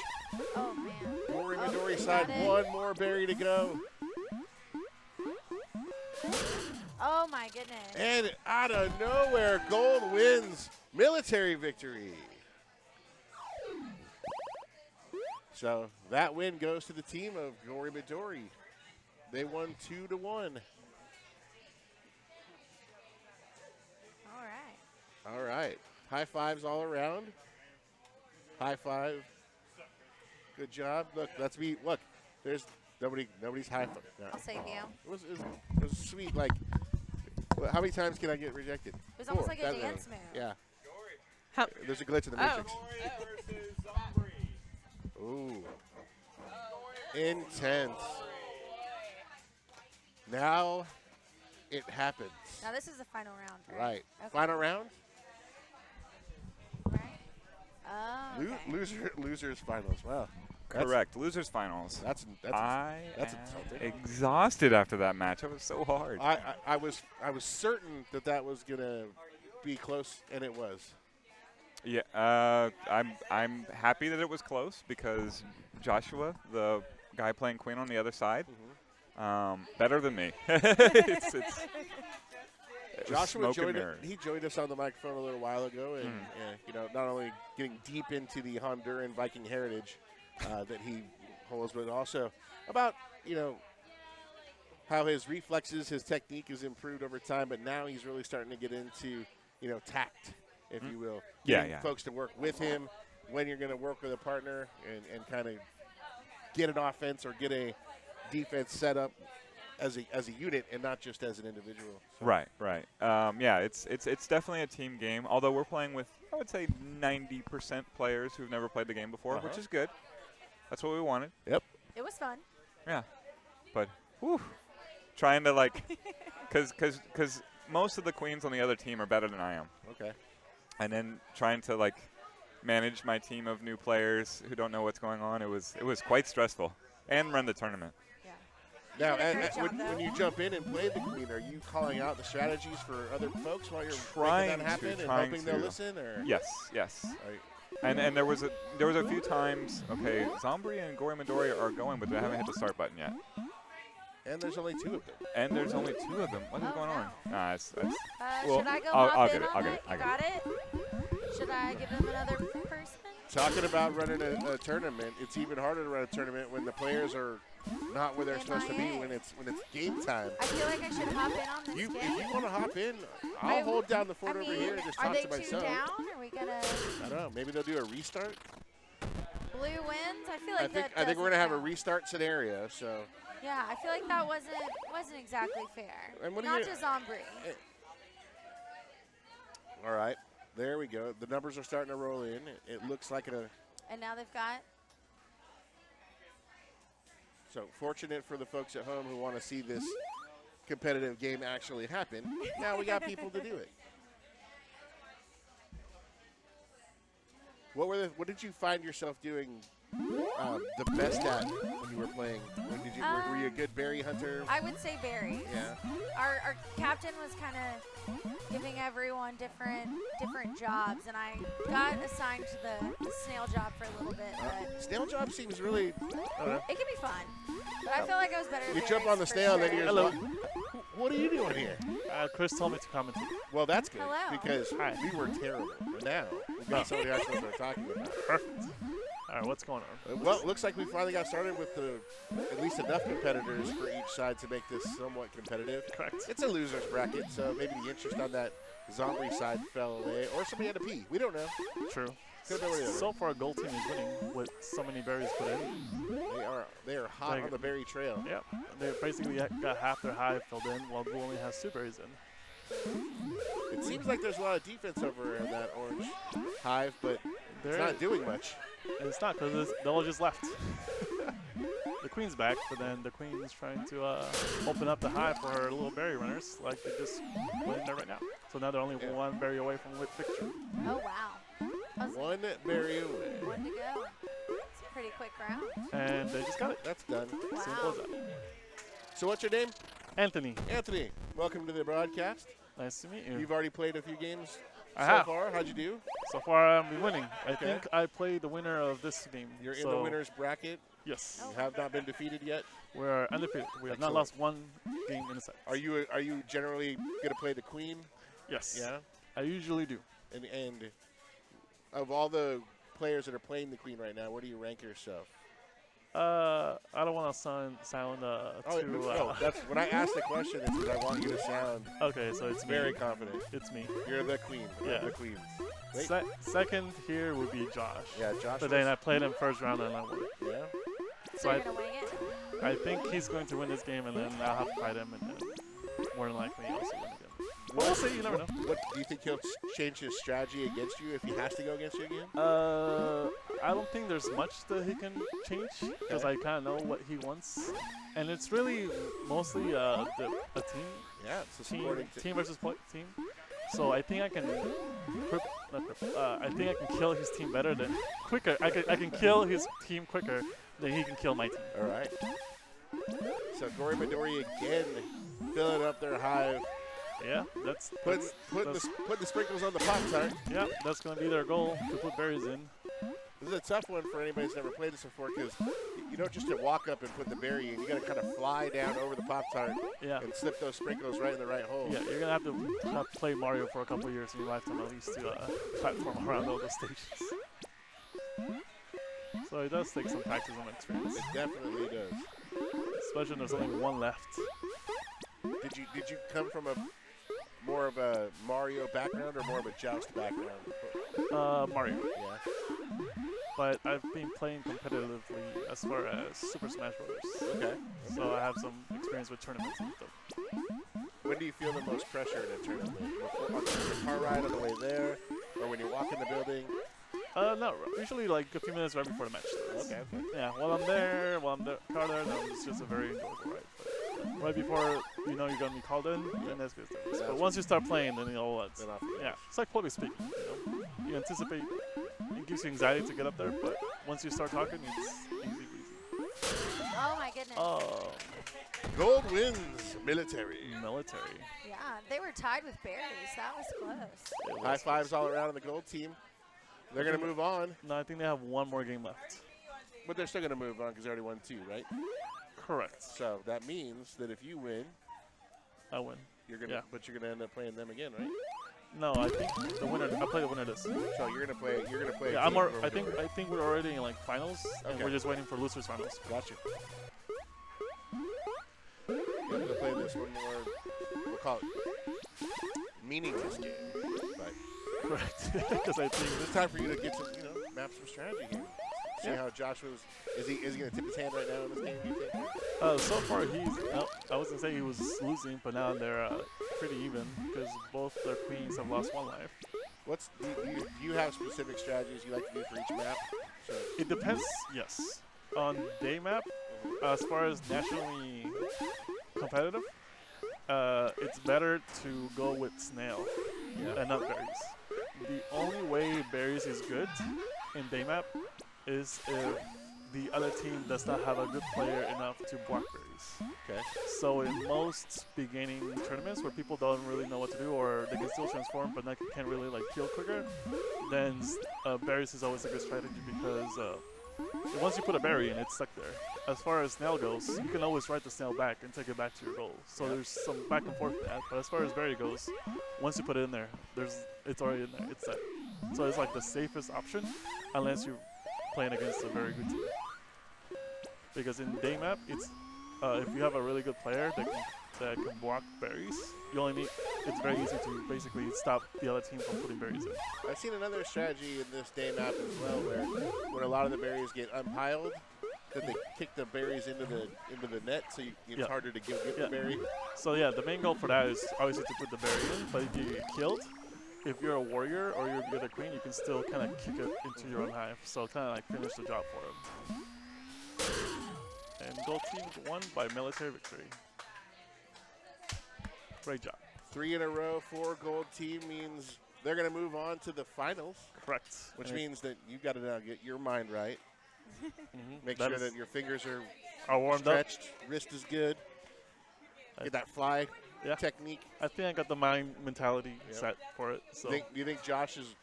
Oh, man. Gory Midori side, 1 more berry to go. Oh, my goodness. And out of nowhere, Gold wins military victory. So that win goes to the team of Gory Midori. They won 2-1. All right. All right. High fives all around. High five. Good job. Look, let's be. Look, there's nobody's high five. No. I'll save you. It was sweet. Like, how many times can I get rejected? It was almost 4. like a dance move. Yeah. How? There's a glitch in the Matrix. versus Zombri. Ooh. Intense. Now it happens. Now this is the final round, right? Right. Okay. Final round? Right. Oh, okay. Losers finals. Wow. Correct. Losers finals. That's I that's am insulting. exhausted after that match. It was so hard. I was certain that was gonna be close, and it was. Yeah, I'm happy that it was close because Joshua, the guy playing Queen on the other side, better than me. it's Joshua joined. He joined us on the microphone a little while ago, and you know, not only getting deep into the Honduran Viking heritage that he holds, but also about, you know, how his reflexes, his technique has improved over time, but now he's really starting to get into, you know, tact, if you will. Getting folks to work with him when you're going to work with a partner and kind of get an offense or get a defense set up as a unit and not just as an individual. So. Right. Yeah, it's definitely a team game. Although we're playing with, I would say, 90% players who've never played the game before, which is good. That's what we wanted. Yep. It was fun. Yeah, but trying to like, because most of the queens on the other team are better than I am. Okay. And then trying to like manage my team of new players who don't know what's going on, it was quite stressful, and run the tournament. Now, when you jump in and play the queen, are you calling out the strategies for other folks while you're making that happen and hoping they'll listen? Or Yes. And there was a few times. Okay, Zombri and Gory Midori are going, but they haven't hit the start button yet. And there's only 2 of them. And there's only 2 of them. What is going on? Nah, it's well, should I go I'll hop get in it. on I'll get it? it. I You got got it? Should I give him another person? Talking about running a tournament, it's even harder to run a tournament when the players are not where they're supposed to be when it's game time. I feel like I should hop in on this If game. you want to hop in, I'll hold down the fort over here and just are talk they to 2 myself. down? Are we gonna? I don't know. Maybe they'll do a restart. Blue wins. I feel like I think we're gonna have a restart scenario. So. Yeah, I feel like that wasn't exactly fair. And what Not to Zombri. All right, there we go. The numbers are starting to roll in. It looks like And now they've got. So fortunate for the folks at home who want to see this competitive game actually happen. Now we got people to do it. What did you find yourself doing the best at when you were playing? Were you a good berry hunter? I would say berries. Yeah. Our captain was kind of giving everyone different jobs, and I got assigned to the snail job for a little bit. But snail job seems really. I don't know. it can be fun, but I feel like I was better. You at jump on the berries snail, for and then sure. you're just what are you doing here? Chris told me to commentate. Well, that's good Hello. because we were terrible. Now we've got somebody else to start talking about. Perfect. All right, what's going on? Well, it looks like we finally got started with at least enough competitors for each side to make this somewhat competitive. Correct. It's a loser's bracket, so maybe the interest on that Zombri side fell away, or somebody had to pee. We don't know. True. So far, gold team is winning with so many berries put in. They are hot on the berry trail. Yep. They basically got half their hive filled in, while Blue only has 2 berries in. It seems like there's a lot of defense over in that orange hive, but it's not doing much. It's not because they all just left. The queen's back, but then the queen is trying to open up the hive for her little berry runners, like they just went in there right now. So now they're only 1 berry away from victory. Oh wow. 1 berry away. 1 to go. It's a pretty quick round. And they just got it. That's done. Wow. Simple as that. So what's your name? Anthony. Anthony, welcome to the broadcast. Nice to meet you. You've already played a few games I so have. far. How'd you do? So far, I'm winning. I Okay. think I played the winner of this game. You're in the winner's bracket? Yes. You have not been defeated yet? We're undefeated. We have not lost 1 game in a set. Are you generally going to play the queen? Yes. Yeah? I usually do. And of all the players that are playing the queen right now, where do you rank yourself? I don't want to sound no, that's when I ask the question. It's because I want you to sound. Okay, so it's very me. confident. It's me. You're the queen. Yeah. The queen. Second here would be Josh. Yeah, Josh. But then I played him first round and I won. Yeah. So you're gonna wing it. I think he's going to win this game, and then I'll have to fight him, and then more than likely also win again. We'll see. You never know. What do you think he'll change his strategy against you if he has to go against you again? I don't think there's much that he can change because I kind of know what he wants, and it's really mostly a team. Yeah, it's a supporting team versus team. So I think I can, I think I can kill his team better than quicker. I can kill his team quicker than he can kill my team. All right. So Gory Midori again filling up their hive. Yeah, that's putting the sprinkles on the Pop-Tart. Yeah, that's going to be their goal, to put berries in. This is a tough one for anybody who's never played this before because you don't just walk up and put the berry in. You got to kind of fly down over the Pop-Tart and slip those sprinkles right in the right hole. Yeah, you're going to have to play Mario for a couple years in your lifetime at least to platform around all those stages. So it does take some practice and experience. It definitely does. Especially when there's only 1 left. Did you come from more of a Mario background or more of a Joust background? Mario. Yeah. But I've been playing competitively as far as Super Smash Bros. Okay. So I have some experience with tournaments and stuff. When do you feel the most pressure in a tournament? On the car ride on the way there, or when you walk in the building? No, usually like a few minutes right before the match starts. Okay. Yeah, while I'm there, car there, no, it's just a very enjoyable ride. But right before you know you're gonna be called in, then that's good. But once you start playing, then it's like public speaking. You anticipate. It gives you anxiety to get up there, but once you start talking, it's easy breezy. Oh my goodness. Oh. Gold wins military. Yeah, they were tied with berries. That was close. High fives all around on the gold team. They're going to move on. No, I think they have 1 more game left. But they're still going to move on because they already won 2, right? Correct. So that means that if you win, I win. you're gonna, but you're gonna end up playing them again, right? No, I think the winner. I play the winner this. So you're gonna play. You're gonna play. Yeah, I think we're already in like finals, and we're just waiting for losers finals. Gotcha. We're gonna play this one more. We'll call it meaningless game, but correct. Because I think it's time for you to get some, map some strategy here. See how Joshua's. Is he gonna tip his hand right now in this game? Do you think? So far he's. No, I was gonna say he was losing, but now they're pretty even because both their queens have lost 1 life. Do you have specific strategies you like to do for each map? So it depends. Yes, on day map, as far as nationally competitive, it's better to go with snail and not berries. The only way berries is good in day map is if the other team does not have a good player enough to block berries. Okay. So in most beginning tournaments where people don't really know what to do or they can still transform but they can't really like heal quicker, then berries is always a good strategy because once you put a berry in, it's stuck there. As far as snail goes, you can always ride the snail back and take it back to your goal. So there's some back and forth with that. But as far as berry goes, once you put it in there, it's already in there. It's set. So it's like the safest option unless you're playing against a very good team. Because in day map, it's if you have a really good player that can block berries, it's very easy to basically stop the other team from putting berries in. I've seen another strategy in this day map as well, where when a lot of the berries get unpiled, that they kick the berries into the net, so it's harder to get the berry. So yeah, the main goal for that is obviously to put the berry in, but if you get killed, if you're a warrior or you're the other queen, you can still kind of kick it into your own hive, so kind of like finish the job for them. And gold team won by military victory. Great job. 3 in a row, 4 gold team means they're going to move on to the finals. Correct. Which means that you've got to now get your mind right. Make sure that your fingers are warmed stretched, up. wrist is good. Get that fly technique. I think I got the mind mentality set for it. So. Do you think Josh is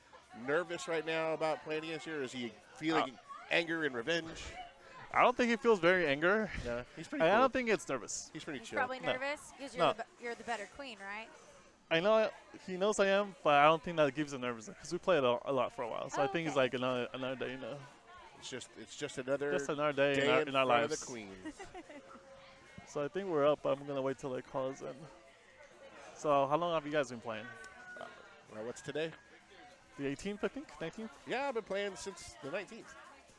nervous right now about playing against you, or is he feeling anger and revenge? I don't think he feels very anger. Yeah, he's pretty cool. I don't think it's nervous. He's pretty He's chill. probably nervous because you're the better queen, right? I know he knows I am, but I don't think that gives him nervousness because we played a lot for a while. So I think it's like another day, It's just another day in our lives. Of the queen. So I think we're up. I'm gonna wait till they call us in. So how long have you guys been playing? What's today? The 18th, I think. 19th. Yeah, I've been playing since the 19th.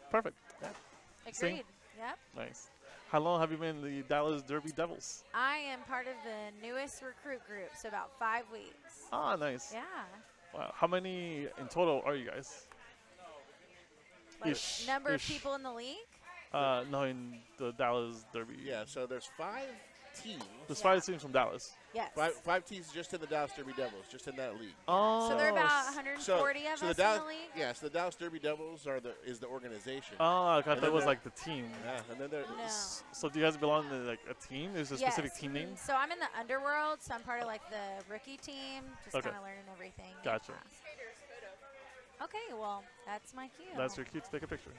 Perfect. Yeah. Agreed. Yep. Nice. How long have you been in the Dallas Derby Devils? I am part of the newest recruit group, so about 5 weeks. Ah, nice. Yeah. Wow. How many in total are you guys? Like number of people in the league? No, in the Dallas Derby. Yeah, so there's 5 teams. There's 5 teams from Dallas. Yes. 5 teams just in the Dallas Derby Devils, just in that league. Oh. So there are about 140 of us in the league? Yeah, so the Dallas Derby Devils is the organization. Oh, I thought that was like the team. Yeah, and then there. No. So do you guys belong to like a team? Is there a specific team name? So I'm in the underworld, so I'm part of like the rookie team, just kind of learning everything. Gotcha. Okay, well, that's my cue. That's your cue to take a picture.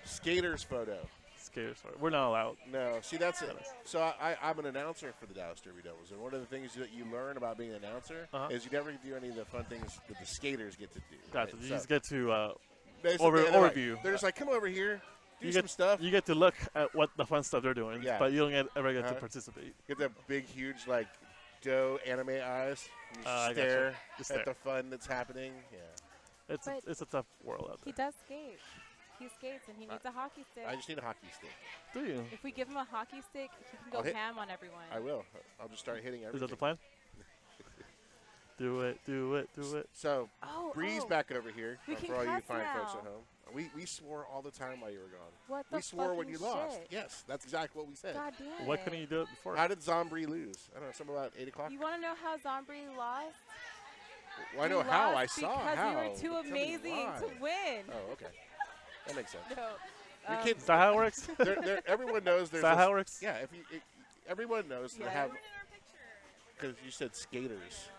Skater's photo. Skaters photo. We're not allowed. No, see that's it. So I'm an announcer for the Dallas Derby Devils, and one of the things that you learn about being an announcer is you never do any of the fun things that the skaters get to do. Gotcha. Right? You just get to overview. They're just like, come over here, do some stuff. You get to look at what the fun stuff they're doing, but you don't ever get to participate. Get the big, huge, like, doe anime eyes. And you stare at the fun that's happening. Yeah. It's a tough world out there. He does skate. He skates and he needs a hockey stick. I just need a hockey stick. Do you? If we give him a hockey stick, he can go ham on everyone. I will. I'll just start hitting everything. Is that the plan? Do it, do it, do it. So, Bree's back over here for all you fine folks now. at home. We swore all the time while you were gone. What the We swore when you lost. shit? Yes, that's exactly what we said. God damn Why it. couldn't you do it before? How did Zombri lose? I don't know, something about 8 o'clock? You want to know how Zombri lost? Well, I know how. I saw because how. we were too amazing to win. Oh, okay. That makes sense. No. Your kids, Is that how it works? everyone knows there's Is that how it works? Yeah, everyone knows they have. Because you said skaters.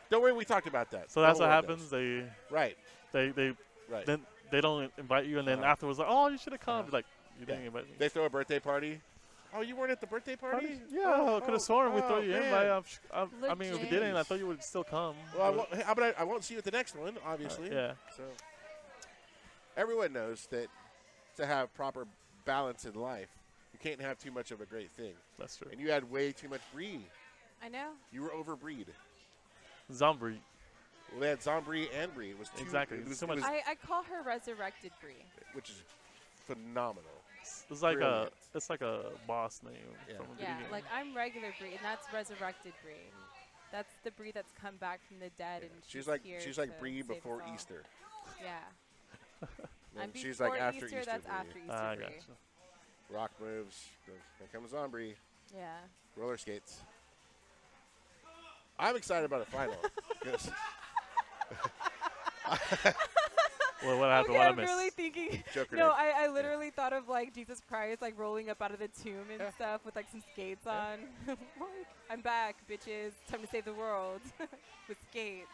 Don't worry, we talked about that. So that's what happens. They right. Then they don't invite you, and then afterwards, like, oh, you should have come. Like, You didn't invite me. They throw a birthday party. Oh, you weren't at the birthday party? Yeah, I could have sworn we threw you in. Man. I mean, if we didn't, I thought you would still come. Well, I won't see you at the next one, obviously. Yeah. So everyone knows that to have proper balance in life, you can't have too much of a great thing. That's true. And you had way too much breed. I know. You were overbreed. Zombri. Well, they had Zombri and Bree. It was too, Exactly. It was, Too much. I call her Resurrected Bree. which is phenomenal. It's like Brilliant. a boss name Yeah. from a Yeah, video game. like I'm regular Bree, and that's Resurrected Bree. That's the Bree that's come back from the dead, and She's like here Bree to save before us all. Easter. Yeah. And I'm she's before like after Easter, Easter. that's Bree. after Easter I Bree. gotcha. Rock moves. Here comes Zombri. Yeah. Roller skates. I'm excited about a final. 'Cause Well, what happened? Okay, What I I'm missed? really thinking. Joker No, did. I literally thought of like Jesus Christ like rolling up out of the tomb and stuff with like some skates on. Like, I'm back, bitches. Time to save the world with skates.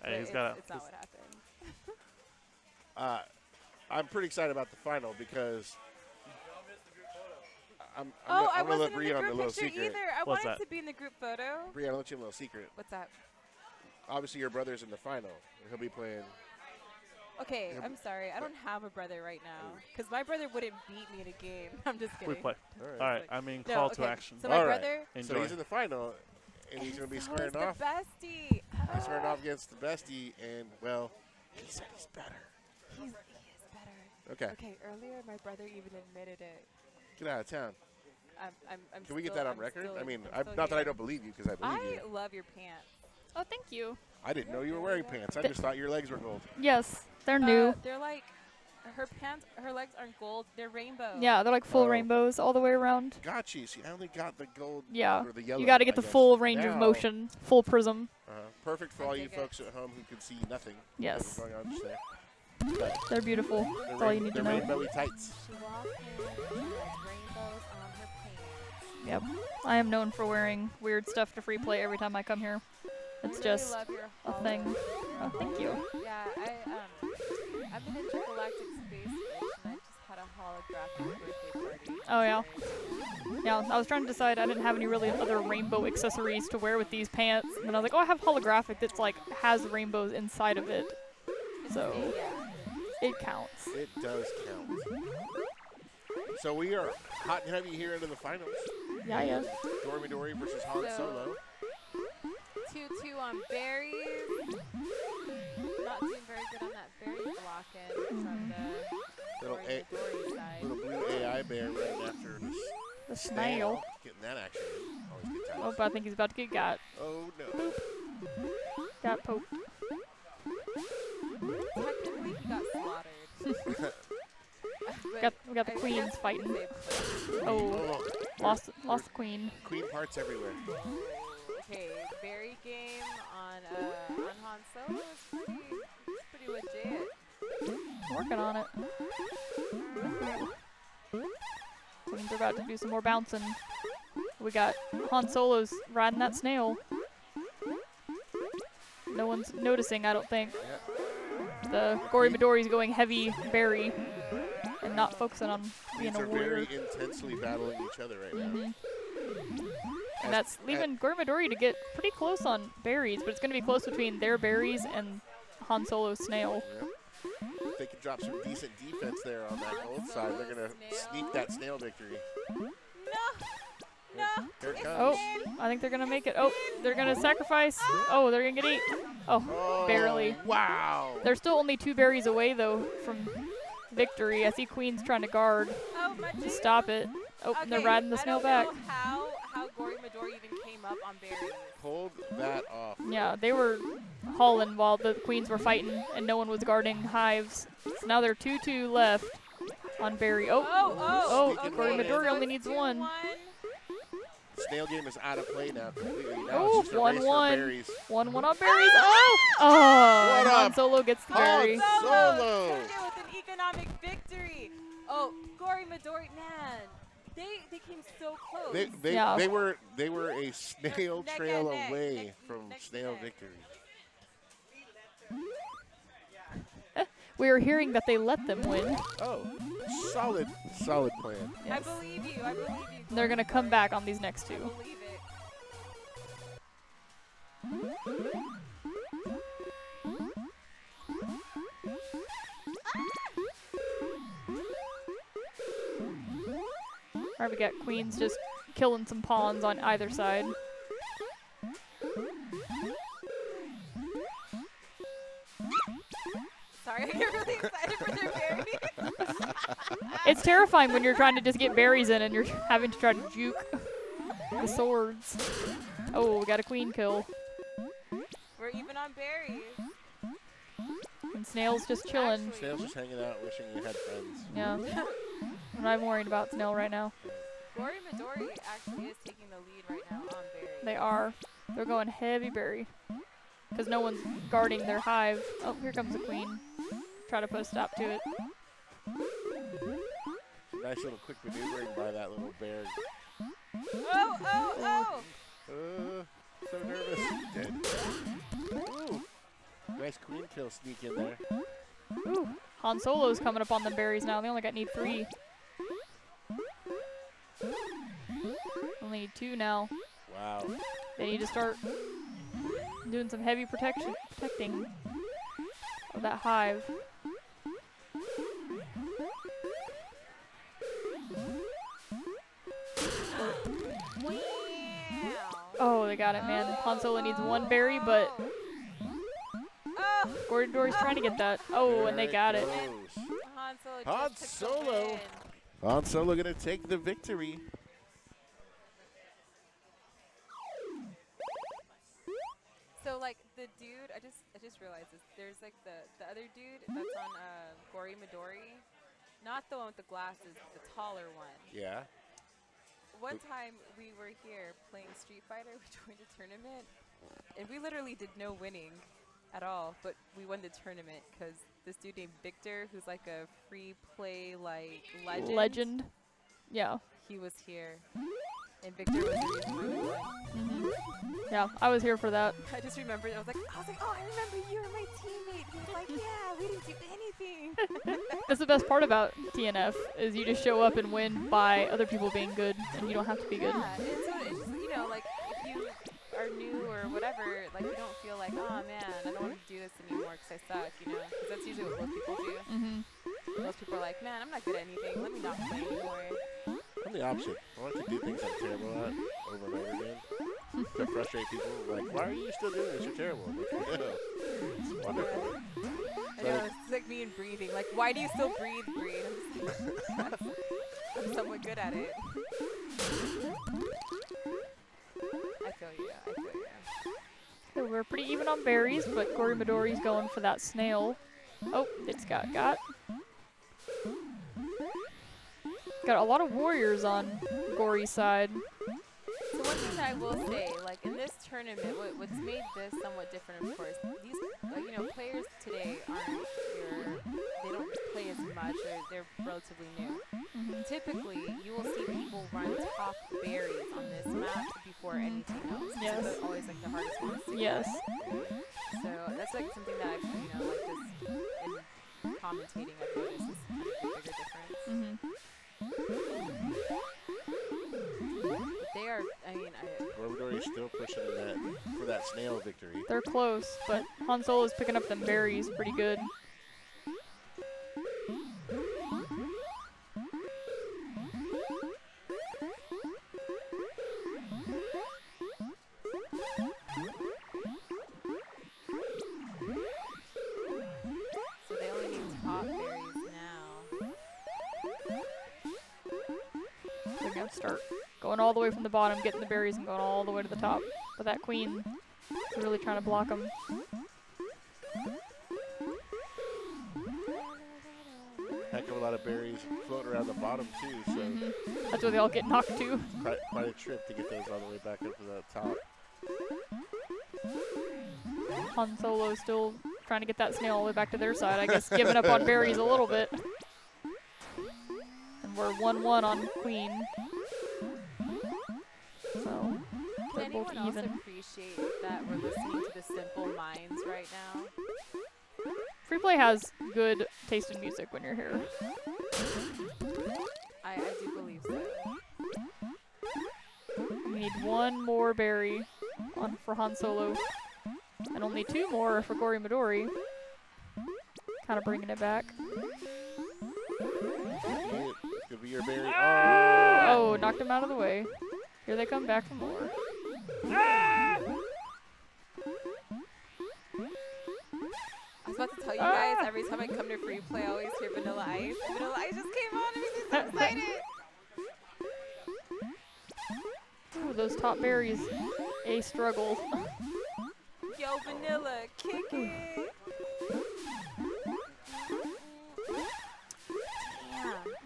Hey, But he's got it's not what happened. I'm pretty excited about the final because I'm I gonna let wasn't in Bree the on the group little picture secret. either. I What's wanted that? to be in the group photo. Bree, I'll let you in a little secret. What's that? Obviously, your brother's in the final. He'll be playing. Okay, Yeah, I'm sorry. I don't have a brother right now because my brother wouldn't beat me in a game. I'm just kidding. We play. All All right. right. I mean, No, call to okay. action. So my All right. brother. So Enjoy. he's in the final, and he's going to be so squaring is the off. bestie. He's squaring off against the bestie, and well, he said he's better. He is better. Okay, Okay, earlier my brother even admitted it. get out of town. I'm Can we get still- that on I'm record? still- I mean, I'm still not that I here. don't believe you, because I believe I you. love your pants. Oh, thank you. I didn't know you were wearing pants. I just thought your legs were gold. Yes, they're new. They're like her pants. Her legs aren't gold. They're rainbow. Yeah, they're like full Oh. rainbows all the way around. Got you. See, I only got the gold Yeah, or the yellow. you got to get I the guess. full range of Now- motion, full prism. Perfect for I all you dig it. folks at home who can see nothing. Yes. What's going on just there. They're beautiful. The That's all you need to know. rainbowy tights. She walked in and she has rainbows on her pants. Yep. I am known for wearing weird stuff to free play every time I come here. It's I just really love your a holo. thing. Oh, thank you. Yeah, I've been in Intergalactic Space Station. I just had a holographic birthday party. Oh, yeah. Yeah, I was trying to decide. I didn't have any really other rainbow accessories to wear with these pants. And then I was like, oh, I have holographic that's like has rainbows inside of it. So it counts. It does count. So we are hot and heavy here into the finals. Yeah, yeah. Gory Midori versus Han So- Solo. 2-2 on berries. Not doing very good on that berry block-in from the Little, Gory Midori side. little blue AI bear right after this The snail. Getting that action. Always good times. Oh, but I think he's about to get got. Oh no. Got poked. Technically, he got slaughtered. We got the queens fighting. Oh, lost the queen. Queen parts everywhere. Okay, berry game on Han Solo is pretty legit. Working on it. Queens are about to do some more bouncing. We got Han Solo's riding that snail. No one's noticing, I don't think. The Gory Midori's going heavy berry and not focusing on being These a are warrior. very intensely battling each other right now. Mhm. And that's leaving Gory Midori to get pretty close on berries, but it's going to be close between their berries and Han Solo's snail. If they can drop some decent defense there on that gold side, they're going to sneak that snail victory. No! Here it comes. Oh, I think they're going to make it. Oh, they're going to sacrifice. Oh, they're going to get 8. Oh, barely. Wow. They're still only 2 berries away, though, from victory. I see Queen's trying to guard Oh, my to stop it. Oh, and they're riding the snail back. I don't know how Gory Midori even came up on berries. Hold that off. Yeah, they were hauling while the queens were fighting, and no one was guarding hives. So now they're 2-2 left on berry. Oh, okay. Gory Midori only needs 1. Snail game is out of play now completely. Now Oh, it's just a race for 1-1. berries. 1-1 on berries. Oh! Oh! What Han up? Solo gets the berry. Solo! Turned it with an economic victory. Oh, Gory Midori, man. They came so close. They were a snail Neck trail and neck, away neck from to snail neck. victory. We were hearing that they let them win. Oh, solid plan. I believe you. I believe you. They're gonna come back on these next I two. believe it. Alright, we got queens just killing some pawns on either side. Sorry, I get really excited for their berry. It's terrifying when you're trying to just get berries in and you're having to try to juke the swords. Oh, we got a queen kill. We're even on berries. And Snail's just chilling. Snail's just hanging out, wishing you had friends. Yeah. I'm not even worried about Snail right now. Gory Midori actually is taking the lead right now on berries. They are. They're going heavy berry. Because no one's guarding their hive. Oh, here comes the queen. Try to put a stop to it. Nice little quick maneuvering by that little bear. Oh! So nervous. Dead. Ooh. Nice queen kill sneak in there. Ooh. Han Solo's coming up on the berries now. They only need 3. Only need 2 now. Wow. They need to start doing some heavy protecting of that hive. Oh, they got it, man. Han Solo needs 1 berry, but Gory's trying to get that. Oh, and they got it. Han Solo. Han Solo gonna take the victory. So like the dude, I just realized this. There's like the other dude that's on Gory Midori, not the one with the glasses, the taller one. Yeah. One time we were here playing Street Fighter, we joined a tournament, and we literally did no winning at all, but we won the tournament because this dude named Victor, who's like a free play like legend. Yeah. He was here. And Victor was the reason why we won. Yeah, I was here for that. I just remembered, I was like, oh, I remember you were my teammate. He was like, yeah, we didn't do anything. That's the best part about TNF, is you just show up and win by other people being good, and you don't have to be good. Yeah, and so it's just, you know, like, if you are new or whatever, like, you don't feel like, oh, man, I don't want to do this anymore because I suck, you know? Because that's usually what most people do. Most people are like, man, I'm not good at anything. Let me not play anymore. I'm the opposite. I like to do things I'm terrible at over and over again to frustrate people. Like, why are you still doing this? You're terrible. I'm like, no. It's wonderful. I know, it's like me and breathing. Like, why do you still breathe? I'm somewhat good at it. I feel you. So we're pretty even on berries, but Gory Midori's going for that snail. Oh, it's got. Got a lot of warriors on Gory's side. So one thing that I will say, like in this tournament, what's made this somewhat different, of course, these, you know, players today they don't play as much, or they're relatively new. Typically, you will see people run top berries on this map before anything else. Yes. So they're always like the hardest ones to Yes. get. So that's like something that I've, you know, like this in commentating, I've noticed is kind of a bigger difference. They are, I mean, Gory is still pushing that for that snail victory. They're close, but Han Solo's picking up them berries pretty good. So they only need top berries now. They're gonna start going all the way from the bottom, getting the berries, and going all the way to the top. But that queen is really trying to block them. Heck of a lot of berries floating around the bottom too, so That's where they all get knocked to. quite a trip to get those all the way back up to the top. Han Solo still trying to get that snail all the way back to their side. I guess giving up on berries a little bit. And we're 1-1 on queen. So Can they're both anyone else even. appreciate that we're listening to the Simple Minds right now? Free play has good taste in music when you're here. I do believe so. We need one more berry for Han Solo, and only 2 more for Gory Midori. Kind of bringing it back. Could be your berry. Oh, knocked him out of the way. Here they come back for more. I was about to tell you guys, every time I come to free play, I always hear Vanilla Ice. Vanilla Ice just came on, and I'm so excited. Ooh, those top berries, a struggle. Yo, Vanilla, kick it.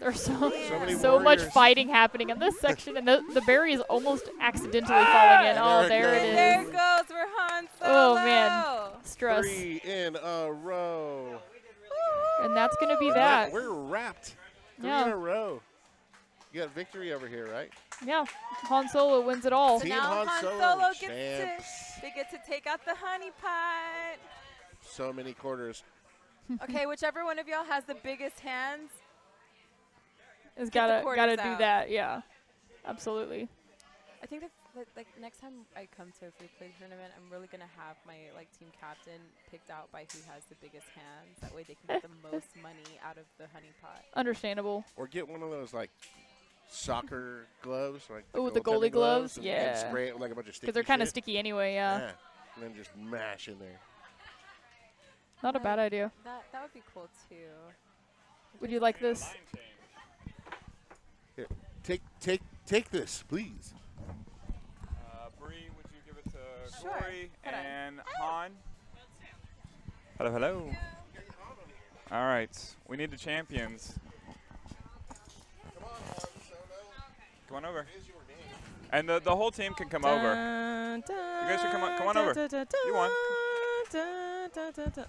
There's many so much warriors. fighting happening in this section, and the berry is almost accidentally falling in. Oh, there it is. There it goes for Han Solo. Oh, man. Stress. 3 in a row. And that's going to be And that. We're wrapped. 3 Yeah. in a row. You got victory over here, right? Yeah, Han Solo wins it all. So Team now Han Han Solo Solo champs. they get to take out the honey pot. So many quarters. Okay, whichever one of y'all has the biggest hands. It's Get the gotta quarters do out. that. Yeah, absolutely. I think that like next time I come to a free play tournament, I'm really gonna have my team captain picked out by who has the biggest hands. That way they can get the most money out of the honey pot. Understandable. Or get one of those like soccer gloves, like Ooh, the goaltending goalie gloves? and Yeah. spray it with like a bunch of sticky. Because they're kind of shit. sticky anyway. Yeah. And then just mash in there. Not a bad idea. That would be cool too. Would you like this? Here, take this, please. Bree, would you give it to Sure. Gory Hold on. and Han? Hello, hello. All right, we need the champions. Come on over. And the whole team can come over. You guys should come on over. You won.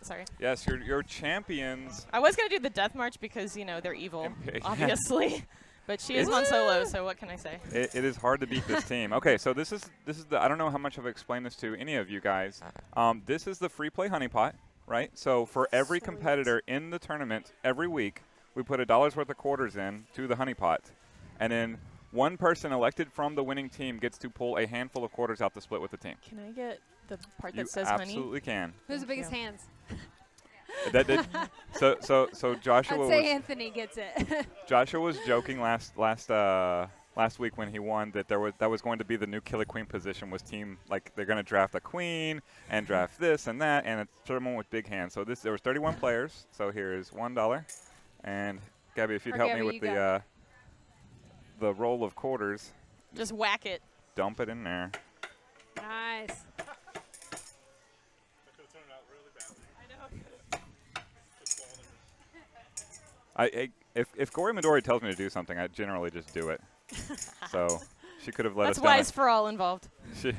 Sorry. Yes, your champions. I was going to do the death march because, you know, they're evil, Yeah. obviously. But she is Han Solo, so what can I say? It is hard to beat this team. Okay, so this is the, I don't know how much I've explained this to any of you guys. This is the free play honeypot, right? So for every competitor in the tournament every week, we put $1 worth of quarters in to the honeypot, and then one person elected from the winning team gets to pull a handful of quarters out to split with the team. Can I get the part You that says honey? absolutely can. Who's the biggest hands? So Joshua I'd say was, Anthony gets it. Joshua was joking last week when he won that that was going to be the new Killer Queen position, was team, like they're going to draft a queen and draft this and that, and it's someone with big hands. So there was 31 players. So here is $1, and Gabby, if you'd help me with the roll of quarters, Just whack it. dump it in there. Nice. If Gory Midori tells me to do something, I generally just do it. So she could have let That's us down. wise for all involved. She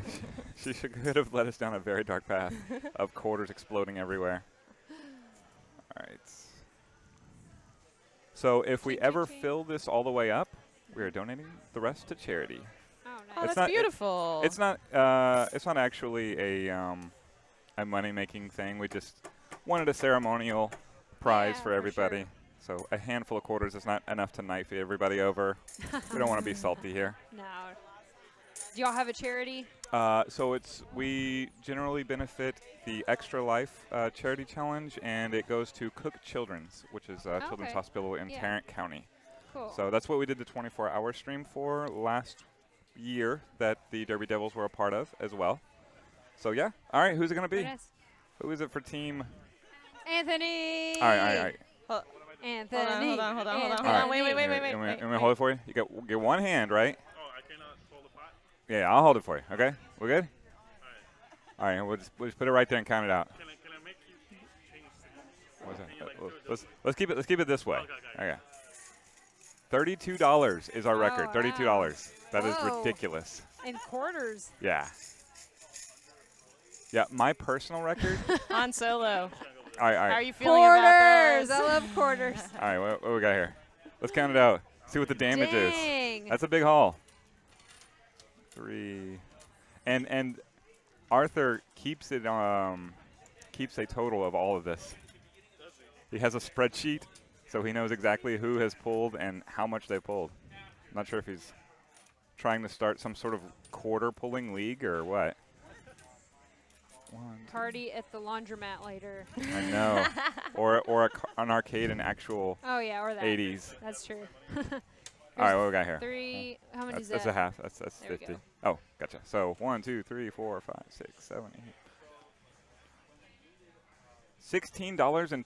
could have led us down a very dark path of quarters exploding everywhere. All right. So if we ever fill this all the way up, we are donating the rest to charity. Oh, Oh, nice. that's beautiful. It's not actually a money-making thing. We just wanted a ceremonial prize Yeah, for for everybody. sure. So a handful of quarters is not enough to knife everybody over. We don't want to be salty here. No. Do y'all have a charity? So we generally benefit the Extra Life Charity Challenge, and it goes to Cook Children's, which is a children's Okay. hospital in Yeah. Tarrant County. Cool. So that's what we did the 24-hour stream for last year that the Derby Devils were a part of as well. So yeah. All right, who's it going to be? Very nice. Who is it for team? Anthony. All right. Anthony. Hold on. Anthony. Wait. You want me to hold it for you? You get one hand, right? Oh, I cannot hold the pot? Yeah, I'll hold it for you. Okay? We good? All right, we'll just put it right there and count it out. Can I make you change things? What's Can you, like, that? do it Let's keep it this way. Okay. $32 is our record. wow. $32. That is Whoa. ridiculous. In quarters. Yeah. Yeah, my personal record. Han Solo. All right. How are you feeling about Quarters. this? I love quarters. All right, what we got here? Let's count it out. See what the damage is. Dang. That's a big haul. 3. And Arthur keeps a total of all of this. That's He has a spreadsheet, so he knows exactly who has pulled and how much they pulled. I'm not sure if he's trying to start some sort of quarter pulling league or what. Party at the laundromat later. I know. or an arcade in actual Oh, yeah, or that. 80s. That's true. All right, what we got here? 3. How many is that? That's a half. That's There we 50. go. Oh, gotcha. So 1, 2, 3, 4, 5, 6, 7, 8. $16.25.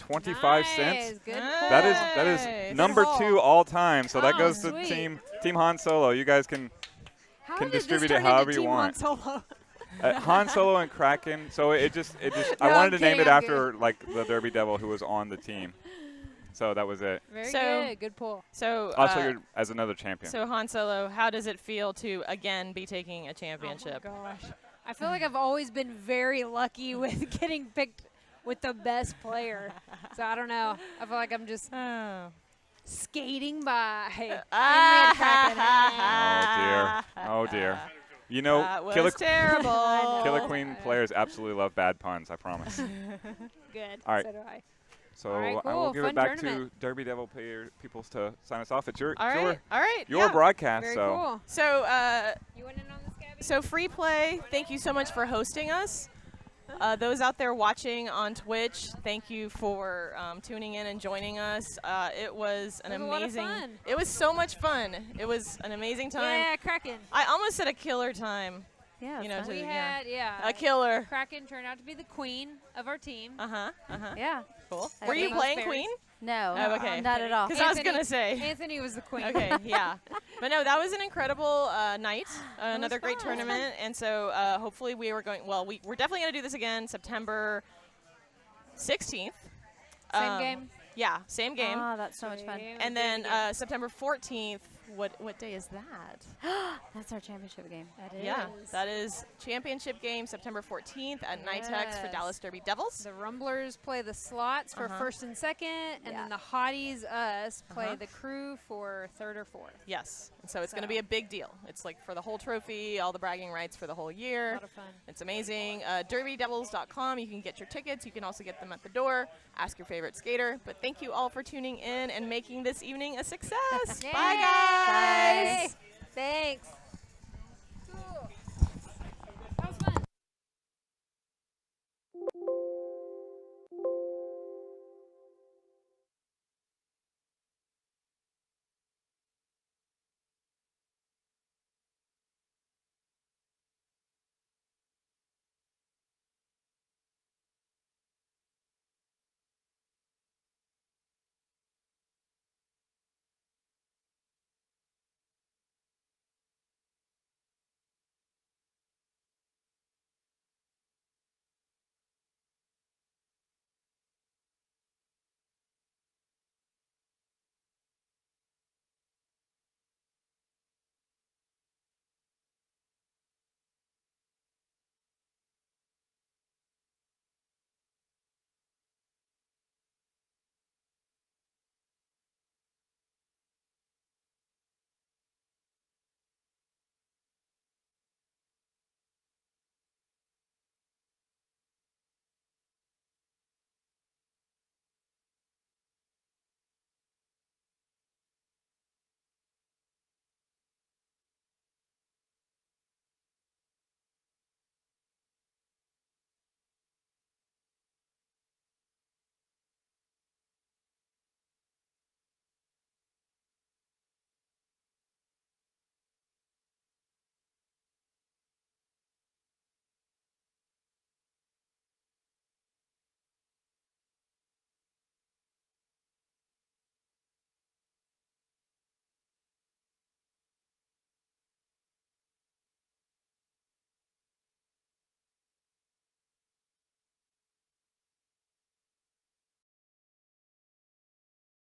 Nice, good That is number 2 all time. So that goes to sweet. Team Han Solo. You guys can distribute it however you want. Han Solo? Han Solo and Kraken. So it just I No, wanted I'm to name kidding, it I'm after like the Derby Devil who was on the team. So that was it. Very So- good. Good pull. So, Also, you're as another champion. so Han Solo, how does it feel to again be taking a championship? Oh my gosh. I feel like I've always been very lucky with getting picked with the best player. So I don't know. I feel like I'm just skating by. Oh dear. You know, That was Killer terrible. Killer Queen players absolutely love bad puns. I promise. Good. All right. So do I. So All right, I will cool. give Fun it back tournament. to Derby Devil peoples to sign us off. It's your All right. your yeah. broadcast. Very so cool. So, You went in on this, Gabby? so Free Play, thank you so much for hosting us. Those out there watching on Twitch, thank you for tuning in and joining us. It was an It was a lot of amazing. fun. It was so much fun. It was an amazing time. Yeah, Kraken. I almost said a killer time. Yeah, You know, it's fun. to- We had, A killer. Kraken turned out to be the queen of our team. Yeah. Cool. I Were you think- playing Most Queen? No. Oh, okay. Not at all. Because I was Anthony- gonna say. Anthony was the queen. Okay, yeah. But no, that was an incredible night. Another great fun. tournament. And so hopefully we were going, well, we're definitely going to do this again September 16th. Same game? Yeah, same game. Oh, that's so much fun. And then September 14th, what day is that? That's our championship game. That is. Yeah, that is championship game September 14th at Nitex for Yes. Dallas Derby Devils. The Rumblers play the slots for first and second, and then the Hotties, us, play the crew for third or fourth. Yes, and so it's going to be a big deal. It's like for the whole trophy, all the bragging rights for the whole year. A lot of fun. It's amazing. DerbyDevils.com. You can get your tickets. You can also get them at the door. Ask your favorite skater. But thank you all for tuning in and making this evening a success. Bye, guys. Thanks.